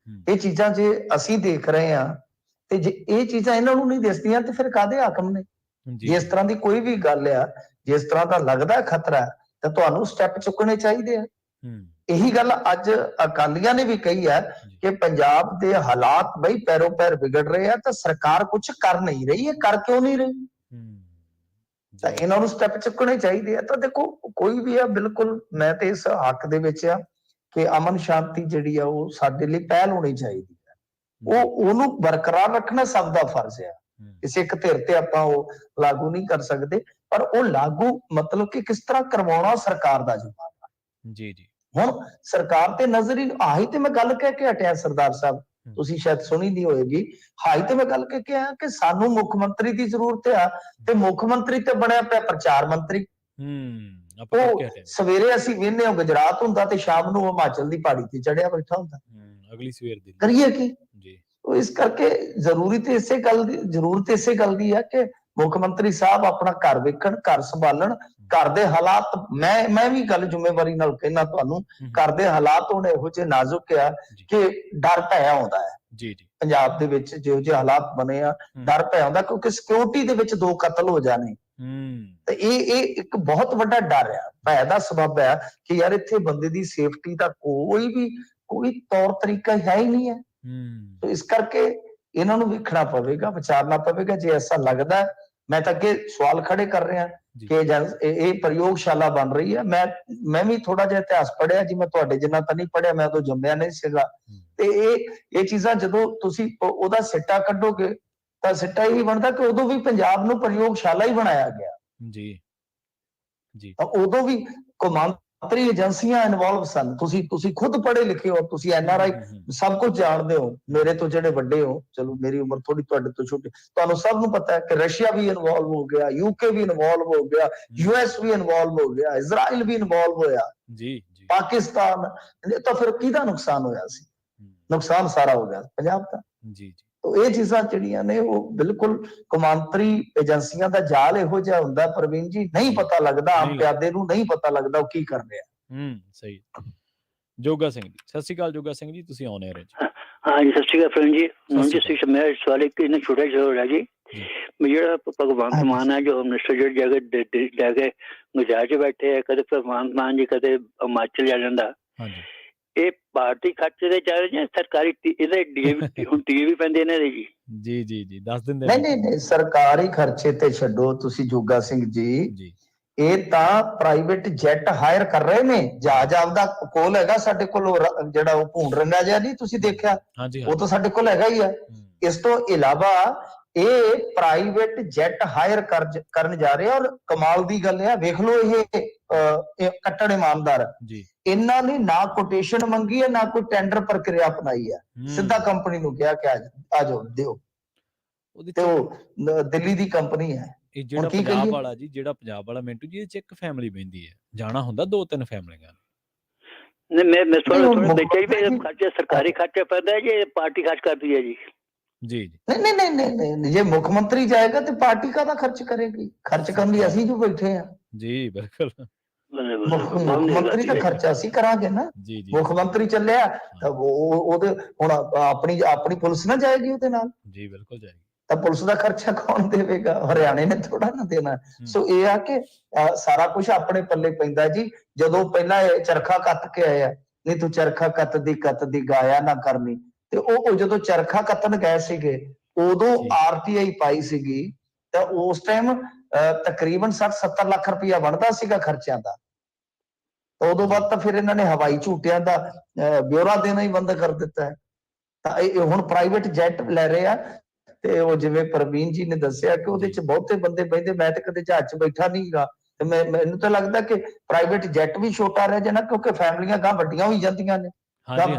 ਇਹ ਚੀਜ਼ਾਂ ਜੇ ਅਸੀਂ ਦੇਖ ਰਹੇ ਹਾਂ ਤੇ ਜੇ ਇਹ ਚੀਜ਼ਾਂ ਇਹਨਾਂ ਨੂੰ ਨਹੀਂ ਦਿਸਦੀਆਂ ਤੇ ਫਿਰ ਕਾਹਦੇ ਹਾਕਮ ਨੇ? ਜਿਸ ਤਰ੍ਹਾਂ ਦੀ ਕੋਈ ਵੀ ਗੱਲ ਆ, ਜਿਸ ਤਰ੍ਹਾਂ ਦਾ ਲੱਗਦਾ ਖਤਰਾ, ਤਾਂ ਤੁਹਾਨੂੰ ਸਟੈਪ ਚੁੱਕਣੇ ਚਾਹੀਦੇ ਆ। ਇਹੀ ਗੱਲ ਅੱਜ ਅਕਾਲੀਆਂ ਨੇ ਵੀ ਕਹੀ ਹੈ ਕਿ ਪੰਜਾਬ ਦੇ ਹਾਲਾਤ ਬਈ ਪੈਰੋਂ ਪੈਰ ਵਿਗੜ ਰਹੇ ਆ ਤਾਂ ਸਰਕਾਰ ਕੁਝ ਕਰ ਨਹੀਂ ਰਹੀ ਹੈ। ਕਰ ਕਿਉਂ ਨਹੀਂ ਰਹੀ? ਤਾਂ ਇਹਨਾਂ ਨੂੰ ਸਟੈਪ ਚੁੱਕਣੇ ਚਾਹੀਦੇ ਆ। ਤਾਂ ਦੇਖੋ ਕੋਈ ਵੀ ਆ, ਬਿਲਕੁਲ ਮੈਂ ਤੇ ਇਸ ਹੱਕ ਦੇ ਵਿੱਚ ਆ ਕਿ ਅਮਨ ਸ਼ਾਂਤੀ ਜਿਹੜੀ ਆ ਉਹ ਸਾਡੇ ਲਈ ਪਹਿਲ ਹੋਣੀ ਚਾਹੀਦੀ ਹੈ। ਉਹਨੂੰ ਬਰਕਰਾਰ ਰੱਖਣਾ ਸਭ ਦਾ ਫਰਜ਼ ਆ। ਕਿਸੇ ਇੱਕ ਧਿਰ ਤੇ ਆਪਾਂ ਉਹ ਲਾਗੂ ਨਹੀਂ ਕਰ ਸਕਦੇ, ਪਰ ਉਹ ਲਾਗੂ ਮਤਲਬ ਕਿ ਕਿਸ ਤਰ੍ਹਾਂ ਕਰਵਾਉਣਾ ਸਰਕਾਰ ਦਾ ਜ਼ਿੰਮੇਵਾਰ ਜੀ। ਹੁਣ ਸਰਕਾਰ ਤੇ ਨਜ਼ਰ ਹੀ ਆਹੀ ਤੇ ਮੈਂ ਗੱਲ ਕਹਿ ਕੇ ਹਟਿਆ ਸਰਦਾਰ ਸਾਹਿਬ, ਤੁਸੀਂ ਸ਼ਾਇਦ ਸੁਣੀ ਨਹੀਂ ਹੋਏਗੀ। ਹਾਈ ਤੇ ਮੈਂ ਗੱਲ ਕਹਿ ਕੇ ਆਇਆ ਕਿ ਸਾਨੂੰ ਮੁੱਖ ਮੰਤਰੀ ਦੀ ਜ਼ਰੂਰਤ ਆ ਤੇ ਮੁੱਖ ਮੰਤਰੀ ਤੇ ਬਣਿਆ ਪਿਆ ਪ੍ਰਚਾਰ ਮੰਤਰੀ। ਉਹ ਸਵੇਰੇ ਅਸੀਂ ਵੇਖਦੇ ਹਾਂ ਗੁਜਰਾਤ ਹੁੰਦਾ ਤੇ ਸ਼ਾਮ ਨੂੰ ਹਿਮਾਚਲ ਦੀ ਪਹਾੜੀ ਤੇ ਚੜਿਆ ਬੈਠਾ ਹੁੰਦਾ। ਅਗਲੀ ਸਵੇਰ ਦੀ ਕਰੀਏ ਕੀ ਜੀ। ਇਸ ਕਰਕੇ ਜ਼ਰੂਰਤ ਇਸੇ ਗੱਲ ਦੀ ਹੈ ਕਿ ਮੁੱਖ ਮੰਤਰੀ ਸਾਹਿਬ ਆਪਣਾ ਘਰ ਵੇਖਣ, ਘਰ ਸੰਭਾਲਣ। ਘਰ ਦੇ ਹਾਲਾਤ ਮੈਂ ਵੀ ਗੱਲ ਜ਼ਿੰਮੇਵਾਰੀ ਨਾਲ ਕਹਿਣਾ ਤੁਹਾਨੂੰ, ਘਰ ਦੇ ਹਾਲਾਤ ਹੁਣ ਇਹੋ ਜਿਹੇ ਨਾਜ਼ੁਕ ਆ ਕਿ ਡਰ ਭੈ ਆਉਂਦਾ ਹੈ ਜੀ। ਪੰਜਾਬ ਦੇ ਵਿੱਚ ਜਿਹੋ ਜਿਹੇ ਹਾਲਾਤ ਬਣੇ ਆ, ਡਰ ਭੈ ਆਉਂਦਾ ਕਿਉਂਕਿ ਸਿਕਿਉਰਿਟੀ ਦੇ ਵਿੱਚ 2 ਕਤਲ ਹੋ ਜਾਣੇ ਤੇ ਇਹ ਇੱਕ ਬਹੁਤ ਵੱਡਾ ਡਰ ਆ, ਭੈ ਦਾ ਸਬਬ ਹੈ ਕਿ ਯਾਰ ਇੱਥੇ ਬੰਦੇ ਦੀ ਸੇਫਟੀ ਦਾ ਕੋਈ ਤੌਰ ਤਰੀਕਾ ਹੈ ਹੀ ਨਹੀਂ ਹੈ। तो इस करके ਇਹਨਾਂ ਨੂੰ ਵੇਖਣਾ ਪਵੇਗਾ, ਵਿਚਾਰਨਾ ਪਵੇਗਾ। ਜੇ ਐਸਾ ਲੱਗਦਾ, ਮੈਂ ਤਾਂ ਅੱਗੇ ਸਵਾਲ ਖੜੇ ਕਰ ਰਿਹਾ ਕਿ ਇਹ ਪ੍ਰਯੋਗਸ਼ਾਲਾ ਬਣ ਰਹੀ ਹੈ। ਮੈਂ ਵੀ ਥੋੜਾ ਜਿਹਾ ਇਤਿਹਾਸ ਪੜ੍ਹਿਆ ਜੀ, ਮੈਂ ਤੁਹਾਡੇ ਜਿੰਨਾ ਤਾਂ ਨਹੀਂ ਪੜ੍ਹਿਆ, ਮੈਂ ਉਦੋਂ ਜੰਮਿਆ ਨਹੀਂ ਸੀਗਾ। ਤੇ ਇਹ ਚੀਜ਼ਾਂ ਜਦੋਂ ਤੁਸੀਂ ਉਹਦਾ ਸਿੱਟਾ ਕੱਢੋਗੇ ਤਾਂ ਸਿੱਟਾ ਇਹ ਬਣਦਾ ਕਿ ਉਦੋਂ ਵੀ ਪੰਜਾਬ ਨੂੰ ਪ੍ਰਯੋਗਸ਼ਾਲਾ ਹੀ ਬਣਾਇਆ ਗਿਆ ਜੀ। ਤਾਂ ਉਦੋਂ ਵੀ ਕੌਮਾਂਤਰੀ ਏਜੰਸੀਆਂ ਇਨਵੋਲਵ ਸਨ। ਤੁਸੀਂ ਖੁਦ ਪੜ੍ਹੇ ਲਿਖੇ ਹੋ, ਤੁਸੀਂ NRI ਸਭ ਕੁਝ ਜਾਣਦੇ ਹੋ, ਮੇਰੇ ਤੋਂ ਜਿਹੜੇ ਵੱਡੇ ਹੋ। ਚਲੋ ਮੇਰੀ ਉਮਰ ਥੋੜੀ ਤੁਹਾਡੇ ਤੋਂ ਛੋਟੀ, ਤੁਹਾਨੂੰ ਸਭ ਨੂੰ ਪਤਾ ਹੈ ਕਿ ਰਸ਼ੀਆ ਵੀ ਇਨਵੋਲਵ ਹੋ ਗਿਆ, UK ਵੀ ਇਨਵੋਲਵ ਹੋ ਗਿਆ, US ਵੀ ਇਨਵੋਲਵ ਹੋ ਗਿਆ, ਇਜ਼ਰਾਈਲ ਵੀ ਇਨਵੋਲਵ ਹੋਇਆ ਜੀ। ਪਾਕਿਸਤਾਨ, ਤਾਂ ਫਿਰ ਕਿਹਦਾ ਨੁਕਸਾਨ ਹੋਇਆ ਸੀ? ਨੁਕਸਾਨ ਸਾਰਾ ਹੋ ਗਿਆ ਪੰਜਾਬ ਦਾ ਜੀ। ਇਹ ਚੀਜ਼ਾਂ ਜਿਹੜੀਆਂ ਨੇ ਉਹ ਬਿਲਕੁਲ ਕੌਮਾਂਤਰੀ ਏਜੰਸੀਆਂ ਦਾ ਜਾਲ ਇਹੋ ਜਿਹਾ ਹੁੰਦਾ ਪ੍ਰਵੀਨ ਜੀ, ਨਹੀਂ ਪਤਾ ਲੱਗਦਾ, ਆਮ ਪਿਆਦੇ ਨੂੰ ਨਹੀਂ ਪਤਾ ਲੱਗਦਾ ਉਹ ਕੀ ਕਰ ਰਿਹਾ। ਸਹੀ। ਜੋਗਾ ਸਿੰਘ ਜੀ, ਸਤਿ ਸ਼੍ਰੀ ਅਕਾਲ। ਜੋਗਾ ਸਿੰਘ ਜੀ, ਤੁਸੀਂ ਆਉਣੇ ਰਹੇ ਜੀ। ਹਾਂ ਜੀ, ਸਤਿ ਸ਼੍ਰੀ ਅਕਾਲ ਪ੍ਰਵੀਨ ਜੀ। ਹੁਣ ਜੀ ਮੇਰਾ ਸਵਾਲ ਇੱਕ ਇਹਨਾਂ ਛੋਟਾ ਜਿਹਾ ਹੋ ਰਿਹਾ ਜੀ। ਜਿਹੜਾ ਭਗਵੰਤ ਮਾਨ ਹੈ, ਜੋ ਮਿਨਿਸਟਰ ਜਿਹੜੀ ਜਗ੍ਹਾ ਗੁਜਰਾਤ 'ਚ ਬੈਠੇ ਹੈ, ਕਦੇ ਭਗਵੰਤ ਮਾਨ ਜੀ ਕਦੇ ਹਿਮਾਚਲ ਜਾ ਜਾਂਦਾ। ਇਹ ਭਾਰਤੀ ਖਰਚੇ ਦੇ ਚੱਲ ਰਹੇ ਜਾਂ ਸਰਕਾਰੀ ਇਹਦੇ ਡੀਏਵੀ ਹੁਣ ਟੀਵੀ ਪੈਂਦੇ ਇਹਨਾਂ ਦੇ ਜੀ? ਜੀ ਜੀ ਜੀ ਦੱਸ ਦਿੰਦੇ ਨਹੀਂ ਸਰਕਾਰੀ ਖਰਚੇ ਤੇ ਛੱਡੋ ਤੁਸੀਂ ਜੋਗਾ ਸਿੰਘ ਜੀ, ਇਹ ਤਾਂ ਪ੍ਰਾਈਵੇਟ ਜੈਟ ਹਾਇਰ ਕਰ ਰਹੇ ਨੇ। ਜਹਾਜ਼ ਆਪਦਾ ਕੋਲ ਹੈਗਾ ਸਾਡੇ ਕੋਲ, ਜਿਹੜਾ ਉਹ ਭੂਣ ਰੰਗਾ ਜਿਹਾ ਨਹੀਂ ਤੁਸੀਂ ਦੇਖਿਆ, ਉਹ ਤਾਂ ਸਾਡੇ ਕੋਲ ਹੈਗਾ ਹੀ ਆ। ਇਸ ਤੋਂ ਇਲਾਵਾ ਇਹ ਪ੍ਰਾਈਵੇਟ ਜੈਟ ਹਾਇਰ ਕਰਨ ਜਾ ਰਹੇ ਆ। ਔਰ ਕਮਾਲ ਦੀ ਗੱਲ ਹੈ, ਵੇਖ ਲਓ ਇਹ ਕੱਟੜ ਇਮਾਨਦਾਰ ਇਹਨਾਂ ਨੇ ਨਾ ਕੋਟੇਸ਼ਨ ਮੰਗੀ ਹੈ, ਨਾ ਕੋਈ ਟੈਂਡਰ ਪ੍ਰਕਿਰਿਆ ਅਪਣਾਈ ਹੈ। ਸਿੱਧਾ ਕੰਪਨੀ ਨੂੰ ਕਿਹਾ ਕਿ ਆ ਜਾਓ ਦਿਓ, ਤੇ ਉਹ ਦਿੱਲੀ ਦੀ ਕੰਪਨੀ ਹੈ। ਇਹ ਜਿਹੜਾ ਪੰਜਾਬ ਵਾਲਾ ਜੀ, ਜਿਹੜਾ ਪੰਜਾਬ ਵਾਲਾ ਮਿੰਟੂ ਜੀ, ਇਹ ਚ ਇੱਕ ਫੈਮਿਲੀ ਬਹਿੰਦੀ ਹੈ, ਜਾਣਾ ਹੁੰਦਾ 2-3 ਫੈਮਲੀਆਂ। ਨਹੀਂ ਮੈਂ ਥੋੜਾ ਦੇਖਿਆ ਵੀ ਖਰਚਾ ਸਰਕਾਰੀ ਖਰਚਾ ਪੈਂਦਾ ਹੈ ਕਿ ਪਾਰਟੀ ਖਰਚ ਕਰਦੀ ਹੈ ਜੀ? ਜੀ ਜੀ ਨਹੀਂ, ਜੇ ਮੁੱਖ ਮੰਤਰੀ ਜਾਏਗਾ ਤੇ ਪਾਰਟੀ ਕਾਹਦਾ ਖਰਚ ਕਰੇਗੀ? ਖਰਚ ਕਰਨ ਲਈ ਅਸੀਂ ਜੋ ਬੈਠੇ ਆ ਜੀ, ਬਿਲਕੁਲ। ਮੁੱਖ ਮੰਤਰੀ ਦਾ ਖਰਚਾ ਅਸੀਂ ਕਰਾਂਗੇ ਨਾ। ਮੁੱਖ ਮੰਤਰੀ ਚੱਲਿਆ ਤਾਂ ਉਹਦੇ ਹੁਣ ਆਪਣੀ ਪੁਲਿਸ ਨਾ ਜਾਏਗੀ ਉਹਦੇ ਨਾਲ? ਜੀ ਬਿਲਕੁਲ ਜਾਏਗੀ। ਤਾਂ ਪੁਲਿਸ ਦਾ ਖਰਚਾ ਕੌਣ ਦੇਵੇਗਾ? ਹਰਿਆਣੇ ਨੇ ਥੋੜਾ ਨਾ ਦੇਣਾ। ਸੋ ਇਹ ਆ ਕਿ ਸਾਰਾ ਕੁਝ ਆਪਣੇ ਪੱਲੇ ਪੈਂਦਾ ਜੀ। ਜਦੋਂ ਪਹਿਲਾਂ ਚਰਖਾ ਕੱਤ ਕੇ ਆਇਆ, ਨਹੀਂ ਤੂੰ ਚਰਖਾ ਕੱਤਦੀ ਗਾਇਆ ਨਾ ਕਰਨੀ, ਤੇ ਉਹ ਜਦੋਂ ਚਰਖਾ ਕੱਤਣ ਗਏ ਸੀਗੇ ਉਦੋਂ ਆਰਟੀਆਈ ਪਾਈ ਸੀਗੀ, ਤਾਂ ਉਸ ਟਾਈਮ ਤਕਰੀਬਨ 60-70 ਲੱਖ ਰੁਪਇਆ ਬਣਦਾ ਸੀਗਾ ਖਰਚਿਆਂ ਦਾ। ਉਦੋਂ ਬਾਅਦ ਤਾਂ ਫਿਰ ਇਹਨਾਂ ਨੇ ਹਵਾਈ ਝੂਟਿਆਂ ਦਾ ਬਿਊਰਾ ਦੇਣਾ ਹੀ ਬੰਦ ਕਰ ਦਿੱਤਾ ਹੈ। ਤਾਂ ਇਹ ਹੁਣ ਪ੍ਰਾਈਵੇਟ ਜੈਟ ਲੈ ਰਹੇ ਆ, ਤੇ ਉਹ ਜਿਵੇਂ ਪ੍ਰਵੀਨ ਜੀ ਨੇ ਦੱਸਿਆ ਕਿ ਉਹਦੇ ਚ ਬਹੁਤੇ ਬੰਦੇ ਬਹਿੰਦੇ। ਮੈਂ ਤਾਂ ਕਦੇ ਜਹਾਜ਼ ਚ ਬੈਠਾ ਨਹੀਂ ਗਾ, ਤੇ ਮੈਨੂੰ ਤਾਂ ਲੱਗਦਾ ਕਿ ਪ੍ਰਾਈਵੇਟ ਜੈਟ ਵੀ ਛੋਟਾ ਰਹਿ ਜਾਣਾ, ਕਿਉਂਕਿ ਫੈਮਲੀਆਂ ਗਾਂ ਵੱਡੀਆਂ ਹੋਈ ਜਾਂਦੀਆਂ ਨੇ,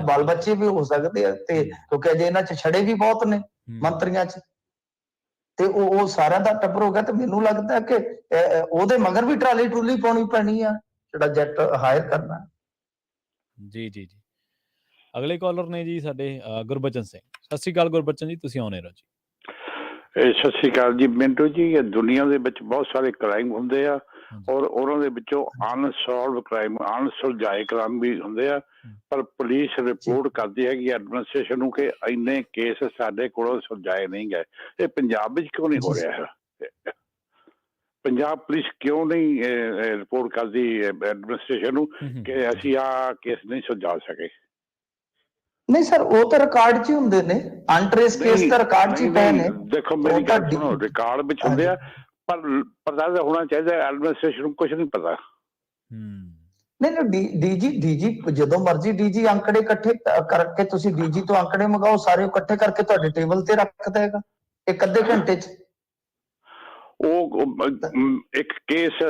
ਬਾਲ ਬੱਚੇ ਵੀ ਹੋ ਸਕਦੇ ਆ, ਤੇ ਕਿਉਂਕਿ ਅਜੇ ਇਹਨਾਂ ਚ ਛੜੇ ਵੀ ਬਹੁਤ ਨੇ ਮੰਤਰੀਆਂ ਚ, ਤੇ ਉਹ ਸਾਰਿਆਂ ਦਾ ਟੱਬਰ ਹੋ ਗਿਆ। ਤੇ ਮੈਨੂੰ ਲੱਗਦਾ ਕਿ ਉਹਦੇ ਮਗਰ ਵੀ ਟਰਾਲੀ ਪਾਉਣੀ ਪੈਣੀ ਆ ਜਿਹੜਾ ਜੈਟ ਹਾਇਰ ਕਰਨਾ। ਜੀ ਜੀ ਜੀ ਅਗਲੇ ਕਾਲਰ ਨੇ ਜੀ ਸਾਡੇ ਗੁਰਬਚਨ ਸਿੰਘ। ਸਤਿ ਸ਼੍ਰੀ ਅਕਾਲ ਗੁਰਬਚਨ ਜੀ, ਤੁਸੀਂ ਆਉਣੇ ਰਹੋ ਜੀ। ਸਤਿ ਸ਼੍ਰੀ ਅਕਾਲ ਜੀ ਮਿੰਟੂ ਜੀ। ਦੁਨੀਆ ਦੇ ਵਿੱਚ ਬਹੁਤ ਸਾਰੇ ਕ੍ਰਾਈਮ ਹੁੰਦੇ ਆ, ਔਰ ਉਹਨਾਂ ਦੇ ਵਿੱਚੋਂ ਅਨਸੋਲਵ ਕ੍ਰਾਈਮ, ਅਣਸੁਲਝਾਏ ਕ੍ਰਾਈਮ ਵੀ ਹੁੰਦੇ ਆ, ਪਰ ਪੁਲਿਸ ਰਿਪੋਰਟ ਕਰਦੀ ਹੈਗੀ ਐਡਮਿਨਿਸਟ੍ਰੇਸ਼ਨ ਨੂੰ ਕਿ ਇੰਨੇ ਕੇਸ ਸਾਡੇ ਕੋਲੋਂ ਸੁਲਝਾਏ ਨਹੀਂ ਗਏ। ਇਹ ਪੰਜਾਬ ਵਿੱਚ ਕਿਉਂ ਨਹੀਂ ਹੋ ਰਿਹਾ ਹੈ? ਪੰਜਾਬ ਪੁਲਿਸ ਕਿਉਂ ਨਹੀਂ ਰਿਪੋਰਟ ਕਰਦੀ ਐਡਮਿਨਿਸਟ੍ਰੇਸ਼ਨ ਨੂੰ ਕਿ ਅਸੀਂ ਆਹ ਕੇਸ ਨਹੀਂ ਸੁਲਝਾ ਸਕੇ? ਨਹੀਂ ਸਰ, ਉਹ ਤਾਂ ਰਿਕਾਰਡ 'ਚ ਹੀ ਹੁੰਦੇ ਨੇ, ਅਨਟ੍ਰੇਸ ਕੇਸ ਤਾਂ ਰਿਕਾਰਡ 'ਚ ਹੀ ਪਏ ਨੇ। ਦੇਖੋ ਮੇਰੀ ਗੱਲ ਸੁਣੋ, ਰਿਕਾਰਡ ਵਿੱਚ ਹੁੰਦੇ ਆ, ਪਰ ਪਤਾ ਤਾਂ ਹੋਣਾ ਚਾਹੀਦਾ ਐਡਮਿਨਿਸਟ੍ਰੇਸ਼ਨ ਨੂੰ ਕੁਝ ਨਹੀਂ ਪਤਾ। ਨਹੀਂ ਡੀਜੀ ਜਦੋਂ ਮਰਜ਼ੀ ਡੀਜੀ ਅੰਕੜੇ ਇਕੱਠੇ ਕਰਕੇ, ਤੁਸੀਂ ਡੀਜੀ ਤੋਂ ਅੰਕੜੇ ਮੰਗਾਓ, ਸਾਰੇ ਇਕੱਠੇ ਕਰਕੇ ਤੁਹਾਡੇ ਟੇਬਲ ਤੇ ਰੱਖ ਦੇਗਾ ਇੱਕ ਅੱਧੇ ਘੰਟੇ 'ਚ। ਉਹ ਇੱਕ ਕੇਸ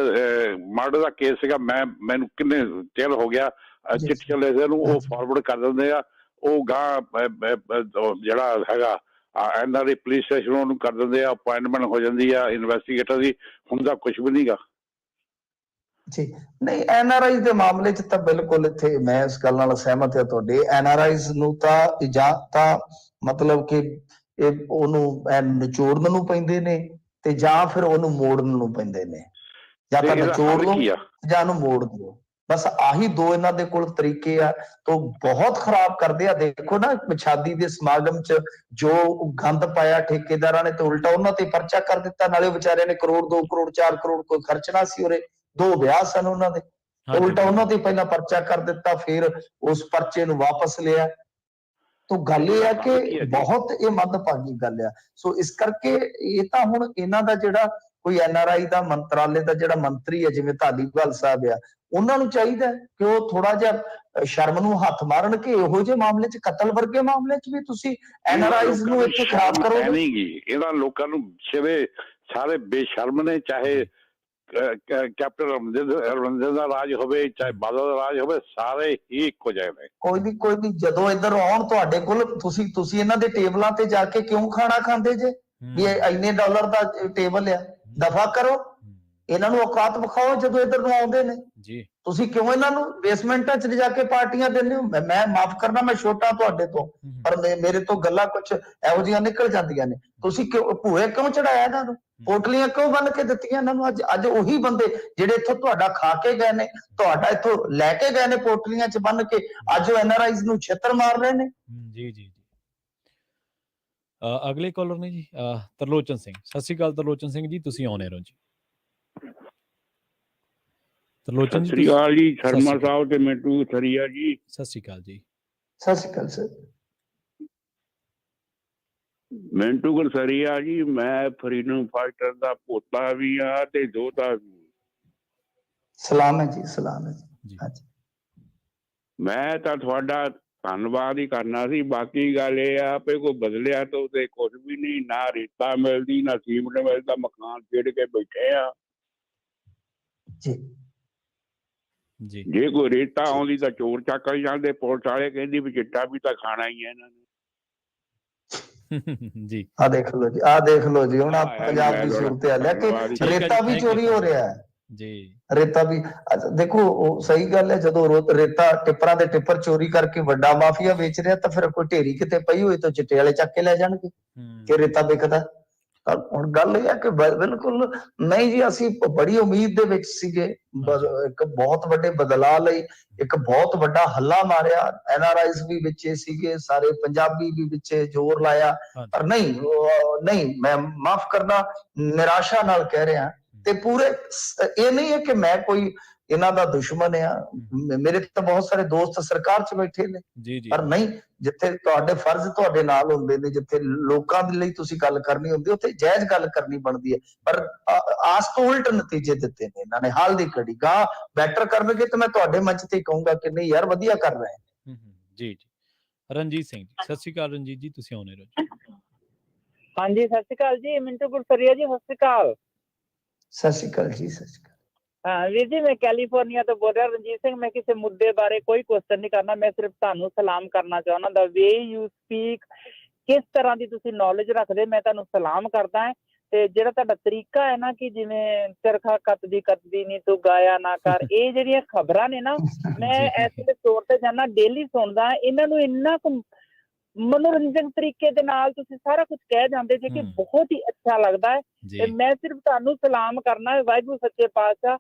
ਮਰਡਰ ਦਾ ਕੇਸ ਸੀਗਾ, ਮੈਨੂੰ ਕਿੰਨੇ ਚਿਰ ਹੋ ਗਿਆ ਚਿੱਠੀਆਂ ਲਿਖਦੇ ਨੂੰ, ਉਹ ਫਾਰਵਰਡ ਕਰ ਦਿੰਦੇ ਆ, ਉਹ ਗਾਂ ਜਿਹੜਾ ਹੈਗਾ ਐਨਆਰਆਈ ਪੁਲਿਸ ਸਟੇਸ਼ਨ ਉਹਨੂੰ ਕਰ ਦਿੰਦੇ ਆ, ਅਪਾਇੰਟਮੈਂਟ ਹੋ ਜਾਂਦੀ ਆ ਇਨਵੈਸਟੀਗੇਟਰ ਦੀ, ਹੁੰਦਾ ਕੁਝ ਵੀ ਨਹੀਂਗਾ ਜੀ। ਨਹੀਂ ਐਨਆਰਆਈ ਦੇ ਮਾਮਲੇ 'ਚ ਤਾਂ ਬਿਲਕੁਲ ਇੱਥੇ ਮੈਂ ਇਸ ਗੱਲ ਨਾਲ ਸਹਿਮਤ ਹਾਂ ਤੁਹਾਡੇ। ਐਨਆਰਆਈਜ਼ ਨੂੰ ਤਾਂ ਜਾਂ ਤਾਂ ਮਤਲਬ ਕਿ ਉਹਨੂੰ ਨਿਚੋੜਨ ਨੂੰ ਪੈਂਦੇ ਨੇ, ਤੇ ਜਾਂ ਫਿਰ ਉਹਨੂੰ ਮੋੜਨ ਨੂੰ ਪੈਂਦੇ ਨੇ। ਜਾਂ ਤਾਂ ਨਿਚੋੜ ਲਓ ਜਾਂ ਉਹਨੂੰ ਮੋੜ ਦਿਓ, ਬਸ ਆਹੀ ਦੋ ਇਹਨਾਂ ਦੇ ਕੋਲ ਤਰੀਕੇ ਆ। ਤੋਂ ਬਹੁਤ ਖਰਾਬ ਕਰਦੇ ਆ। ਦੇਖੋ ਨਾ ਸ਼ਾਦੀ ਦੇ ਸਮਾਗਮ 'ਚ ਜੋ ਗੰਦ ਪਾਇਆ ਠੇਕੇਦਾਰਾਂ ਨੇ, ਤੇ ਉਲਟਾ ਉਹਨਾਂ ਤੇ ਪਰਚਾ ਕਰ ਦਿੱਤਾ। ਨਾਲੇ ਵਿਚਾਰਿਆਂ ਨੇ ਕਰੋੜ 2 ਕਰੋੜ 4 ਕਰੋੜ ਕੋਈ ਖਰਚਣਾ ਸੀ, ਉਰੇ 2 ਵਿਆਹ ਸਨ ਉਹਨਾਂ ਦੇ, ਉਲਟਾ ਉਹਨਾਂ ਤੇ ਪਹਿਲਾਂ ਪਰਚਾ ਕਰ ਦਿੱਤਾ, ਫਿਰ ਉਸ ਪਰਚੇ ਨੂੰ ਵਾਪਸ ਲਿਆ। ਤੋ ਗੱਲ ਇਹ ਆ ਕਿ ਬਹੁਤ ਇਹ ਮੰਦਭਾਗੀ ਗੱਲ ਆ। ਸੋ ਇਸ ਕਰਕੇ ਇਹ ਤਾਂ ਹੁਣ ਇਹਨਾਂ ਦਾ ਜਿਹੜਾ ਕੋਈ ਐਨਆਰਆਈ ਦਾ ਮੰਤਰਾਲੇ ਦਾ ਜਿਹੜਾ ਮੰਤਰੀ ਹੈ, ਜਿਵੇਂ ਧਾਲੀਵਾਲ ਸਾਹਿਬ ਆ, ਉਹਨਾਂ ਨੂੰ ਚਾਹੀਦਾ ਕਿ ਉਹ ਥੋੜਾ ਜਿਹਾ ਸ਼ਰਮ ਨੂੰ ਹੱਥ ਮਾਰਨ ਕਿ ਇਹੋ ਜਿਹੇ ਮਾਮਲੇ 'ਚ, ਕਤਲ ਵਰਗੇ ਮਾਮਲੇ 'ਚ ਵੀ ਤੁਸੀਂ ਐਨਆਰਆਈਜ਼ ਨੂੰ ਇੱਥੇ ਖਰਾਬ ਕਰੋਗੇ। ਇਹਨਾਂ ਲੋਕਾਂ ਨੂੰ ਸਿਵੇ ਸਾਰੇ ਬੇਸ਼ਰਮ ਨੇ, ਚਾਹੇ ਕੈਪਟਨ ਅਮਰਿੰਦਰ ਦਾ ਰਾਜ ਹੋਵੇ, ਚਾਹੇ ਬਾਦਲ ਦਾ ਰਾਜ ਹੋਵੇ, ਸਾਰੇ ਹੀ ਇੱਕੋ ਜਿਹੇ ਨੇ। ਕੋਈ ਨਹੀਂ ਜਦੋਂ ਇੱਧਰ ਆਉਣ ਤੁਹਾਡੇ ਕੋਲ, ਤੁਸੀਂ ਇਹਨਾਂ ਦੇ ਟੇਬਲਾਂ ਤੇ ਜਾ ਕੇ ਕਿਉਂ ਖਾਣਾ ਖਾਂਦੇ ਜੇ? ਵੀ ਇੰਨੇ ਡਾਲਰ ਦਾ ਟੇਬਲ ਆ, ਦਫਾ ਕਰੋ, ਇਹਨਾਂ ਨੂੰ ਔਕਾਤ ਵਿਖਾਓ ਜਦੋਂ ਇੱਧਰ ਨੂੰ ਆਉਂਦੇ ਨੇ ਜੀ। ਤੁਸੀਂ ਕਿਉਂ ਇਹਨਾਂ ਨੂੰ ਬੇਸਮੈਂਟਾਂ 'ਚ ਲਿਜਾ ਕੇ ਪਾਰਟੀਆਂ ਦਿੰਦੇ ਹੋ? ਮੈਂ ਮਾਫ ਕਰਨਾ, ਮੈਂ ਛੋਟਾ ਤੁਹਾਡੇ ਤੋਂ, ਪਰ ਮੇਰੇ ਤੋਂ ਗੱਲਾਂ ਕੁਝ ਇਹੋ ਜਿਹੀਆਂ ਨਿਕਲ ਜਾਂਦੀਆਂ ਨੇ। ਤੁਸੀਂ ਕਿਉਂ ਭੂਏ ਕਿਉਂ ਚੜਾਇਆ ਇਹਨਾਂ ਨੂੰ? ਪੋਟਲੀਆਂ ਕਿਉਂ ਬੰਨ ਕੇ ਦਿੱਤੀਆਂ ਇਹਨਾਂ ਨੂੰ? ਅੱਜ ਉਹੀ ਬੰਦੇ ਜਿਹੜੇ ਇੱਥੋਂ ਤੁਹਾਡਾ ਖਾ ਕੇ ਗਏ ਨੇ, ਤੁਹਾਡਾ ਇੱਥੋਂ ਲੈ ਕੇ ਗਏ ਨੇ ਪੋਟਲੀਆਂ 'ਚ ਬੰਨ ਕੇ, ਅੱਜ ਉਹ ਐਨਆਰਆਈਜ਼ ਨੂੰ ਛਿੱਤਰ ਮਾਰ ਰਹੇ ਨੇ। ਜੀ ਜੀ ਅਗਲੇ ਕਾਲਰ ਨੇ ਜੀ ਤਰਲੋਚਨ ਸਿੰਘ। ਸਤਿ ਸ਼੍ਰੀ ਅਕਾਲ ਤਰਲੋਚਨ ਸਿੰਘ ਜੀ, ਤੁਸੀਂ ਆਉਣੇ ਰਹੋ ਜੀ। ਤਰਲੋਚਨ ਸਤਿ ਜੀ ਸ੍ਰੀ ਅਕਾਲ ਜੀ, ਸਤਿ ਸ਼ਰਮਾ ਸ਼੍ਰੀ ਅਕਾਲ। ਸਾਹਿਬ ਤੇ ਮਿੰਟੂ ਥਰੀਆ ਜੀ। ਸਤਿ ਸ਼੍ਰੀ ਅਕਾਲ ਜੀ। ਸਤਿ ਸ਼੍ਰੀ ਅਕਾਲ ਸਰ। ਮਿੰਟੂ ਗਲਸਰੀਆ ਜੀ, ਮੈਂ ਫਰੀਡਮ ਫਾਈਟਰ ਦਾ ਪੋਤਾ ਵੀ ਆ ਤੇ ਦੋਤਾ ਵੀ। ਸਲਾਮ ਹੈ ਜੀ, ਸਲਾਮ ਹੈ ਜੀ। ਹਾਂਜੀ। ਮੈਂ ਤਾਂ ਤੁਹਾਡਾ ਧੰਨਵਾਦ ਹੀ ਕਰਨਾ ਸੀ। ਬਾਕੀ ਗੱਲ ਇਹ ਆ ਵੀ ਕੋਈ ਬਦਲਿਆ ਤਾਂ ਉਹਦੇ ਕੁਝ ਵੀ ਨਹੀਂ, ਨਾ ਰੇਤਾ ਮਿਲਦੀ ਨਾ ਸੀਮਟ ਮਿਲਦਾ, ਮਕਾਨ ਛੇੜ ਕੇ ਬੈਠੇ ਆ ਜੀ ਜੀ। ਜੇ ਕੋਈ ਰੇਤਾ ਆਉਂਦੀ ਤਾਂ ਚੋਰ ਚੱਕ ਜਾਂਦੇ। ਪੁਲਿਸ ਵਾਲੇ ਕਹਿੰਦੀ ਵੀ ਚਿੱਟਾ ਵੀ ਤਾਂ ਖਾਣਾ ਹੀ ਹੈ ਇਹਨਾਂ ਨੇ। ਜੀ ਆ ਦੇਖ ਲਓ ਜੀ, ਆ ਦੇਖ ਲਓ ਜੀ, ਹੁਣ ਪੰਜਾਬ ਦੀ ਸੂਰਤ ਹਾਲ ਹੈ ਕਿ ਰੇਤਾ ਵੀ ਚੋਰੀ ਹੋ ਰਿਹਾ ਹੈ ਜੀ। ਰੇਤਾ ਵੀ ਦੇਖੋ, ਉਹ ਸਹੀ ਗੱਲ ਹੈ, ਜਦੋਂ ਰੇਤਾ ਟਿੱਪਰਾਂ ਦੇ ਟਿੱਪਰ ਚੋਰੀ ਕਰਕੇ ਵੱਡਾ ਮਾਫੀਆ ਵੇਚ ਰਿਹਾ ਤਾਂ ਫਿਰ ਕੋਈ ਢੇਰੀ ਕਿਤੇ ਪਈ ਹੋਈ ਤਾਂ ਚਿੱਟੇ ਵਾਲੇ ਚੱਕ ਕੇ ਲੈ ਜਾਣਗੇ ਕਿ ਰੇਤਾ ਵਿਕਦਾ। ਤਾਂ ਹੁਣ ਗੱਲ ਇਹ ਹੈ ਕਿ ਬਿਲਕੁਲ ਨਹੀਂ ਜੀ, ਅਸੀਂ ਬੜੀ ਉਮੀਦ ਦੇ ਵਿੱਚ ਸੀਗੇ, ਇੱਕ ਬਹੁਤ ਵੱਡੇ ਬਦਲਾਅ ਲਈ ਇੱਕ ਬਹੁਤ ਵੱਡਾ ਹੱਲਾ ਮਾਰਿਆ। NRIs ਵੀ ਵਿੱਚੇ ਸੀਗੇ, ਸਾਰੇ ਪੰਜਾਬੀ ਵੀ ਵਿੱਚੇ ਜ਼ੋਰ ਲਾਇਆ, ਪਰ ਨਹੀਂ ਮੈਂ ਮਾਫ ਕਰਨਾ, ਨਿਰਾਸ਼ਾ ਨਾਲ ਕਹਿ ਰਿਹਾ। ਤੇ ਪੂਰੇ ਇਹ ਨਹੀਂ ਹੈ ਕਿ ਮੈਂ ਕੋਈ ਇਹਨਾਂ ਦਾ ਦੁਸ਼ਮਣ ਆ, ਮੇਰੇ ਤਾਂ ਬਹੁਤ ਸਾਰੇ ਦੋਸਤ ਸਰਕਾਰ 'ਚ ਬੈਠੇ ਨੇ, ਪਰ ਨਹੀਂ, ਜਿੱਥੇ ਤੁਹਾਡੇ ਫਰਜ਼ ਤੁਹਾਡੇ ਨਾਲ ਹੁੰਦੇ ਨੇ, ਜਿੱਥੇ ਲੋਕਾਂ ਦੇ ਲਈ ਤੁਸੀਂ ਗੱਲ ਕਰਨੀ ਹੁੰਦੀ, ਉੱਥੇ ਜਾਇਜ਼ ਗੱਲ ਕਰਨੀ ਬਣਦੀ ਹੈ। ਪਰ ਆਸ ਤੋਂ ਉਲਟ ਨਤੀਜੇ ਦਿੱਤੇ ਨੇ ਇਹਨਾਂ ਨੇ ਹਾਲ ਦੀ ਘੜੀ। ਗਾਂ ਬੈਟਰ ਕਰਨਗੇ ਤੇ ਮੈਂ ਤੁਹਾਡੇ ਮੰਚ ਤੇ ਕਹੂੰਗਾ ਕਿ ਨਹੀਂ ਯਾਰ, ਵਧੀਆ ਕਰ ਰਹੇ ਜੀ ਜੀ। ਰਣਜੀਤ ਸਿੰਘ ਜੀ, ਸਤਿ ਸ਼੍ਰੀ ਅਕਾਲ ਰਣਜੀਤ ਜੀ, ਤੁਸੀਂ ਆਉਣੇ ਰਹੋ। ਹਾਂਜੀ, ਸਤਿ ਸ਼੍ਰੀ ਅਕਾਲ ਜੀ। ਮਿੰਟੂ ਗੁਲਸਰੀਆ ਜੀ, ਸਤਿ ਸ਼੍ਰੀ ਅਕਾਲ। ਸਤਿ ਸ਼੍ਰੀ ਅਕਾਲ ਜੀ, ਸਤਿ ਸ਼੍ਰੀ ਅਕਾਲ। ਹਾਂ ਵੀਰ ਜੀ, ਮੈਂ ਕੈਲੀਫੋਰਨੀਆ ਤੋਂ ਬੋਲ ਰਿਹਾ ਰਣਜੀਤ ਸਿੰਘ। ਮੈਂ ਕਿਸੇ ਮੁੱਦੇ ਬਾਰੇ ਕੋਈ ਕੁਐਸਚਨ ਨਹੀਂ ਕਰਨਾ, ਮੈਂ ਸਿਰਫ ਤੁਹਾਨੂੰ ਸਲਾਮ ਕਰਨਾ ਚਾਹੁੰਦਾ। ਦਾ ਵੇ ਯੂ ਸਪੀਕ, ਕਿਸ ਤਰ੍ਹਾਂ ਦੀ ਤੁਸੀਂ ਨੌਲੇਜ ਰੱਖਦੇ, ਮੈਂ ਤੁਹਾਨੂੰ ਸਲਾਮ ਕਰਦਾ। ਤੇ ਜਿਹੜਾ ਤੁਹਾਡਾ ਤਰੀਕਾ ਹੈ ਨਾ, ਕਿ ਜਿਵੇਂ ਚਰਖਾ ਕੱਤਦੀ ਨੀ ਤੂੰ ਗਾਇਆ ਨਾ ਕਰ, ਇਹ ਜਿਹੜੀਆਂ ਖਬਰਾਂ ਨੇ ਨਾ, ਮੈਂ ਇਸ ਤੌਰ ਤੇ ਜਾਣਾ ਡੇਲੀ ਸੁਣਦਾ। ਇਹਨਾਂ ਨੂੰ ਇੰਨਾ ਕੁ ਮਨੋਰੰਜਨ ਤਰੀਕੇ ਦੇ ਨਾਲ ਤੁਸੀਂ ਸਾਰਾ ਕੁਝ ਕਹਿ ਜਾਂਦੇ ਜੇ ਕਿ ਬਹੁਤ ਹੀ ਅੱਛਾ ਲੱਗਦਾ ਹੈ। ਤੇ ਮੈਂ ਸਿਰਫ ਤੁਹਾਨੂੰ ਸਲਾਮ ਕਰਨਾ, ਵਾਹਿਗੁਰੂ ਸੱਚੇ ਪਾਤਸ਼ਾਹ।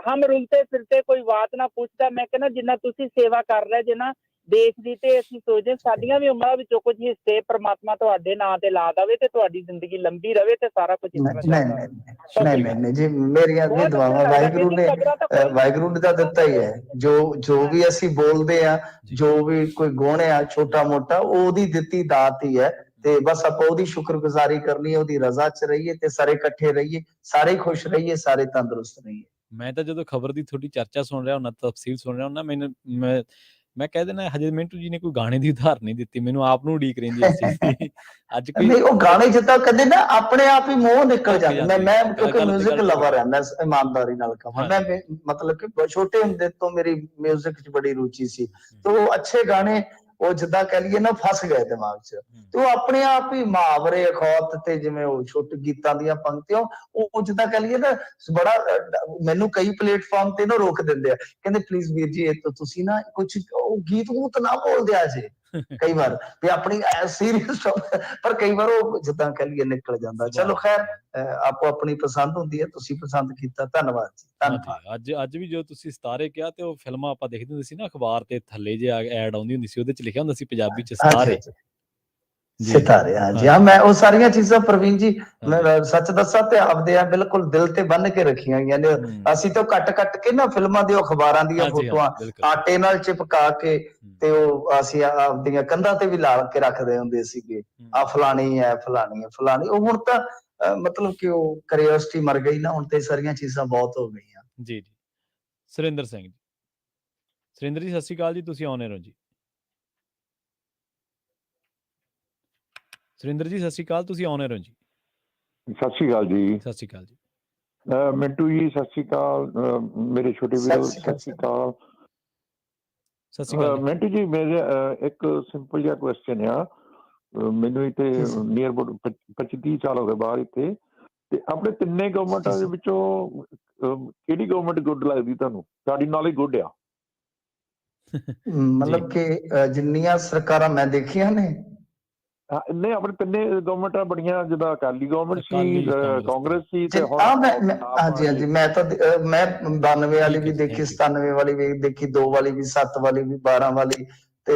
ਹਮ ਰੁਲਤੇ ਫਿਰਤੇ ਕੋਈ ਬਾਤ ਨਾ ਪੁੱਛਦਾ। ਮੈਂ ਕਹਿੰਦਾ ਜਿੰਨਾ ਤੁਸੀਂ ਸੇਵਾ ਕਰ ਰਹੇ ਜੇ ਨਾ ਦੇਸ਼ ਦੀ, ਤੇ ਅਸੀਂ ਸੋਚਦੇ ਸਾਡੀਆਂ ਵੀ ਉਮਰਾਂ ਵਿੱਚੋਂ ਕੁਝ ਹਿੱਸੇ ਪ੍ਰਮਾਤਮਾ ਤੁਹਾਡੇ ਨਾਂ ਤੇ ਲਾ ਦੇਵੇ ਤੇ ਤੁਹਾਡੀ ਜ਼ਿੰਦਗੀ ਲੰਬੀ ਰਵੇ ਤੇ ਸਾਰਾ ਕੁਝ ਨਹੀਂ ਜੀ, ਮੇਰੀਆਂ ਵੀ ਦੁਆਵਾਂ ਵਾਹਿਗੁਰੂ ਨੇ ਤਾਂ ਦਿੱਤਾ ਹੀ ਹੈ। ਜੋ ਵੀ ਅਸੀਂ ਬੋਲਦੇ ਆ, ਜੋ ਵੀ ਕੋਈ ਗੁਣ ਆ ਛੋਟਾ ਮੋਟਾ, ਉਹਦੀ ਦਿੱਤੀ ਦਾਤ ਹੀ ਹੈ। ਤੇ ਬਸ ਆਪਾਂ ਉਹਦੀ ਸ਼ੁਕਰਗੁਜ਼ਾਰੀ ਕਰਨੀ ਹੈ, ਉਹਦੀ ਰਜ਼ਾ 'ਚ ਰਹੀਏ ਤੇ ਸਾਰੇ ਇਕੱਠੇ ਰਹੀਏ, ਸਾਰੇ ਖੁਸ਼ ਰਹੀਏ, ਸਾਰੇ ਤੰਦਰੁਸਤ ਰਹੀਏ। ਮੈਂ ਤਾਂ ਜਦੋਂ ਖਬਰ ਦੀ ਤੁਹਾਡੀ ਚਰਚਾ ਸੁਣ ਰਿਹਾ ਹੁੰਦਾ, ਤਫਸੀਲ ਸੁਣ ਰਿਹਾ ਹੁੰਦਾ, ਮੈਨੂੰ ਮੈਂ ਕਹਿ ਦੇਣਾ ਹਜੇ ਮਿੰਟੂ ਜੀ ਨੇ ਕੋਈ ਗਾਣੇ ਦੀ ਉਦਾਹਰਨ ਨਹੀਂ ਦਿੱਤੀ, ਮੈਨੂੰ ਆਪ ਨੂੰ ਉਡੀਕ ਰਹਿੰਦੀ ਇਸ ਚੀਜ਼ ਦੀ। ਅੱਜ ਨਹੀਂ, ਉਹ ਗਾਣੇ ਜਿੱਦਾਂ ਕਦੇ ਨਾ ਆਪਣੇ ਆਪ ਹੀ ਮੂੰਹ ਨਿਕਲ ਜਾਂਦੇ। ਮੈਂ ਕਿਉਂਕਿ ਮਿਊਜ਼ਿਕ ਲਵਰ ਹਾਂ, ਮੈਂ ਇਮਾਨਦਾਰੀ ਨਾਲ ਕਹਾਂ, ਮੈਂ ਮਤਲਬ ਕਿ ਛੋਟੇ ਹੁੰਦੇ ਤੋਂ ਮੇਰੀ ਮਿਊਜ਼ਿਕ 'ਚ ਬੜੀ ਰੁਚੀ ਸੀ। ਤੇ ਉਹ ਅੱਛੇ ਗਾਣੇ, ਉਹ ਜਿੱਦਾਂ ਕਹਿ ਲਈਏ ਨਾ, ਫਸ ਗਏ ਦਿਮਾਗ 'ਚ, ਤੇ ਉਹ ਆਪਣੇ ਆਪ ਹੀ ਮੁਹਾਵਰੇ, ਅਖੌਤ ਤੇ ਜਿਵੇਂ ਉਹ ਛੋਟੇ ਗੀਤਾਂ ਦੀਆਂ ਪੰਕਤੀਆਂ, ਉਹ ਜਿੱਦਾਂ ਕਹਿ ਲਈਏ ਨਾ, ਬੜਾ ਮੈਨੂੰ ਕਈ ਪਲੇਟਫਾਰਮ ਤੇ ਨਾ ਰੋਕ ਦਿੰਦੇ ਆ, ਕਹਿੰਦੇ ਪਲੀਜ਼ ਵੀਰ ਜੀ, ਇਹ ਤੁਸੀਂ ਨਾ ਕੁਝ ਉਹ ਗੀਤ ਗੂਤ ਨਾ ਬੋਲਦੇ ਆ ਜੇ ਕਈ ਵਾਰ, ਵੀ ਆਪਣੀ ਸੀਰੀਅਸ, ਪਰ ਕਈ ਵਾਰ ਉਹ ਜਿੱਦਾਂ ਕਹਿ ਲਈਏ ਨਿਕਲ ਜਾਂਦਾ। ਚਲੋ ਖੈਰ, ਆਪੋ ਆਪਣੀ ਪਸੰਦ ਹੁੰਦੀ ਹੈ, ਤੁਸੀਂ ਪਸੰਦ ਕੀਤਾ, ਧੰਨਵਾਦ ਜੀ, ਧੰਨਵਾਦ। ਅੱਜ ਵੀ ਜੋ ਤੁਸੀਂ ਸਿਤਾਰੇ ਕਿਹਾ, ਤੇ ਉਹ ਫਿਲਮਾਂ ਆਪਾਂ ਦੇਖਦੇ ਹੁੰਦੇ ਸੀ ਨਾ, ਅਖਬਾਰ ਤੇ ਥੱਲੇ ਜੇ ਐਡ ਆਉਂਦੀ ਹੁੰਦੀ ਸੀ, ਉਹਦੇ 'ਚ ਲਿਖਿਆ ਹੁੰਦਾ ਸੀ ਪੰਜਾਬੀ 'ਚ ਸਿਤਾਰੇ। ਸਿਤਾਰੇ, ਹਾਂਜੀ ਹਾਂ, ਮੈਂ ਉਹ ਸਾਰੀਆਂ ਚੀਜ਼ਾਂ ਪ੍ਰਵੀਨ ਜੀ, ਮੈਂ ਸੱਚ ਦੱਸਾਂ ਤੇ ਆਪਦੇ ਆ ਬਿਲਕੁਲ ਦਿਲ ਤੇ ਬੰਨ ਕੇ ਰੱਖੀਆਂ ਗਈਆਂ ਨੇ। ਅਸੀਂ ਤਾਂ ਕੱਟ ਕੇ ਨਾ ਫਿਲਮਾਂ ਦੇ ਅਖਬਾਰਾਂ ਦੀਆਂ ਫੋਟੋਆਂ ਆਟੇ ਨਾਲ ਚਿਪਕਾ ਕੇ ਤੇ ਉਹ ਅਸੀਂ ਆਪਦੀਆਂ ਕੰਧਾਂ ਤੇ ਵੀ ਲਾ ਕੇ ਰੱਖਦੇ ਹੁੰਦੇ ਸੀਗੇ, ਆ ਫਲਾਣੀ ਹੈ ਫਲਾਣੀ ਹੈ ਫਲਾਣੀ। ਉਹ ਹੁਣ ਤਾਂ ਮਤਲਬ ਕਿ ਉਹ ਕਰਿਓਸਿਟੀ ਮਰ ਗਈ ਨਾ, ਹੁਣ ਤੇ ਸਾਰੀਆਂ ਚੀਜ਼ਾਂ ਬਹੁਤ ਹੋ ਗਈਆਂ। ਜੀ ਜੀ। ਸੁਰਿੰਦਰ ਸਿੰਘ ਜੀ, ਸੁਰਿੰਦਰ ਜੀ ਸਤਿ ਸ਼੍ਰੀ ਅਕਾਲ ਜੀ, ਤੁਸੀਂ ਆਉਣੇ ਰਹੋ ਜੀ। ਸੁਰਿੰਦਰ ਜੀ ਸਤਿ ਸ਼੍ਰੀ ਅਕਾਲ, ਤੁਸੀਂ ਆਉਣੇ ਰਹੋ ਜੀ। ਸਤਿ ਸ਼੍ਰੀ ਅਕਾਲ ਜੀ। ਸਤਿ ਸ਼੍ਰੀ ਅਕਾਲ ਜੀ। ਮਿੰਟੂ ਜੀ ਸਤਿ ਸ਼੍ਰੀ ਅਕਾਲ, ਮੇਰੇ ਛੋਟੇ ਵੀਰ ਸਤਿ ਸ਼੍ਰੀ ਅਕਾਲ। ਸਤਿ ਸ਼੍ਰੀ ਅਕਾਲ ਮਿੰਟੂ ਜੀ, ਮੇਰੇ ਇੱਕ ਸਿੰਪਲ ਜਿਹਾ ਕੁਐਸਚਨ ਆ। ਮੈਨੂੰ ਇੱਥੇ ਨੀਅਰ ਅਬਾਊਟ 25-30 ਸਾਲ ਹੋ ਗਏ ਬਾਹਰ ਇੱਥੇ, ਤੇ ਆਪਣੇ ਤਿੰਨੇ ਗਵਰਨਮੈਂਟਾਂ ਦੇ ਵਿੱਚੋਂ ਕਿਹੜੀ ਗਵਰਨਮੈਂਟ ਗੁੱਡ ਲੱਗਦੀ ਤੁਹਾਨੂੰ? ਸਾਡੀ ਨੌਲੇਜ ਗੁੱਡ ਆ, ਮਤਲਬ ਕਿ ਜਿੰਨੀਆਂ ਸਰਕਾਰਾਂ ਮੈਂ ਦੇਖੀਆਂ ਨੇ, ਨਹੀਂ ਆਪਣੇ ਤਿੰਨੇ ਗਵਰਨਮੈਂਟਾਂ ਬੜੀਆਂ, ਜਿੱਦਾਂ ਅਕਾਲੀ ਗਵਰਨਮੈਂਟ ਸੀ, ਕਾਂਗਰਸ ਸੀ, ਤੇ ਹਾਂਜੀ ਹਾਂਜੀ, ਮੈਂ 92 ਵਾਲੀ ਵੀ ਦੇਖੀ, 97 ਵਾਲੀ ਵੀ ਦੇਖੀ, 2 ਵਾਲੀ ਵੀ, 7 ਵਾਲੀ ਵੀ, 12 ਵਾਲੀ, ਤੇ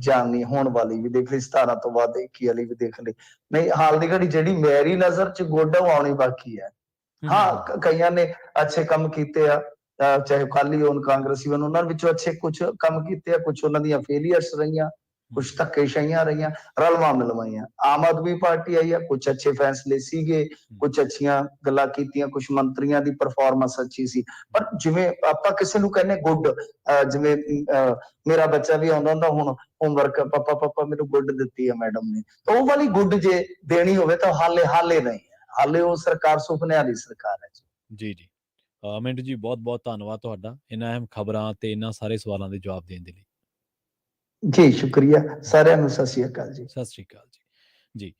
ਜਾਨੀ ਹੋਣ ਵਾਲੀ ਵੀ ਦੇਖ ਲਈ, 17 ਤੋਂ ਬਾਅਦ 21 ਵਾਲੀ ਵੀ ਦੇਖ ਲਈ। ਨਹੀਂ, ਹਾਲ ਦੀ ਘੜੀ ਜਿਹੜੀ ਮੇਰੀ ਨਜ਼ਰ 'ਚ ਗੁੱਡ ਆਉਣੀ ਬਾਕੀ ਹੈ। ਹਾਂ, ਕਈਆਂ ਨੇ ਅੱਛੇ ਕੰਮ ਕੀਤੇ ਆ, ਚਾਹੇ ਅਕਾਲੀ ਹੋਣ ਕਾਂਗਰਸੀ ਹੋਣ, ਉਹਨਾਂ ਵਿੱਚੋਂ ਅੱਛੇ ਕੁਝ ਕੰਮ ਕੀਤੇ ਆ, ਕੁਝ ਉਹਨਾਂ ਦੀਆਂ ਫੇਲੀਅਰਸ ਰਹੀਆਂ, ਕੁਝ ਧੱਕੇਸ਼ਾਹੀਆਂ ਰਹੀਆਂ, ਰਲਵਾਂ ਮਿਲਵਾਈਆਂ। ਆਮ ਆਦਮੀ ਪਾਰਟੀ ਆਈ ਆ, ਕੁਝ ਅੱਛੇ ਫੈਸਲੇ ਸੀਗੇ, ਕੁਝ ਅੱਛੀਆਂ ਗੱਲਾਂ ਕੀਤੀਆਂ, ਕੁਝ ਮੰਤਰੀਆਂ ਦੀ ਪਰਫਾਰਮੈਂਸ ਅੱਛੀ ਸੀ। ਪਰ ਜਿਵੇਂ ਆਪਾਂ ਕਿਸੇ ਨੂੰ ਕਹਿੰਦੇ ਗੁੱਡ, ਜਿਵੇਂ ਮੇਰਾ ਬੱਚਾ ਵੀ ਆਉਂਦਾ ਹੁੰਦਾ ਹੁਣ ਹੋਮਵਰਕ, ਪਾਪਾ ਮੈਨੂੰ ਗੁੱਡ ਦਿੱਤੀ ਹੈ ਮੈਡਮ ਨੇ, ਤਾਂ ਉਹ ਵਾਲੀ ਗੁੱਡ ਜੇ ਦੇਣੀ ਹੋਵੇ ਤਾਂ ਹਾਲੇ ਨਹੀਂ ਹੈ, ਹਾਲੇ ਉਹ ਸਰਕਾਰ ਸੁਪਨਿਆਂ ਦੀ ਸਰਕਾਰ ਹੈ ਜੀ। ਜੀ ਮਿੰਟੂ ਜੀ, ਬਹੁਤ ਬਹੁਤ ਧੰਨਵਾਦ ਤੁਹਾਡਾ ਇਹਨਾਂ ਅਹਿਮ ਖਬਰਾਂ ਤੇ ਇਹਨਾਂ ਸਾਰੇ ਸਵਾਲਾਂ ਦੇ ਜਵਾਬ ਦੇਣ ਦੇ ਲਈ। ਜੀ ਸ਼ੁਕਰੀਆ ਸਾਰਿਆਂ ਨੂੰ, ਸਤਿ ਸ਼੍ਰੀ ਅਕਾਲ ਜੀ। ਸਤਿ ਸ਼੍ਰੀ ਅਕਾਲ ਜੀ।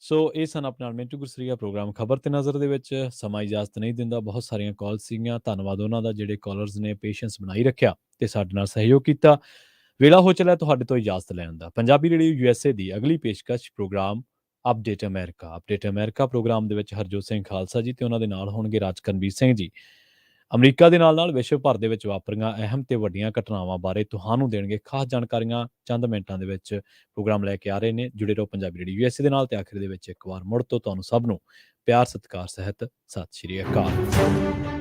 ਸੋ ਇਹ ਸਨ ਆਪਣੇ ਨਾਲ ਮਿੰਟੂ ਗੁਰਸਰੀਆ, ਪ੍ਰੋਗਰਾਮ ਖਬਰ ਤੇ ਨਜ਼ਰ ਦੇ ਵਿੱਚ। ਸਮਾਂ ਇਜਾਜ਼ਤ ਨਹੀਂ ਦਿੰਦਾ, ਬਹੁਤ ਸਾਰੀਆਂ ਕਾਲ ਸੀਗੀਆਂ, ਧੰਨਵਾਦ ਉਹਨਾਂ ਦਾ ਜਿਹੜੇ ਕਾਲਰਸ ਨੇ ਪੇਸ਼ੈਂਸ ਬਣਾਈ ਰੱਖਿਆ ਤੇ ਸਾਡੇ ਨਾਲ ਸਹਿਯੋਗ ਕੀਤਾ। ਵੇਲਾ ਹੋ ਚਲਿਆ ਤੁਹਾਡੇ ਤੋਂ ਇਜਾਜ਼ਤ ਲੈਣ ਦਾ। ਪੰਜਾਬੀ ਰੇਡੀਓ USA ਦੀ ਅਗਲੀ ਪੇਸ਼ਕਸ਼ ਪ੍ਰੋਗਰਾਮ ਅਪਡੇਟ ਅਮਰੀਕਾ ਪ੍ਰੋਗਰਾਮ ਦੇ ਵਿੱਚ ਹਰਜੋਤ ਸਿੰਘ ਖਾਲਸਾ ਜੀ ਤੇ ਉਹਨਾਂ ਦੇ ਨਾਲ ਹੋਣਗੇ ਰਾਜਕਰਨਵੀਰ ਸਿੰਘ ਜੀ। ਅਮਰੀਕਾ ਦੇ ਨਾਲ ਵਿਸ਼ਵ ਭਰ ਦੇ ਵਿੱਚ ਵਾਪਰੀਆਂ ਅਹਿਮ ਤੇ ਵੱਡੀਆਂ ਘਟਨਾਵਾਂ ਬਾਰੇ ਤੁਹਾਨੂੰ ਦੇਣਗੇ ਖਾਸ ਜਾਣਕਾਰੀਆਂ। ਚੰਦ ਮਿੰਟਾਂ ਦੇ ਵਿੱਚ ਪ੍ਰੋਗਰਾਮ ਲੈ ਕੇ ਆ ਰਹੇ ਨੇ। ਜੁੜੇ ਰਹੋ ਪੰਜਾਬੀ ਰੇਡੀਓ USA ਦੇ ਨਾਲ ਤੇ ਆਖਿਰ ਦੇ ਵਿੱਚ ਇੱਕ ਵਾਰ ਮੁੜ ਤੋਂ ਤੁਹਾਨੂੰ ਸਭ ਨੂੰ ਪਿਆਰ ਸਤਿਕਾਰ ਸਹਿਤ ਸਤਿ ਸ਼੍ਰੀ ਅਕਾਲ।